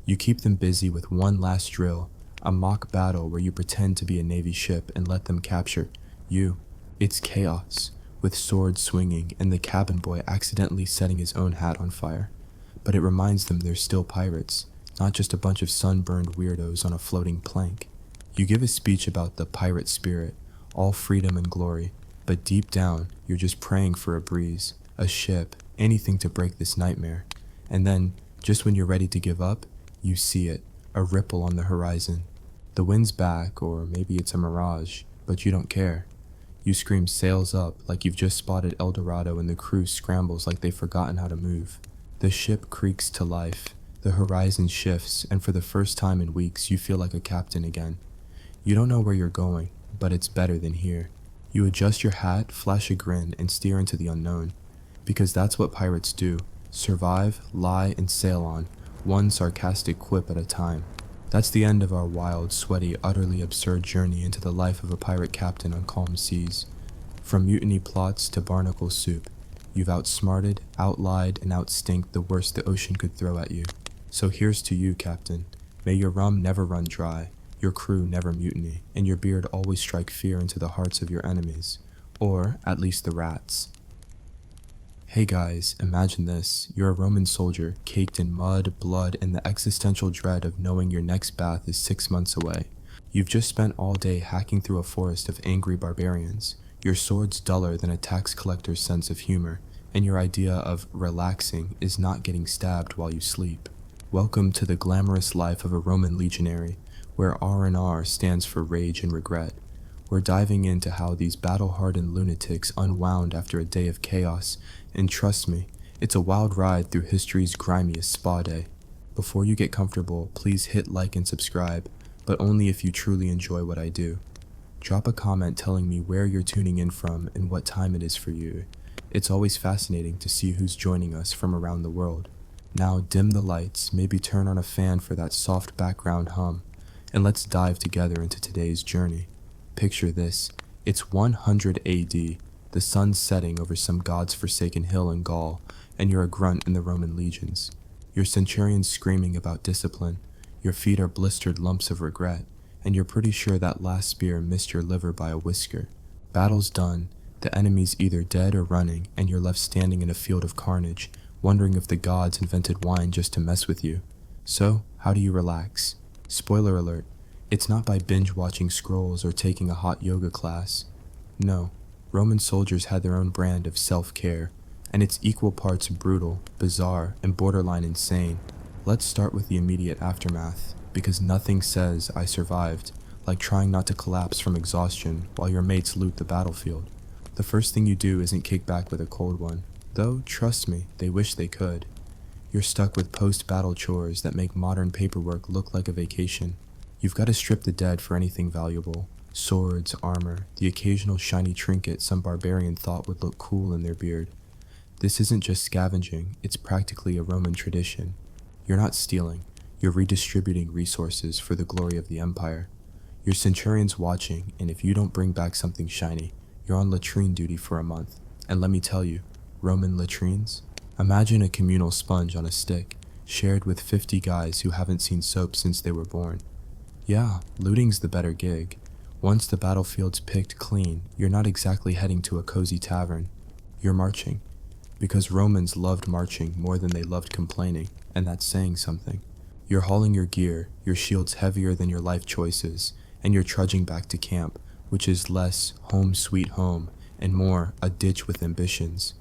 You keep them busy with one last drill, a mock battle where you pretend to be a Navy ship and let them capture you. It's chaos, with swords swinging and the cabin boy accidentally setting his own hat on fire. But it reminds them they're still pirates, not just a bunch of sunburned weirdos on a floating plank. You give a speech about the pirate spirit, all freedom and glory, but deep down, you're just praying for a breeze, a ship, anything to break this nightmare. And then, just when you're ready to give up, you see it, a ripple on the horizon. The wind's back, or maybe it's a mirage, but you don't care. You scream sails up like you've just spotted El Dorado, and the crew scrambles like they've forgotten how to move. The ship creaks to life, the horizon shifts, and for the first time in weeks, you feel like a captain again. You don't know where you're going, but it's better than here. You adjust your hat, flash a grin, and steer into the unknown. Because that's what pirates do. Survive, lie, and sail on, one sarcastic quip at a time. That's the end of our wild, sweaty, utterly absurd journey into the life of a pirate captain on calm seas. From mutiny plots to barnacle soup, you've outsmarted, outlied, and outstinked the worst the ocean could throw at you. So here's to you, Captain. May your rum never run dry, your crew never mutiny, and your beard always strike fear into the hearts of your enemies, or at least the rats. Hey guys, imagine this. You're a Roman soldier, caked in mud, blood, and the existential dread of knowing your next bath is 6 months away. You've just spent all day hacking through a forest of angry barbarians. Your sword's duller than a tax collector's sense of humor, and your idea of relaxing is not getting stabbed while you sleep. Welcome to the glamorous life of a Roman legionary, where R&R stands for rage and regret. We're diving into how these battle-hardened lunatics unwound after a day of chaos, and trust me, it's a wild ride through history's grimiest spa day. Before you get comfortable, please hit like and subscribe, but only if you truly enjoy what I do. Drop a comment telling me where you're tuning in from and what time it is for you. It's always fascinating to see who's joining us from around the world. Now dim the lights, maybe turn on a fan for that soft background hum, and let's dive together into today's journey. Picture this, it's 100 AD, the sun's setting over some god's forsaken hill in Gaul, and you're a grunt in the Roman legions. Your centurion's screaming about discipline, your feet are blistered lumps of regret, and you're pretty sure that last spear missed your liver by a whisker. Battle's done, the enemy's either dead or running, and you're left standing in a field of carnage, wondering if the gods invented wine just to mess with you. So, how do you relax? Spoiler alert, it's not by binge-watching scrolls or taking a hot yoga class. No, Roman soldiers had their own brand of self-care, and it's equal parts brutal, bizarre, and borderline insane. Let's start with the immediate aftermath, because nothing says I survived like trying not to collapse from exhaustion while your mates loot the battlefield. The first thing you do isn't kick back with a cold one, though trust me, they wish they could. You're stuck with post-battle chores that make modern paperwork look like a vacation. You've got to strip the dead for anything valuable. Swords, armor, the occasional shiny trinket some barbarian thought would look cool in their beard. This isn't just scavenging, it's practically a Roman tradition. You're not stealing, you're redistributing resources for the glory of the empire. Your centurion's watching, and if you don't bring back something shiny, you're on latrine duty for a month. And let me tell you, Roman latrines? Imagine a communal sponge on a stick, shared with 50 guys who haven't seen soap since they were born. Yeah, looting's the better gig. Once the battlefield's picked clean, you're not exactly heading to a cozy tavern. You're marching. Because Romans loved marching more than they loved complaining, and that's saying something. You're hauling your gear, your shield's heavier than your life choices, and you're trudging back to camp, which is less home sweet home, and more a ditch with ambitions.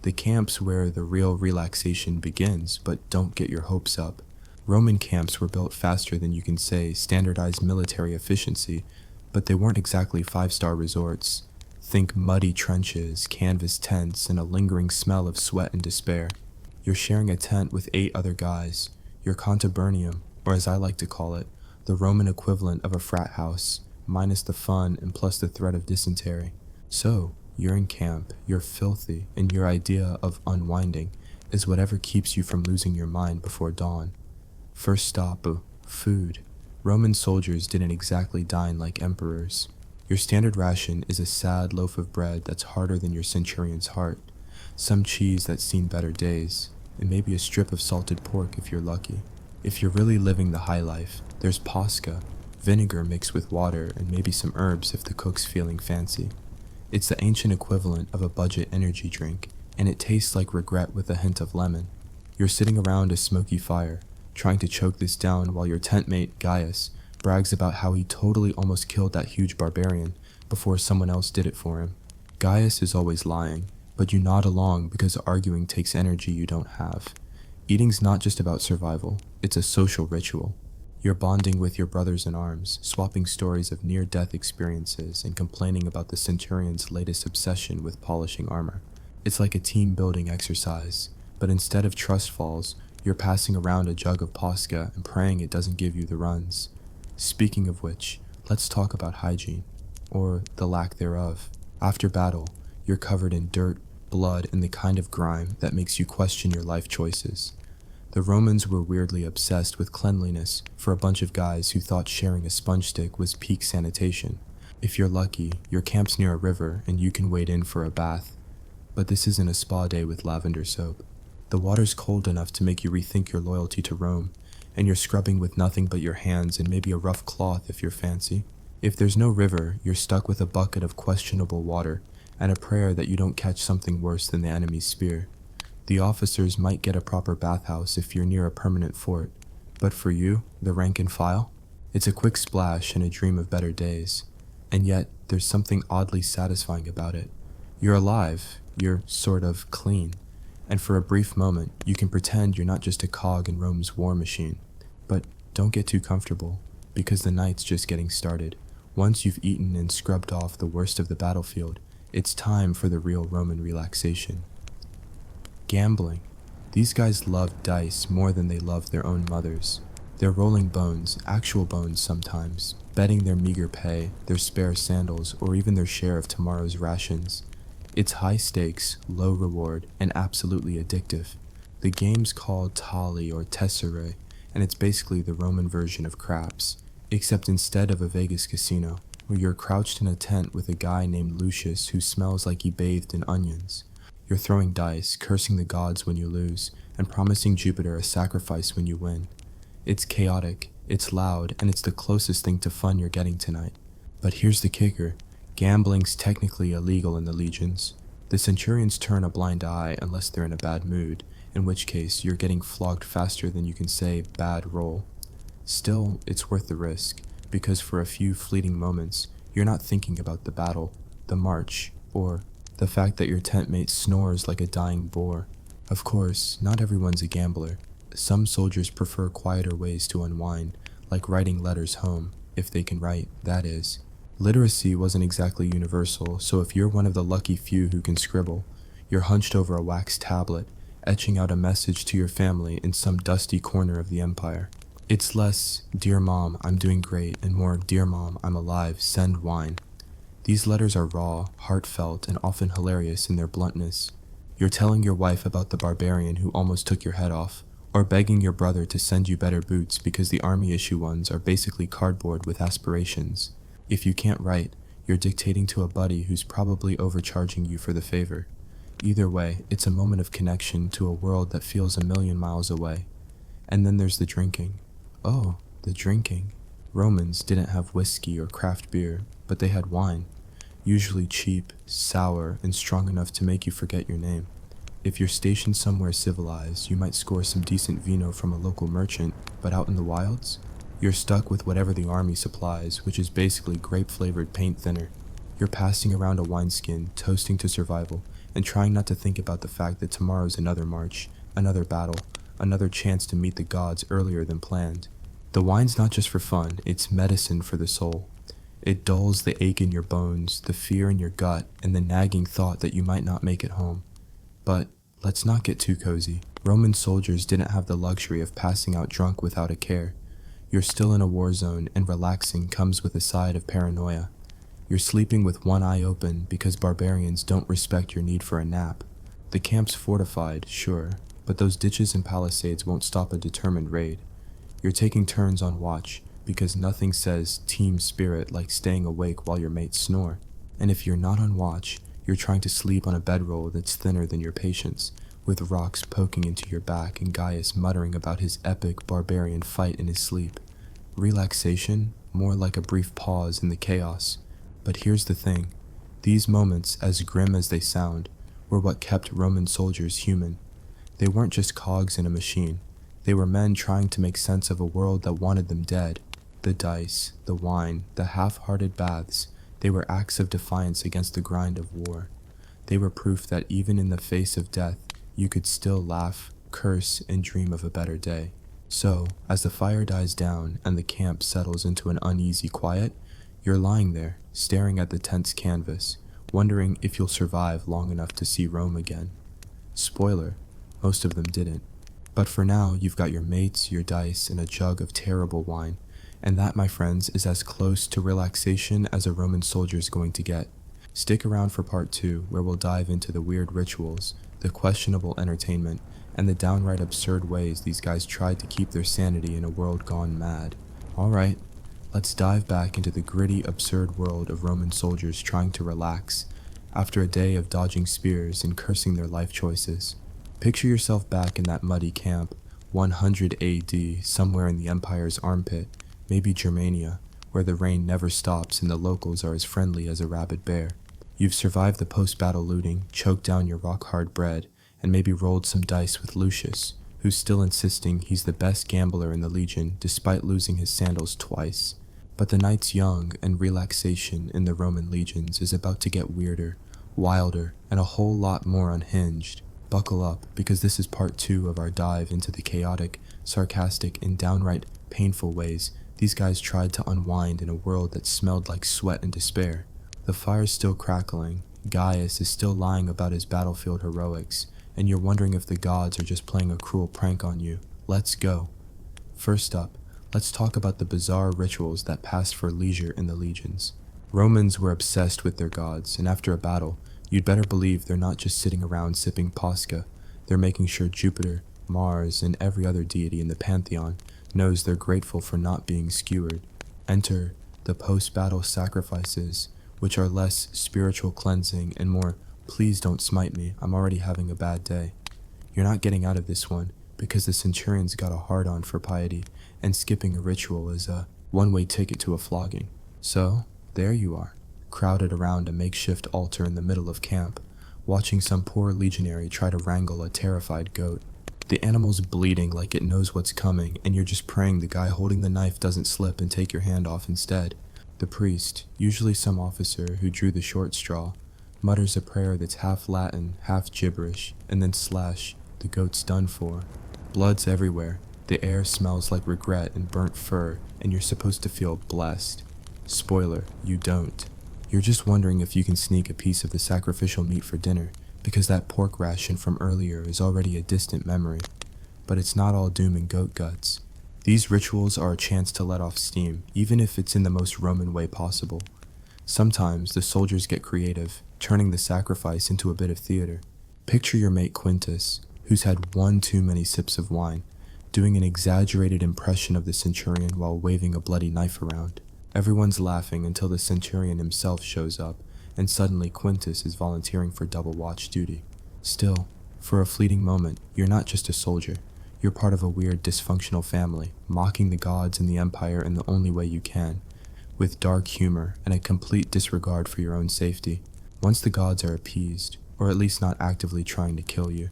The camp's where the real relaxation begins, but don't get your hopes up. Roman camps were built faster than you can say standardized military efficiency, but they weren't exactly five-star resorts. Think muddy trenches, canvas tents, and a lingering smell of sweat and despair. You're sharing a tent with 8 other guys. Your contubernium, or as I like to call it, the Roman equivalent of a frat house, minus the fun and plus the threat of dysentery. So, you're in camp, you're filthy, and your idea of unwinding is whatever keeps you from losing your mind before dawn. First stop, food. Roman soldiers didn't exactly dine like emperors. Your standard ration is a sad loaf of bread that's harder than your centurion's heart, some cheese that's seen better days, and maybe a strip of salted pork if you're lucky. If you're really living the high life, there's pasca, vinegar mixed with water, and maybe some herbs if the cook's feeling fancy. It's the ancient equivalent of a budget energy drink, and it tastes like regret with a hint of lemon. You're sitting around a smoky fire, trying to choke this down while your tent mate, Gaius, brags about how he totally almost killed that huge barbarian before someone else did it for him. Gaius is always lying, but you nod along because arguing takes energy you don't have. Eating's not just about survival, it's a social ritual. You're bonding with your brothers in arms, swapping stories of near-death experiences and complaining about the centurion's latest obsession with polishing armor. It's like a team-building exercise, but instead of trust falls, you're passing around a jug of Posca and praying it doesn't give you the runs. Speaking of which, let's talk about hygiene, or the lack thereof. After battle, you're covered in dirt, blood, and the kind of grime that makes you question your life choices. The Romans were weirdly obsessed with cleanliness for a bunch of guys who thought sharing a sponge stick was peak sanitation. If you're lucky, your camp's near a river and you can wade in for a bath. But this isn't a spa day with lavender soap. The water's cold enough to make you rethink your loyalty to Rome, and you're scrubbing with nothing but your hands and maybe a rough cloth if you're fancy. If there's no river, you're stuck with a bucket of questionable water and a prayer that you don't catch something worse than the enemy's spear. The officers might get a proper bathhouse if you're near a permanent fort, but for you, the rank and file, it's a quick splash and a dream of better days. And yet, there's something oddly satisfying about it. You're alive, you're sort of clean, and for a brief moment, you can pretend you're not just a cog in Rome's war machine. But don't get too comfortable, because the night's just getting started. Once you've eaten and scrubbed off the worst of the battlefield, it's time for the real Roman relaxation. Gambling. These guys love dice more than they love their own mothers. They're rolling bones, actual bones sometimes, betting their meager pay, their spare sandals, or even their share of tomorrow's rations. It's high stakes, low reward, and absolutely addictive. The game's called Tali or Tesserae, and it's basically the Roman version of craps, except instead of a Vegas casino, where you're crouched in a tent with a guy named Lucius who smells like he bathed in onions. You're throwing dice, cursing the gods when you lose, and promising Jupiter a sacrifice when you win. It's chaotic, it's loud, and it's the closest thing to fun you're getting tonight. But here's the kicker. Gambling's technically illegal in the legions. The centurions turn a blind eye unless they're in a bad mood, in which case you're getting flogged faster than you can say bad roll. Still, it's worth the risk, because for a few fleeting moments, you're not thinking about the battle, the march, or the fact that your tent mate snores like a dying boar. Of course, not everyone's a gambler. Some soldiers prefer quieter ways to unwind, like writing letters home, if they can write, that is. Literacy wasn't exactly universal, so if you're one of the lucky few who can scribble, you're hunched over a wax tablet, etching out a message to your family in some dusty corner of the empire. It's less, "Dear Mom, I'm doing great," and more, "Dear Mom, I'm alive, send wine." These letters are raw, heartfelt, and often hilarious in their bluntness. You're telling your wife about the barbarian who almost took your head off, or begging your brother to send you better boots because the army issue ones are basically cardboard with aspirations. If you can't write, you're dictating to a buddy who's probably overcharging you for the favor. Either way, it's a moment of connection to a world that feels a million miles away. And then there's the drinking. Oh, the drinking. Romans didn't have whiskey or craft beer, but they had wine, usually cheap, sour, and strong enough to make you forget your name. If you're stationed somewhere civilized, you might score some decent vino from a local merchant, but out in the wilds, you're stuck with whatever the army supplies, which is basically grape-flavored paint thinner. You're passing around a wineskin, toasting to survival, and trying not to think about the fact that tomorrow's another march, another battle, another chance to meet the gods earlier than planned. The wine's not just for fun, it's medicine for the soul. It dulls the ache in your bones, the fear in your gut, and the nagging thought that you might not make it home. But let's not get too cozy. Roman soldiers didn't have the luxury of passing out drunk without a care. You're still in a war zone, and relaxing comes with a side of paranoia. You're sleeping with one eye open because barbarians don't respect your need for a nap. The camp's fortified, sure, but those ditches and palisades won't stop a determined raid. You're taking turns on watch, because nothing says team spirit like staying awake while your mates snore. And if you're not on watch, you're trying to sleep on a bedroll that's thinner than your patience, with rocks poking into your back and Gaius muttering about his epic barbarian fight in his sleep. Relaxation, more like a brief pause in the chaos. But here's the thing. These moments, as grim as they sound, were what kept Roman soldiers human. They weren't just cogs in a machine. They were men trying to make sense of a world that wanted them dead. The dice, the wine, the half-hearted baths, they were acts of defiance against the grind of war. They were proof that even in the face of death, you could still laugh, curse, and dream of a better day. So, as the fire dies down and the camp settles into an uneasy quiet, you're lying there, staring at the tent's canvas, wondering if you'll survive long enough to see Rome again. Spoiler, most of them didn't. But for now, you've got your mates, your dice, and a jug of terrible wine, and that, my friends, is as close to relaxation as a Roman soldier's going to get. Stick around for part 2, where we'll dive into the weird rituals, the questionable entertainment, and the downright absurd ways these guys tried to keep their sanity in a world gone mad. Alright, let's dive back into the gritty, absurd world of Roman soldiers trying to relax, after a day of dodging spears and cursing their life choices. Picture yourself back in that muddy camp, 100 AD, somewhere in the Empire's armpit, maybe Germania, where the rain never stops and the locals are as friendly as a rabid bear. You've survived the post-battle looting, choked down your rock-hard bread, and maybe rolled some dice with Lucius, who's still insisting he's the best gambler in the Legion despite losing his sandals twice. But the night's young, and relaxation in the Roman legions is about to get weirder, wilder, and a whole lot more unhinged. Buckle up, because this is part 2 of our dive into the chaotic, sarcastic, and downright painful ways these guys tried to unwind in a world that smelled like sweat and despair. The fire's still crackling, Gaius is still lying about his battlefield heroics, and you're wondering if the gods are just playing a cruel prank on you. Let's go. First up, let's talk about the bizarre rituals that passed for leisure in the legions. Romans were obsessed with their gods, and after a battle, you'd better believe they're not just sitting around sipping Posca, they're making sure Jupiter, Mars, and every other deity in the pantheon knows they're grateful for not being skewered. Enter the post-battle sacrifices, which are less spiritual cleansing and more, please don't smite me, I'm already having a bad day. You're not getting out of this one, because the centurion's got a hard-on for piety, and skipping a ritual is a one-way ticket to a flogging. So, there you are, crowded around a makeshift altar in the middle of camp, watching some poor legionary try to wrangle a terrified goat. The animal's bleeding like it knows what's coming, and you're just praying the guy holding the knife doesn't slip and take your hand off instead. The priest, usually some officer who drew the short straw, mutters a prayer that's half Latin, half gibberish, and then slash, the goat's done for. Blood's everywhere, the air smells like regret and burnt fur, and you're supposed to feel blessed. Spoiler, you don't. You're just wondering if you can sneak a piece of the sacrificial meat for dinner, because that pork ration from earlier is already a distant memory. But it's not all doom and goat guts. These rituals are a chance to let off steam, even if it's in the most Roman way possible. Sometimes the soldiers get creative, turning the sacrifice into a bit of theater. Picture your mate Quintus, who's had one too many sips of wine, doing an exaggerated impression of the centurion while waving a bloody knife around. Everyone's laughing until the centurion himself shows up, and suddenly Quintus is volunteering for double watch duty. Still, for a fleeting moment, you're not just a soldier. You're part of a weird dysfunctional family, mocking the gods and the empire in the only way you can, with dark humor and a complete disregard for your own safety. Once the gods are appeased, or at least not actively trying to kill you,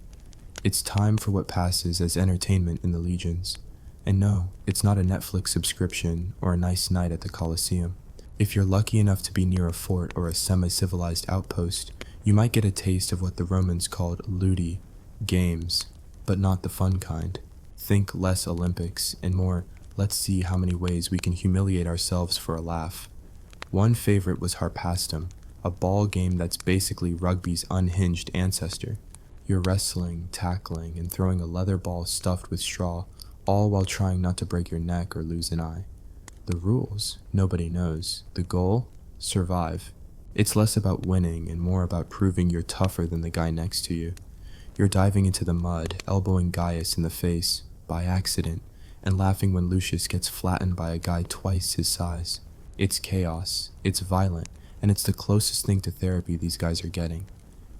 it's time for what passes as entertainment in the legions. And no, it's not a Netflix subscription or a nice night at the Colosseum. If you're lucky enough to be near a fort or a semi-civilized outpost, you might get a taste of what the Romans called ludi, games, but not the fun kind. Think less Olympics and more, let's see how many ways we can humiliate ourselves for a laugh. One favorite was Harpastum, a ball game that's basically rugby's unhinged ancestor. You're wrestling, tackling, and throwing a leather ball stuffed with straw, all while trying not to break your neck or lose an eye. The rules, nobody knows. The goal? Survive. It's less about winning and more about proving you're tougher than the guy next to you. You're diving into the mud, elbowing Gaius in the face, by accident, and laughing when Lucius gets flattened by a guy twice his size. It's chaos, it's violent, and it's the closest thing to therapy these guys are getting.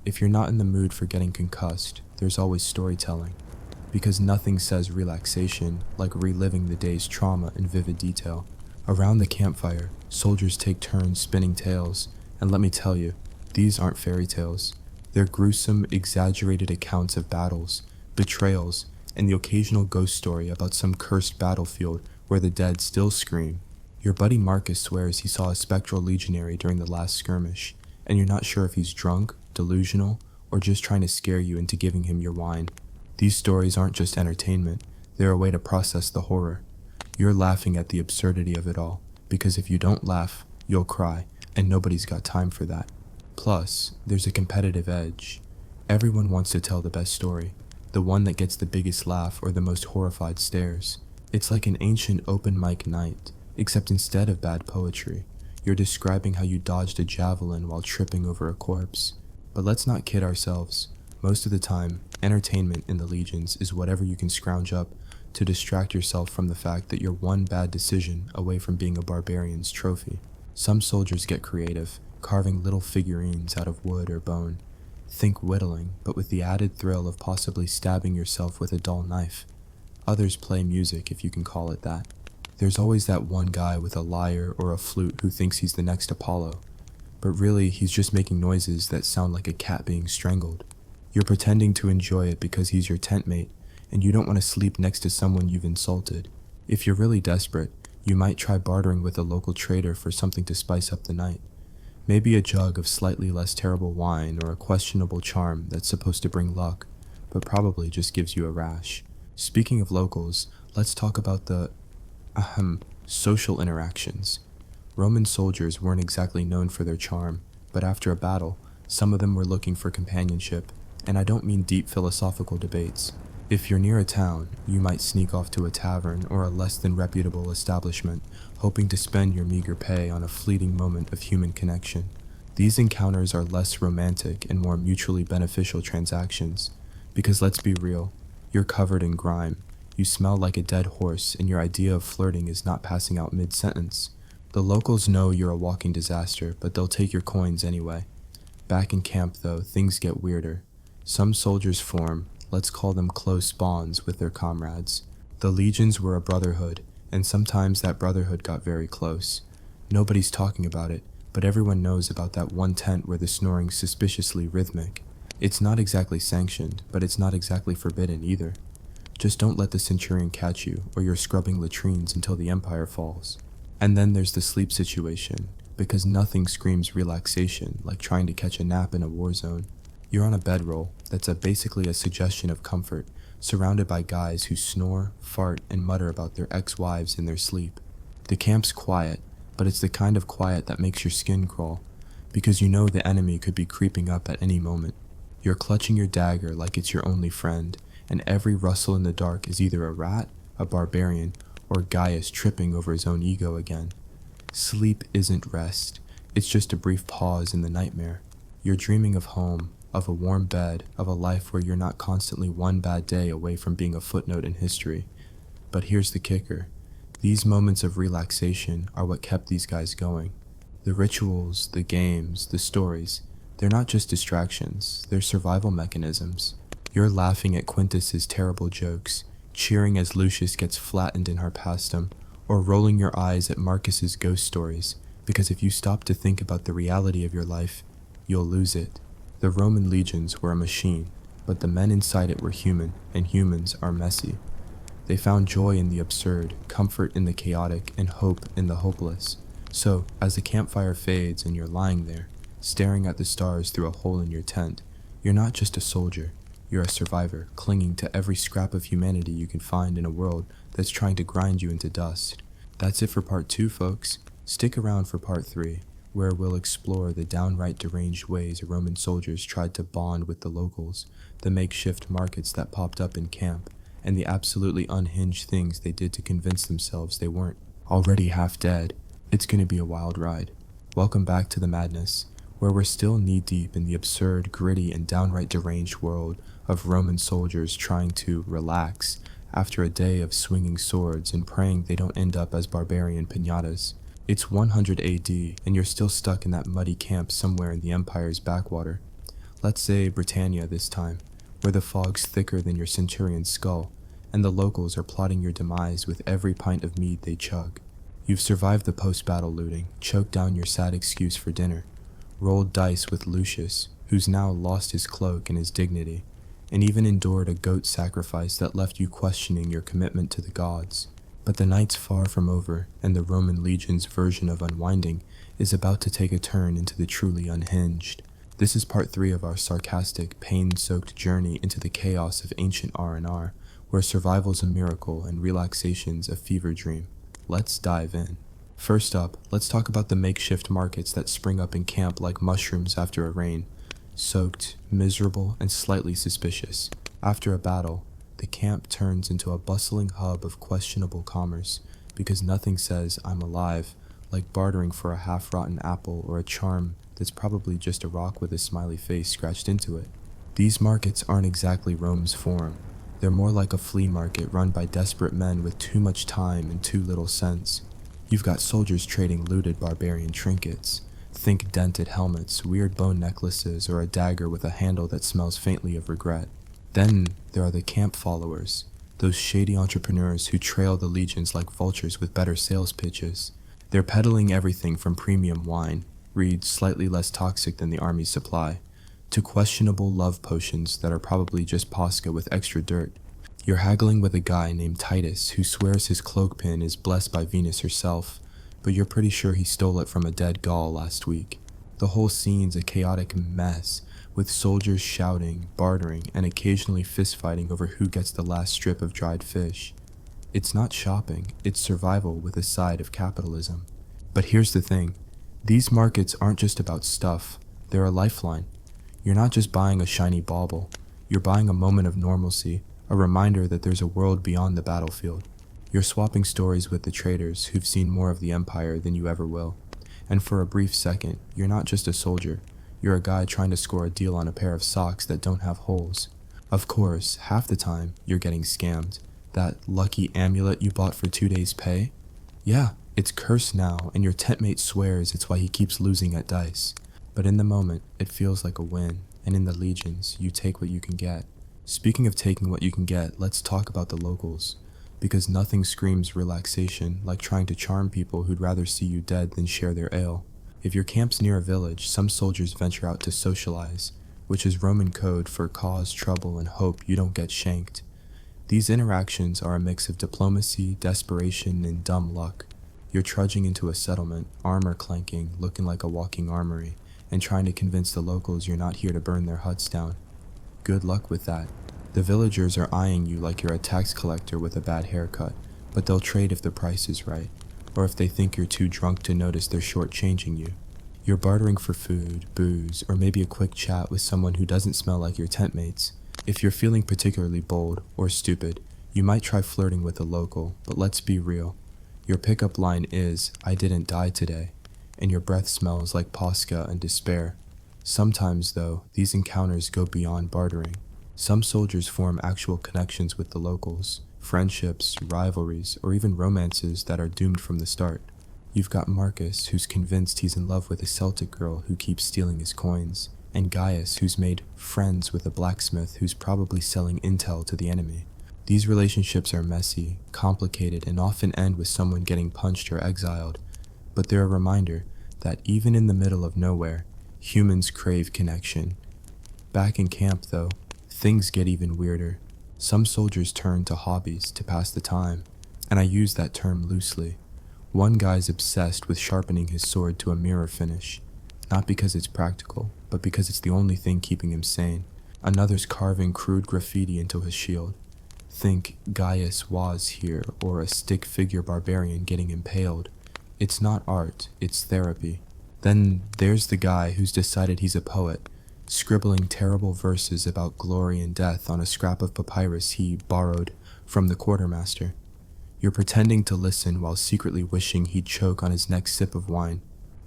If you're not in the mood for getting concussed, there's always storytelling. Because nothing says relaxation like reliving the day's trauma in vivid detail. Around the campfire, soldiers take turns spinning tales, and let me tell you, these aren't fairy tales. They're gruesome, exaggerated accounts of battles, betrayals, and the occasional ghost story about some cursed battlefield where the dead still scream. Your buddy Marcus swears he saw a spectral legionary during the last skirmish, and you're not sure if he's drunk, delusional, or just trying to scare you into giving him your wine. These stories aren't just entertainment, they're a way to process the horror. You're laughing at the absurdity of it all, because if you don't laugh, you'll cry, and nobody's got time for that. Plus, there's a competitive edge. Everyone wants to tell the best story, the one that gets the biggest laugh or the most horrified stares. It's like an ancient open mic night, except instead of bad poetry, you're describing how you dodged a javelin while tripping over a corpse. But let's not kid ourselves. Most of the time, entertainment in the legions is whatever you can scrounge up to distract yourself from the fact that you're one bad decision away from being a barbarian's trophy. Some soldiers get creative, carving little figurines out of wood or bone. Think whittling, but with the added thrill of possibly stabbing yourself with a dull knife. Others play music, if you can call it that. There's always that one guy with a lyre or a flute who thinks he's the next Apollo, but really he's just making noises that sound like a cat being strangled. You're pretending to enjoy it because he's your tent mate, and you don't want to sleep next to someone you've insulted. If you're really desperate, you might try bartering with a local trader for something to spice up the night. Maybe a jug of slightly less terrible wine or a questionable charm that's supposed to bring luck, but probably just gives you a rash. Speaking of locals, let's talk about the social interactions. Roman soldiers weren't exactly known for their charm, but after a battle, some of them were looking for companionship, and I don't mean deep philosophical debates. If you're near a town, you might sneak off to a tavern or a less than reputable establishment, hoping to spend your meager pay on a fleeting moment of human connection. These encounters are less romantic and more mutually beneficial transactions, because let's be real, you're covered in grime, you smell like a dead horse, and your idea of flirting is not passing out mid-sentence. The locals know you're a walking disaster, but they'll take your coins anyway. Back in camp though, things get weirder. Some soldiers form, let's call them close bonds, with their comrades. The legions were a brotherhood, and sometimes that brotherhood got very close. Nobody's talking about it, but everyone knows about that one tent where the snoring's suspiciously rhythmic. It's not exactly sanctioned, but it's not exactly forbidden either. Just don't let the centurion catch you, or you're scrubbing latrines until the empire falls. And then there's the sleep situation, because nothing screams relaxation like trying to catch a nap in a war zone. You're on a bedroll that's basically a suggestion of comfort, surrounded by guys who snore, fart, and mutter about their ex-wives in their sleep. The camp's quiet, but it's the kind of quiet that makes your skin crawl, because you know the enemy could be creeping up at any moment. You're clutching your dagger like it's your only friend, and every rustle in the dark is either a rat, a barbarian, or Gaius tripping over his own ego again. Sleep isn't rest, it's just a brief pause in the nightmare. You're dreaming of home, of a warm bed, of a life where you're not constantly one bad day away from being a footnote in history. But here's the kicker. These moments of relaxation are what kept these guys going. The rituals, the games, the stories, they're not just distractions, they're survival mechanisms. You're laughing at Quintus's terrible jokes, cheering as Lucius gets flattened in Harpastum, or rolling your eyes at Marcus's ghost stories, because if you stop to think about the reality of your life, you'll lose it. The Roman legions were a machine, but the men inside it were human, and humans are messy. They found joy in the absurd, comfort in the chaotic, and hope in the hopeless. So, as the campfire fades and you're lying there, staring at the stars through a hole in your tent, you're not just a soldier, you're a survivor, clinging to every scrap of humanity you can find in a world that's trying to grind you into dust. That's it for part 2, folks. Stick around for part 3, where we'll explore the downright deranged ways Roman soldiers tried to bond with the locals, the makeshift markets that popped up in camp, and the absolutely unhinged things they did to convince themselves they weren't already half dead. It's gonna be a wild ride. Welcome back to the madness, where we're still knee-deep in the absurd, gritty, and downright deranged world of Roman soldiers trying to relax after a day of swinging swords and praying they don't end up as barbarian piñatas. It's 100 AD, and you're still stuck in that muddy camp somewhere in the Empire's backwater. Let's say Britannia this time, where the fog's thicker than your centurion's skull, and the locals are plotting your demise with every pint of mead they chug. You've survived the post-battle looting, choked down your sad excuse for dinner, rolled dice with Lucius, who's now lost his cloak and his dignity, and even endured a goat sacrifice that left you questioning your commitment to the gods. But the night's far from over, and the Roman legion's version of unwinding is about to take a turn into the truly unhinged. This is part 3 of our sarcastic, pain-soaked journey into the chaos of ancient R&R, where survival's a miracle and relaxation's a fever dream. Let's dive in. First up, let's talk about the makeshift markets that spring up in camp like mushrooms after a rain. Soaked, miserable, and slightly suspicious. After a battle, the camp turns into a bustling hub of questionable commerce, because nothing says I'm alive like bartering for a half-rotten apple or a charm that's probably just a rock with a smiley face scratched into it. These markets aren't exactly Rome's forum. They're more like a flea market run by desperate men with too much time and too little sense. You've got soldiers trading looted barbarian trinkets. Think dented helmets, weird bone necklaces, or a dagger with a handle that smells faintly of regret. Then there are the camp followers, those shady entrepreneurs who trail the legions like vultures with better sales pitches. They're peddling everything from premium wine, reeds slightly less toxic than the army's supply, to questionable love potions that are probably just Posca with extra dirt. You're haggling with a guy named Titus who swears his cloak pin is blessed by Venus herself, but you're pretty sure he stole it from a dead Gaul last week. The whole scene's a chaotic mess, with soldiers shouting, bartering, and occasionally fistfighting over who gets the last strip of dried fish. It's not shopping, it's survival with a side of capitalism. But here's the thing, these markets aren't just about stuff, they're a lifeline. You're not just buying a shiny bauble, you're buying a moment of normalcy, a reminder that there's a world beyond the battlefield. You're swapping stories with the traders who've seen more of the empire than you ever will. And for a brief second, you're not just a soldier, you're a guy trying to score a deal on a pair of socks that don't have holes. Of course, half the time, you're getting scammed. That lucky amulet you bought for 2 days' pay? Yeah, it's cursed now, and your tentmate swears it's why he keeps losing at dice. But in the moment, it feels like a win, and in the legions, you take what you can get. Speaking of taking what you can get, let's talk about the locals. Because nothing screams relaxation like trying to charm people who'd rather see you dead than share their ale. If your camp's near a village, some soldiers venture out to socialize, which is Roman code for cause trouble and hope you don't get shanked. These interactions are a mix of diplomacy, desperation, and dumb luck. You're trudging into a settlement, armor clanking, looking like a walking armory, and trying to convince the locals you're not here to burn their huts down. Good luck with that. The villagers are eyeing you like you're a tax collector with a bad haircut, but they'll trade if the price is right, or if they think you're too drunk to notice they're shortchanging you. You're bartering for food, booze, or maybe a quick chat with someone who doesn't smell like your tent mates. If you're feeling particularly bold or stupid, you might try flirting with a local, but let's be real. Your pickup line is, "I didn't die today," and your breath smells like Posca and despair. Sometimes, though, these encounters go beyond bartering. Some soldiers form actual connections with the locals, friendships, rivalries, or even romances that are doomed from the start. You've got Marcus, who's convinced he's in love with a Celtic girl who keeps stealing his coins, and Gaius, who's made friends with a blacksmith who's probably selling intel to the enemy. These relationships are messy, complicated, and often end with someone getting punched or exiled, but they're a reminder that even in the middle of nowhere, humans crave connection. Back in camp, though, things get even weirder. Some soldiers turn to hobbies to pass the time, and I use that term loosely. One guy's obsessed with sharpening his sword to a mirror finish, not because it's practical, but because it's the only thing keeping him sane. Another's carving crude graffiti into his shield. Think Gaius was here, or a stick figure barbarian getting impaled. It's not art, it's therapy. Then there's the guy who's decided he's a poet, scribbling terrible verses about glory and death on a scrap of papyrus he borrowed from the quartermaster. You're pretending to listen while secretly wishing he'd choke on his next sip of wine.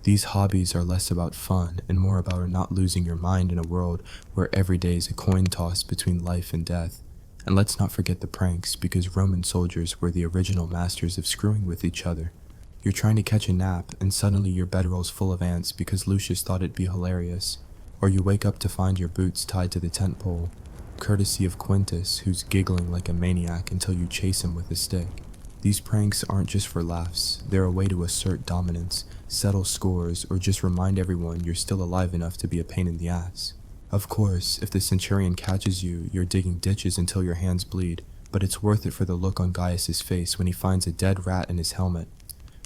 These hobbies are less about fun and more about not losing your mind in a world where every day is a coin toss between life and death. And let's not forget the pranks, because Roman soldiers were the original masters of screwing with each other. You're trying to catch a nap, and suddenly your bedroll's full of ants because Lucius thought it'd be hilarious. Or you wake up to find your boots tied to the tent pole, courtesy of Quintus, who's giggling like a maniac until you chase him with a stick. These pranks aren't just for laughs, they're a way to assert dominance, settle scores, or just remind everyone you're still alive enough to be a pain in the ass. Of course, if the centurion catches you, you're digging ditches until your hands bleed, but it's worth it for the look on Gaius's face when he finds a dead rat in his helmet.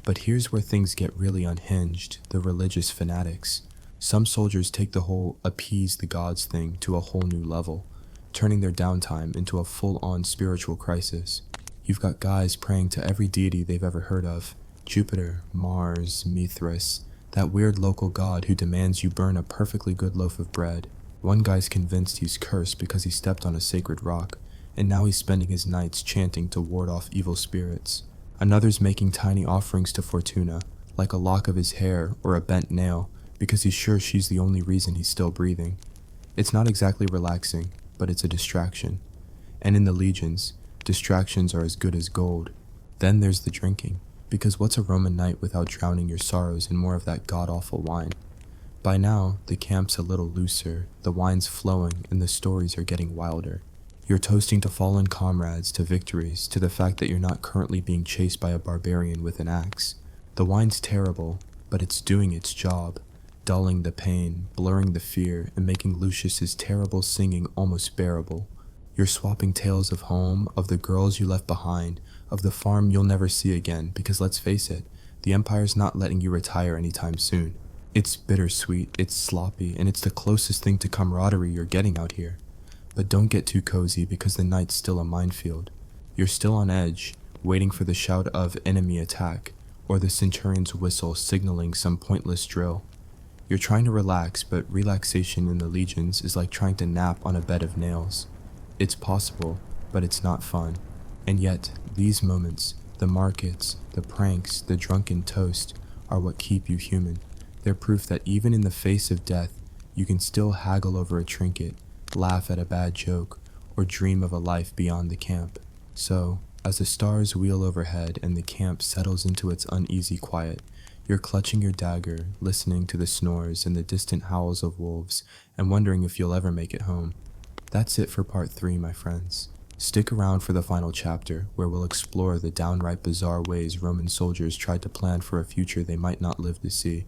But here's where things get really unhinged: the religious fanatics. Some soldiers take the whole appease the gods thing to a whole new level, turning their downtime into a full-on spiritual crisis. You've got guys praying to every deity they've ever heard of: Jupiter, Mars, Mithras, that weird local god who demands you burn a perfectly good loaf of bread. One guy's convinced he's cursed because he stepped on a sacred rock, and now he's spending his nights chanting to ward off evil spirits. Another's making tiny offerings to Fortuna, like a lock of his hair or a bent nail, because he's sure she's the only reason he's still breathing. It's not exactly relaxing, but it's a distraction. And in the legions, distractions are as good as gold. Then there's the drinking, because what's a Roman night without drowning your sorrows in more of that god-awful wine? By now, the camp's a little looser, the wine's flowing, and the stories are getting wilder. You're toasting to fallen comrades, to victories, to the fact that you're not currently being chased by a barbarian with an axe. The wine's terrible, but it's doing its job, dulling the pain, blurring the fear, and making Lucius's terrible singing almost bearable. You're swapping tales of home, of the girls you left behind, of the farm you'll never see again, because let's face it, the Empire's not letting you retire anytime soon. It's bittersweet, it's sloppy, and it's the closest thing to camaraderie you're getting out here. But don't get too cozy, because the night's still a minefield. You're still on edge, waiting for the shout of enemy attack, or the centurion's whistle signaling some pointless drill. You're trying to relax, but relaxation in the legions is like trying to nap on a bed of nails. It's possible, but it's not fun. And yet, these moments, the markets, the pranks, the drunken toast, are what keep you human. They're proof that even in the face of death, you can still haggle over a trinket, laugh at a bad joke, or dream of a life beyond the camp. So, as the stars wheel overhead and the camp settles into its uneasy quiet, you're clutching your dagger, listening to the snores and the distant howls of wolves, and wondering if you'll ever make it home. That's it for part 3, my friends. Stick around for the final chapter, where we'll explore the downright bizarre ways Roman soldiers tried to plan for a future they might not live to see,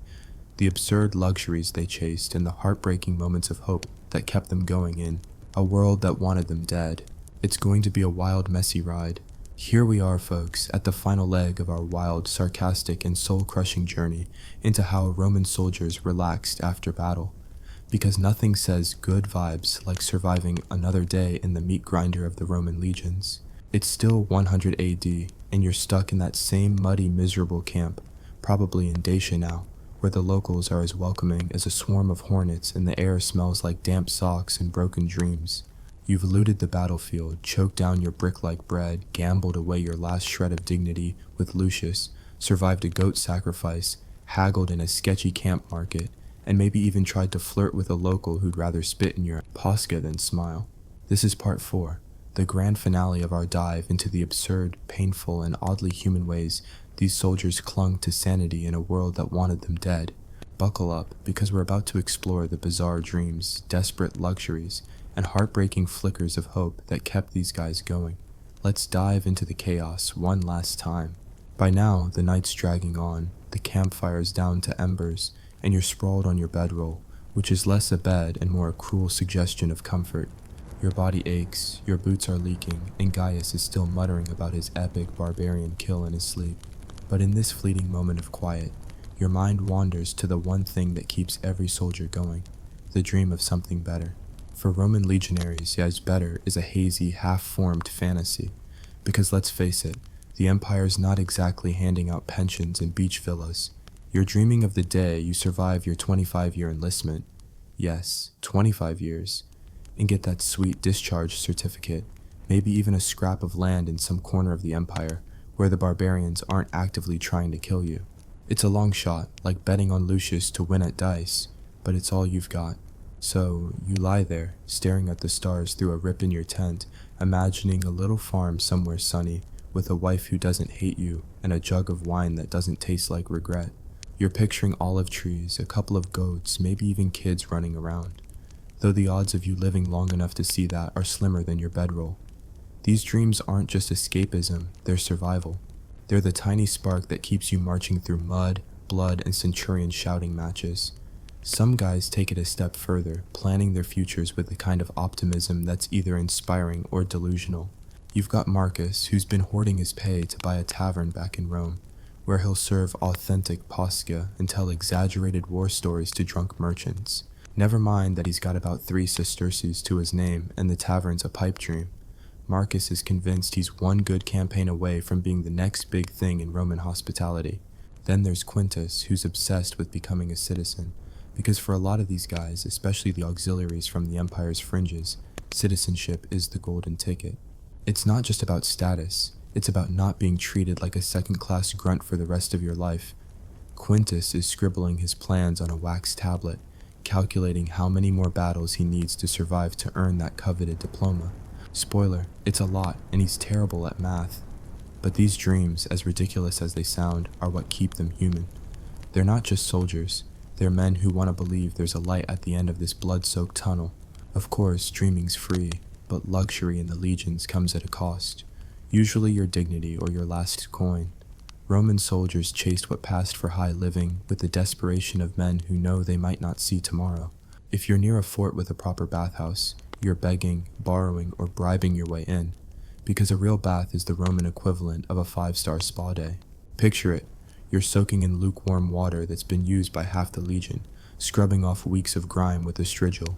the absurd luxuries they chased, and the heartbreaking moments of hope that kept them going in a world that wanted them dead. It's going to be a wild, messy ride. Here we are, folks, at the final leg of our wild, sarcastic, and soul-crushing journey into how Roman soldiers relaxed after battle. Because nothing says good vibes like surviving another day in the meat grinder of the Roman legions. It's still 100 AD, and you're stuck in that same muddy, miserable camp, probably in Dacia now, where the locals are as welcoming as a swarm of hornets and the air smells like damp socks and broken dreams. You've looted the battlefield, choked down your brick-like bread, gambled away your last shred of dignity with Lucius, survived a goat sacrifice, haggled in a sketchy camp market, and maybe even tried to flirt with a local who'd rather spit in your posca than smile. This is part 4, the grand finale of our dive into the absurd, painful, and oddly human ways these soldiers clung to sanity in a world that wanted them dead. Buckle up, because we're about to explore the bizarre dreams, desperate luxuries, and heartbreaking flickers of hope that kept these guys going. Let's dive into the chaos one last time. By now, the night's dragging on, the campfire's down to embers, and you're sprawled on your bedroll, which is less a bed and more a cruel suggestion of comfort. Your body aches, your boots are leaking, and Gaius is still muttering about his epic barbarian kill in his sleep. But in this fleeting moment of quiet, your mind wanders to the one thing that keeps every soldier going, the dream of something better. For Roman legionaries, yes, better is a hazy, half-formed fantasy, because let's face it, the Empire's not exactly handing out pensions and beach villas. You're dreaming of the day you survive your 25-year enlistment, yes, 25 years, and get that sweet discharge certificate, maybe even a scrap of land in some corner of the Empire, where the barbarians aren't actively trying to kill you. It's a long shot, like betting on Lucius to win at dice, but it's all you've got. So, you lie there, staring at the stars through a rip in your tent, imagining a little farm somewhere sunny, with a wife who doesn't hate you, and a jug of wine that doesn't taste like regret. You're picturing olive trees, a couple of goats, maybe even kids running around, though the odds of you living long enough to see that are slimmer than your bedroll. These dreams aren't just escapism, they're survival. They're the tiny spark that keeps you marching through mud, blood, and centurion shouting matches. Some guys take it a step further, planning their futures with the kind of optimism that's either inspiring or delusional. You've got Marcus, who's been hoarding his pay to buy a tavern back in Rome, where he'll serve authentic posca and tell exaggerated war stories to drunk merchants. Never mind that he's got about 3 sesterces to his name and the tavern's a pipe dream. Marcus is convinced he's one good campaign away from being the next big thing in Roman hospitality. Then there's Quintus, who's obsessed with becoming a citizen, because for a lot of these guys, especially the auxiliaries from the empire's fringes, citizenship is the golden ticket. It's not just about status, it's about not being treated like a second-class grunt for the rest of your life. Quintus is scribbling his plans on a wax tablet, calculating how many more battles he needs to survive to earn that coveted diploma. Spoiler, it's a lot, and he's terrible at math. But these dreams, as ridiculous as they sound, are what keep them human. They're not just soldiers, they're men who want to believe there's a light at the end of this blood-soaked tunnel. Of course, dreaming's free, but luxury in the legions comes at a cost. Usually your dignity or your last coin. Roman soldiers chased what passed for high living with the desperation of men who know they might not see tomorrow. If you're near a fort with a proper bathhouse, you're begging, borrowing, or bribing your way in, because a real bath is the Roman equivalent of a 5-star spa day. Picture it, you're soaking in lukewarm water that's been used by half the legion, scrubbing off weeks of grime with a strigil,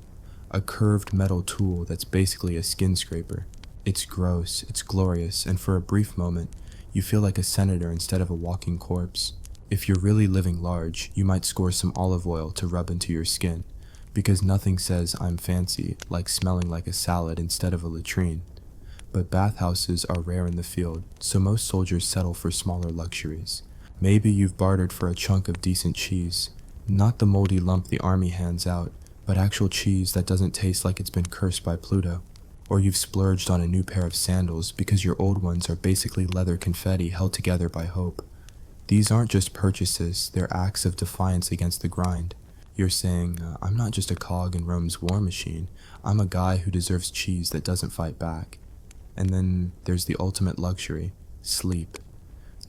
a curved metal tool that's basically a skin scraper. It's gross, it's glorious, and for a brief moment, you feel like a senator instead of a walking corpse. If you're really living large, you might score some olive oil to rub into your skin, because nothing says I'm fancy like smelling like a salad instead of a latrine. But bathhouses are rare in the field, so most soldiers settle for smaller luxuries. Maybe you've bartered for a chunk of decent cheese, not the moldy lump the army hands out, but actual cheese that doesn't taste like it's been cursed by Pluto. Or you've splurged on a new pair of sandals because your old ones are basically leather confetti held together by hope. These aren't just purchases, they're acts of defiance against the grind. You're saying, I'm not just a cog in Rome's war machine, I'm a guy who deserves cheese that doesn't fight back. And then there's the ultimate luxury, sleep.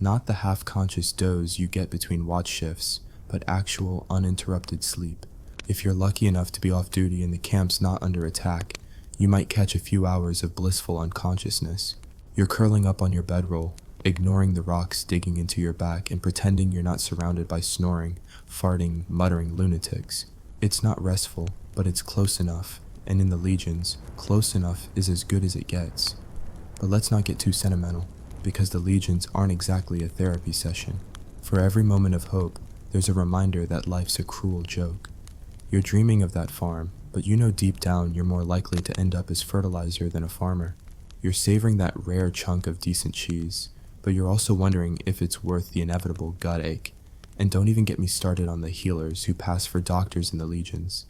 Not the half-conscious doze you get between watch shifts, but actual uninterrupted sleep. If you're lucky enough to be off duty and the camp's not under attack, you might catch a few hours of blissful unconsciousness. You're curling up on your bedroll, ignoring the rocks digging into your back and pretending you're not surrounded by snoring, farting, muttering lunatics. It's not restful, but it's close enough, and in the legions, close enough is as good as it gets. But let's not get too sentimental, because the legions aren't exactly a therapy session. For every moment of hope, there's a reminder that life's a cruel joke. You're dreaming of that farm, but you know deep down you're more likely to end up as fertilizer than a farmer. You're savoring that rare chunk of decent cheese, but you're also wondering if it's worth the inevitable gut ache. And don't even get me started on the healers who pass for doctors in the legions.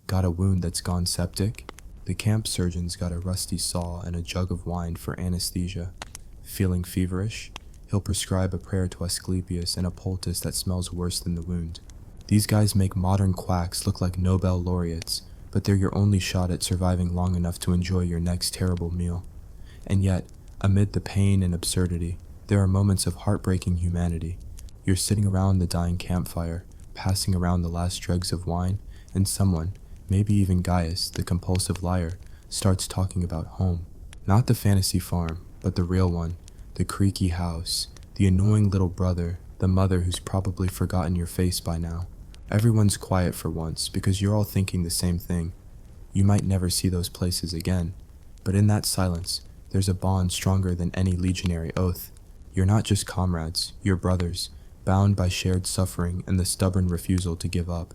Got a wound that's gone septic? The camp surgeon's got a rusty saw and a jug of wine for anesthesia. Feeling feverish? He'll prescribe a prayer to Asclepius and a poultice that smells worse than the wound. These guys make modern quacks look like Nobel laureates, but they're your only shot at surviving long enough to enjoy your next terrible meal. And yet, amid the pain and absurdity, there are moments of heartbreaking humanity. You're sitting around the dying campfire, passing around the last dregs of wine, and someone, maybe even Gaius, the compulsive liar, starts talking about home. Not the fantasy farm, but the real one, the creaky house, the annoying little brother, the mother who's probably forgotten your face by now. Everyone's quiet for once because you're all thinking the same thing. You might never see those places again, but in that silence, there's a bond stronger than any legionary oath. You're not just comrades, you're brothers, bound by shared suffering and the stubborn refusal to give up.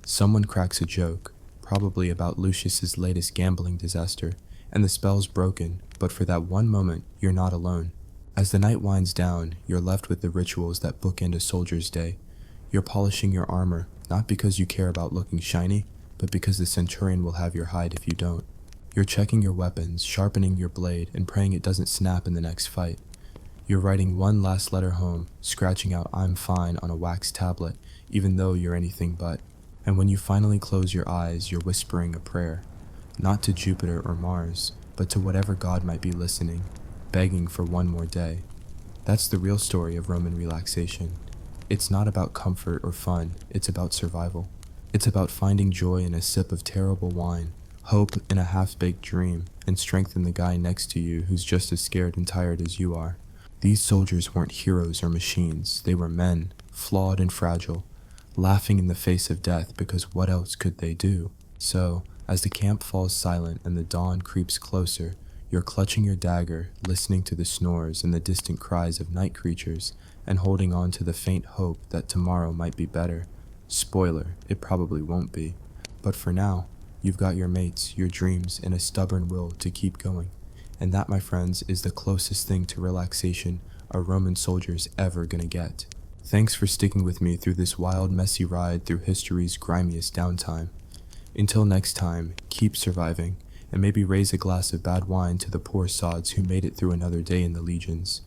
Someone cracks a joke, probably about Lucius's latest gambling disaster, and the spell's broken, but for that one moment, you're not alone. As the night winds down, you're left with the rituals that bookend a soldier's day. You're polishing your armor, not because you care about looking shiny, but because the centurion will have your hide if you don't. You're checking your weapons, sharpening your blade, and praying it doesn't snap in the next fight. You're writing one last letter home, scratching out "I'm fine" on a wax tablet, even though you're anything but. And when you finally close your eyes, you're whispering a prayer, not to Jupiter or Mars, but to whatever god might be listening, begging for one more day. That's the real story of Roman relaxation. It's not about comfort or fun, it's about survival. It's about finding joy in a sip of terrible wine, hope in a half-baked dream, and strength in the guy next to you who's just as scared and tired as you are. These soldiers weren't heroes or machines. They were men, flawed and fragile, laughing in the face of death because what else could they do? So, as the camp falls silent and the dawn creeps closer, you're clutching your dagger, listening to the snores and the distant cries of night creatures, and holding on to the faint hope that tomorrow might be better. Spoiler, it probably won't be. But for now, you've got your mates, your dreams, and a stubborn will to keep going. And that, my friends, is the closest thing to relaxation a Roman soldier's ever gonna get. Thanks for sticking with me through this wild, messy ride through history's grimiest downtime. Until next time, keep surviving, and maybe raise a glass of bad wine to the poor sods who made it through another day in the legions.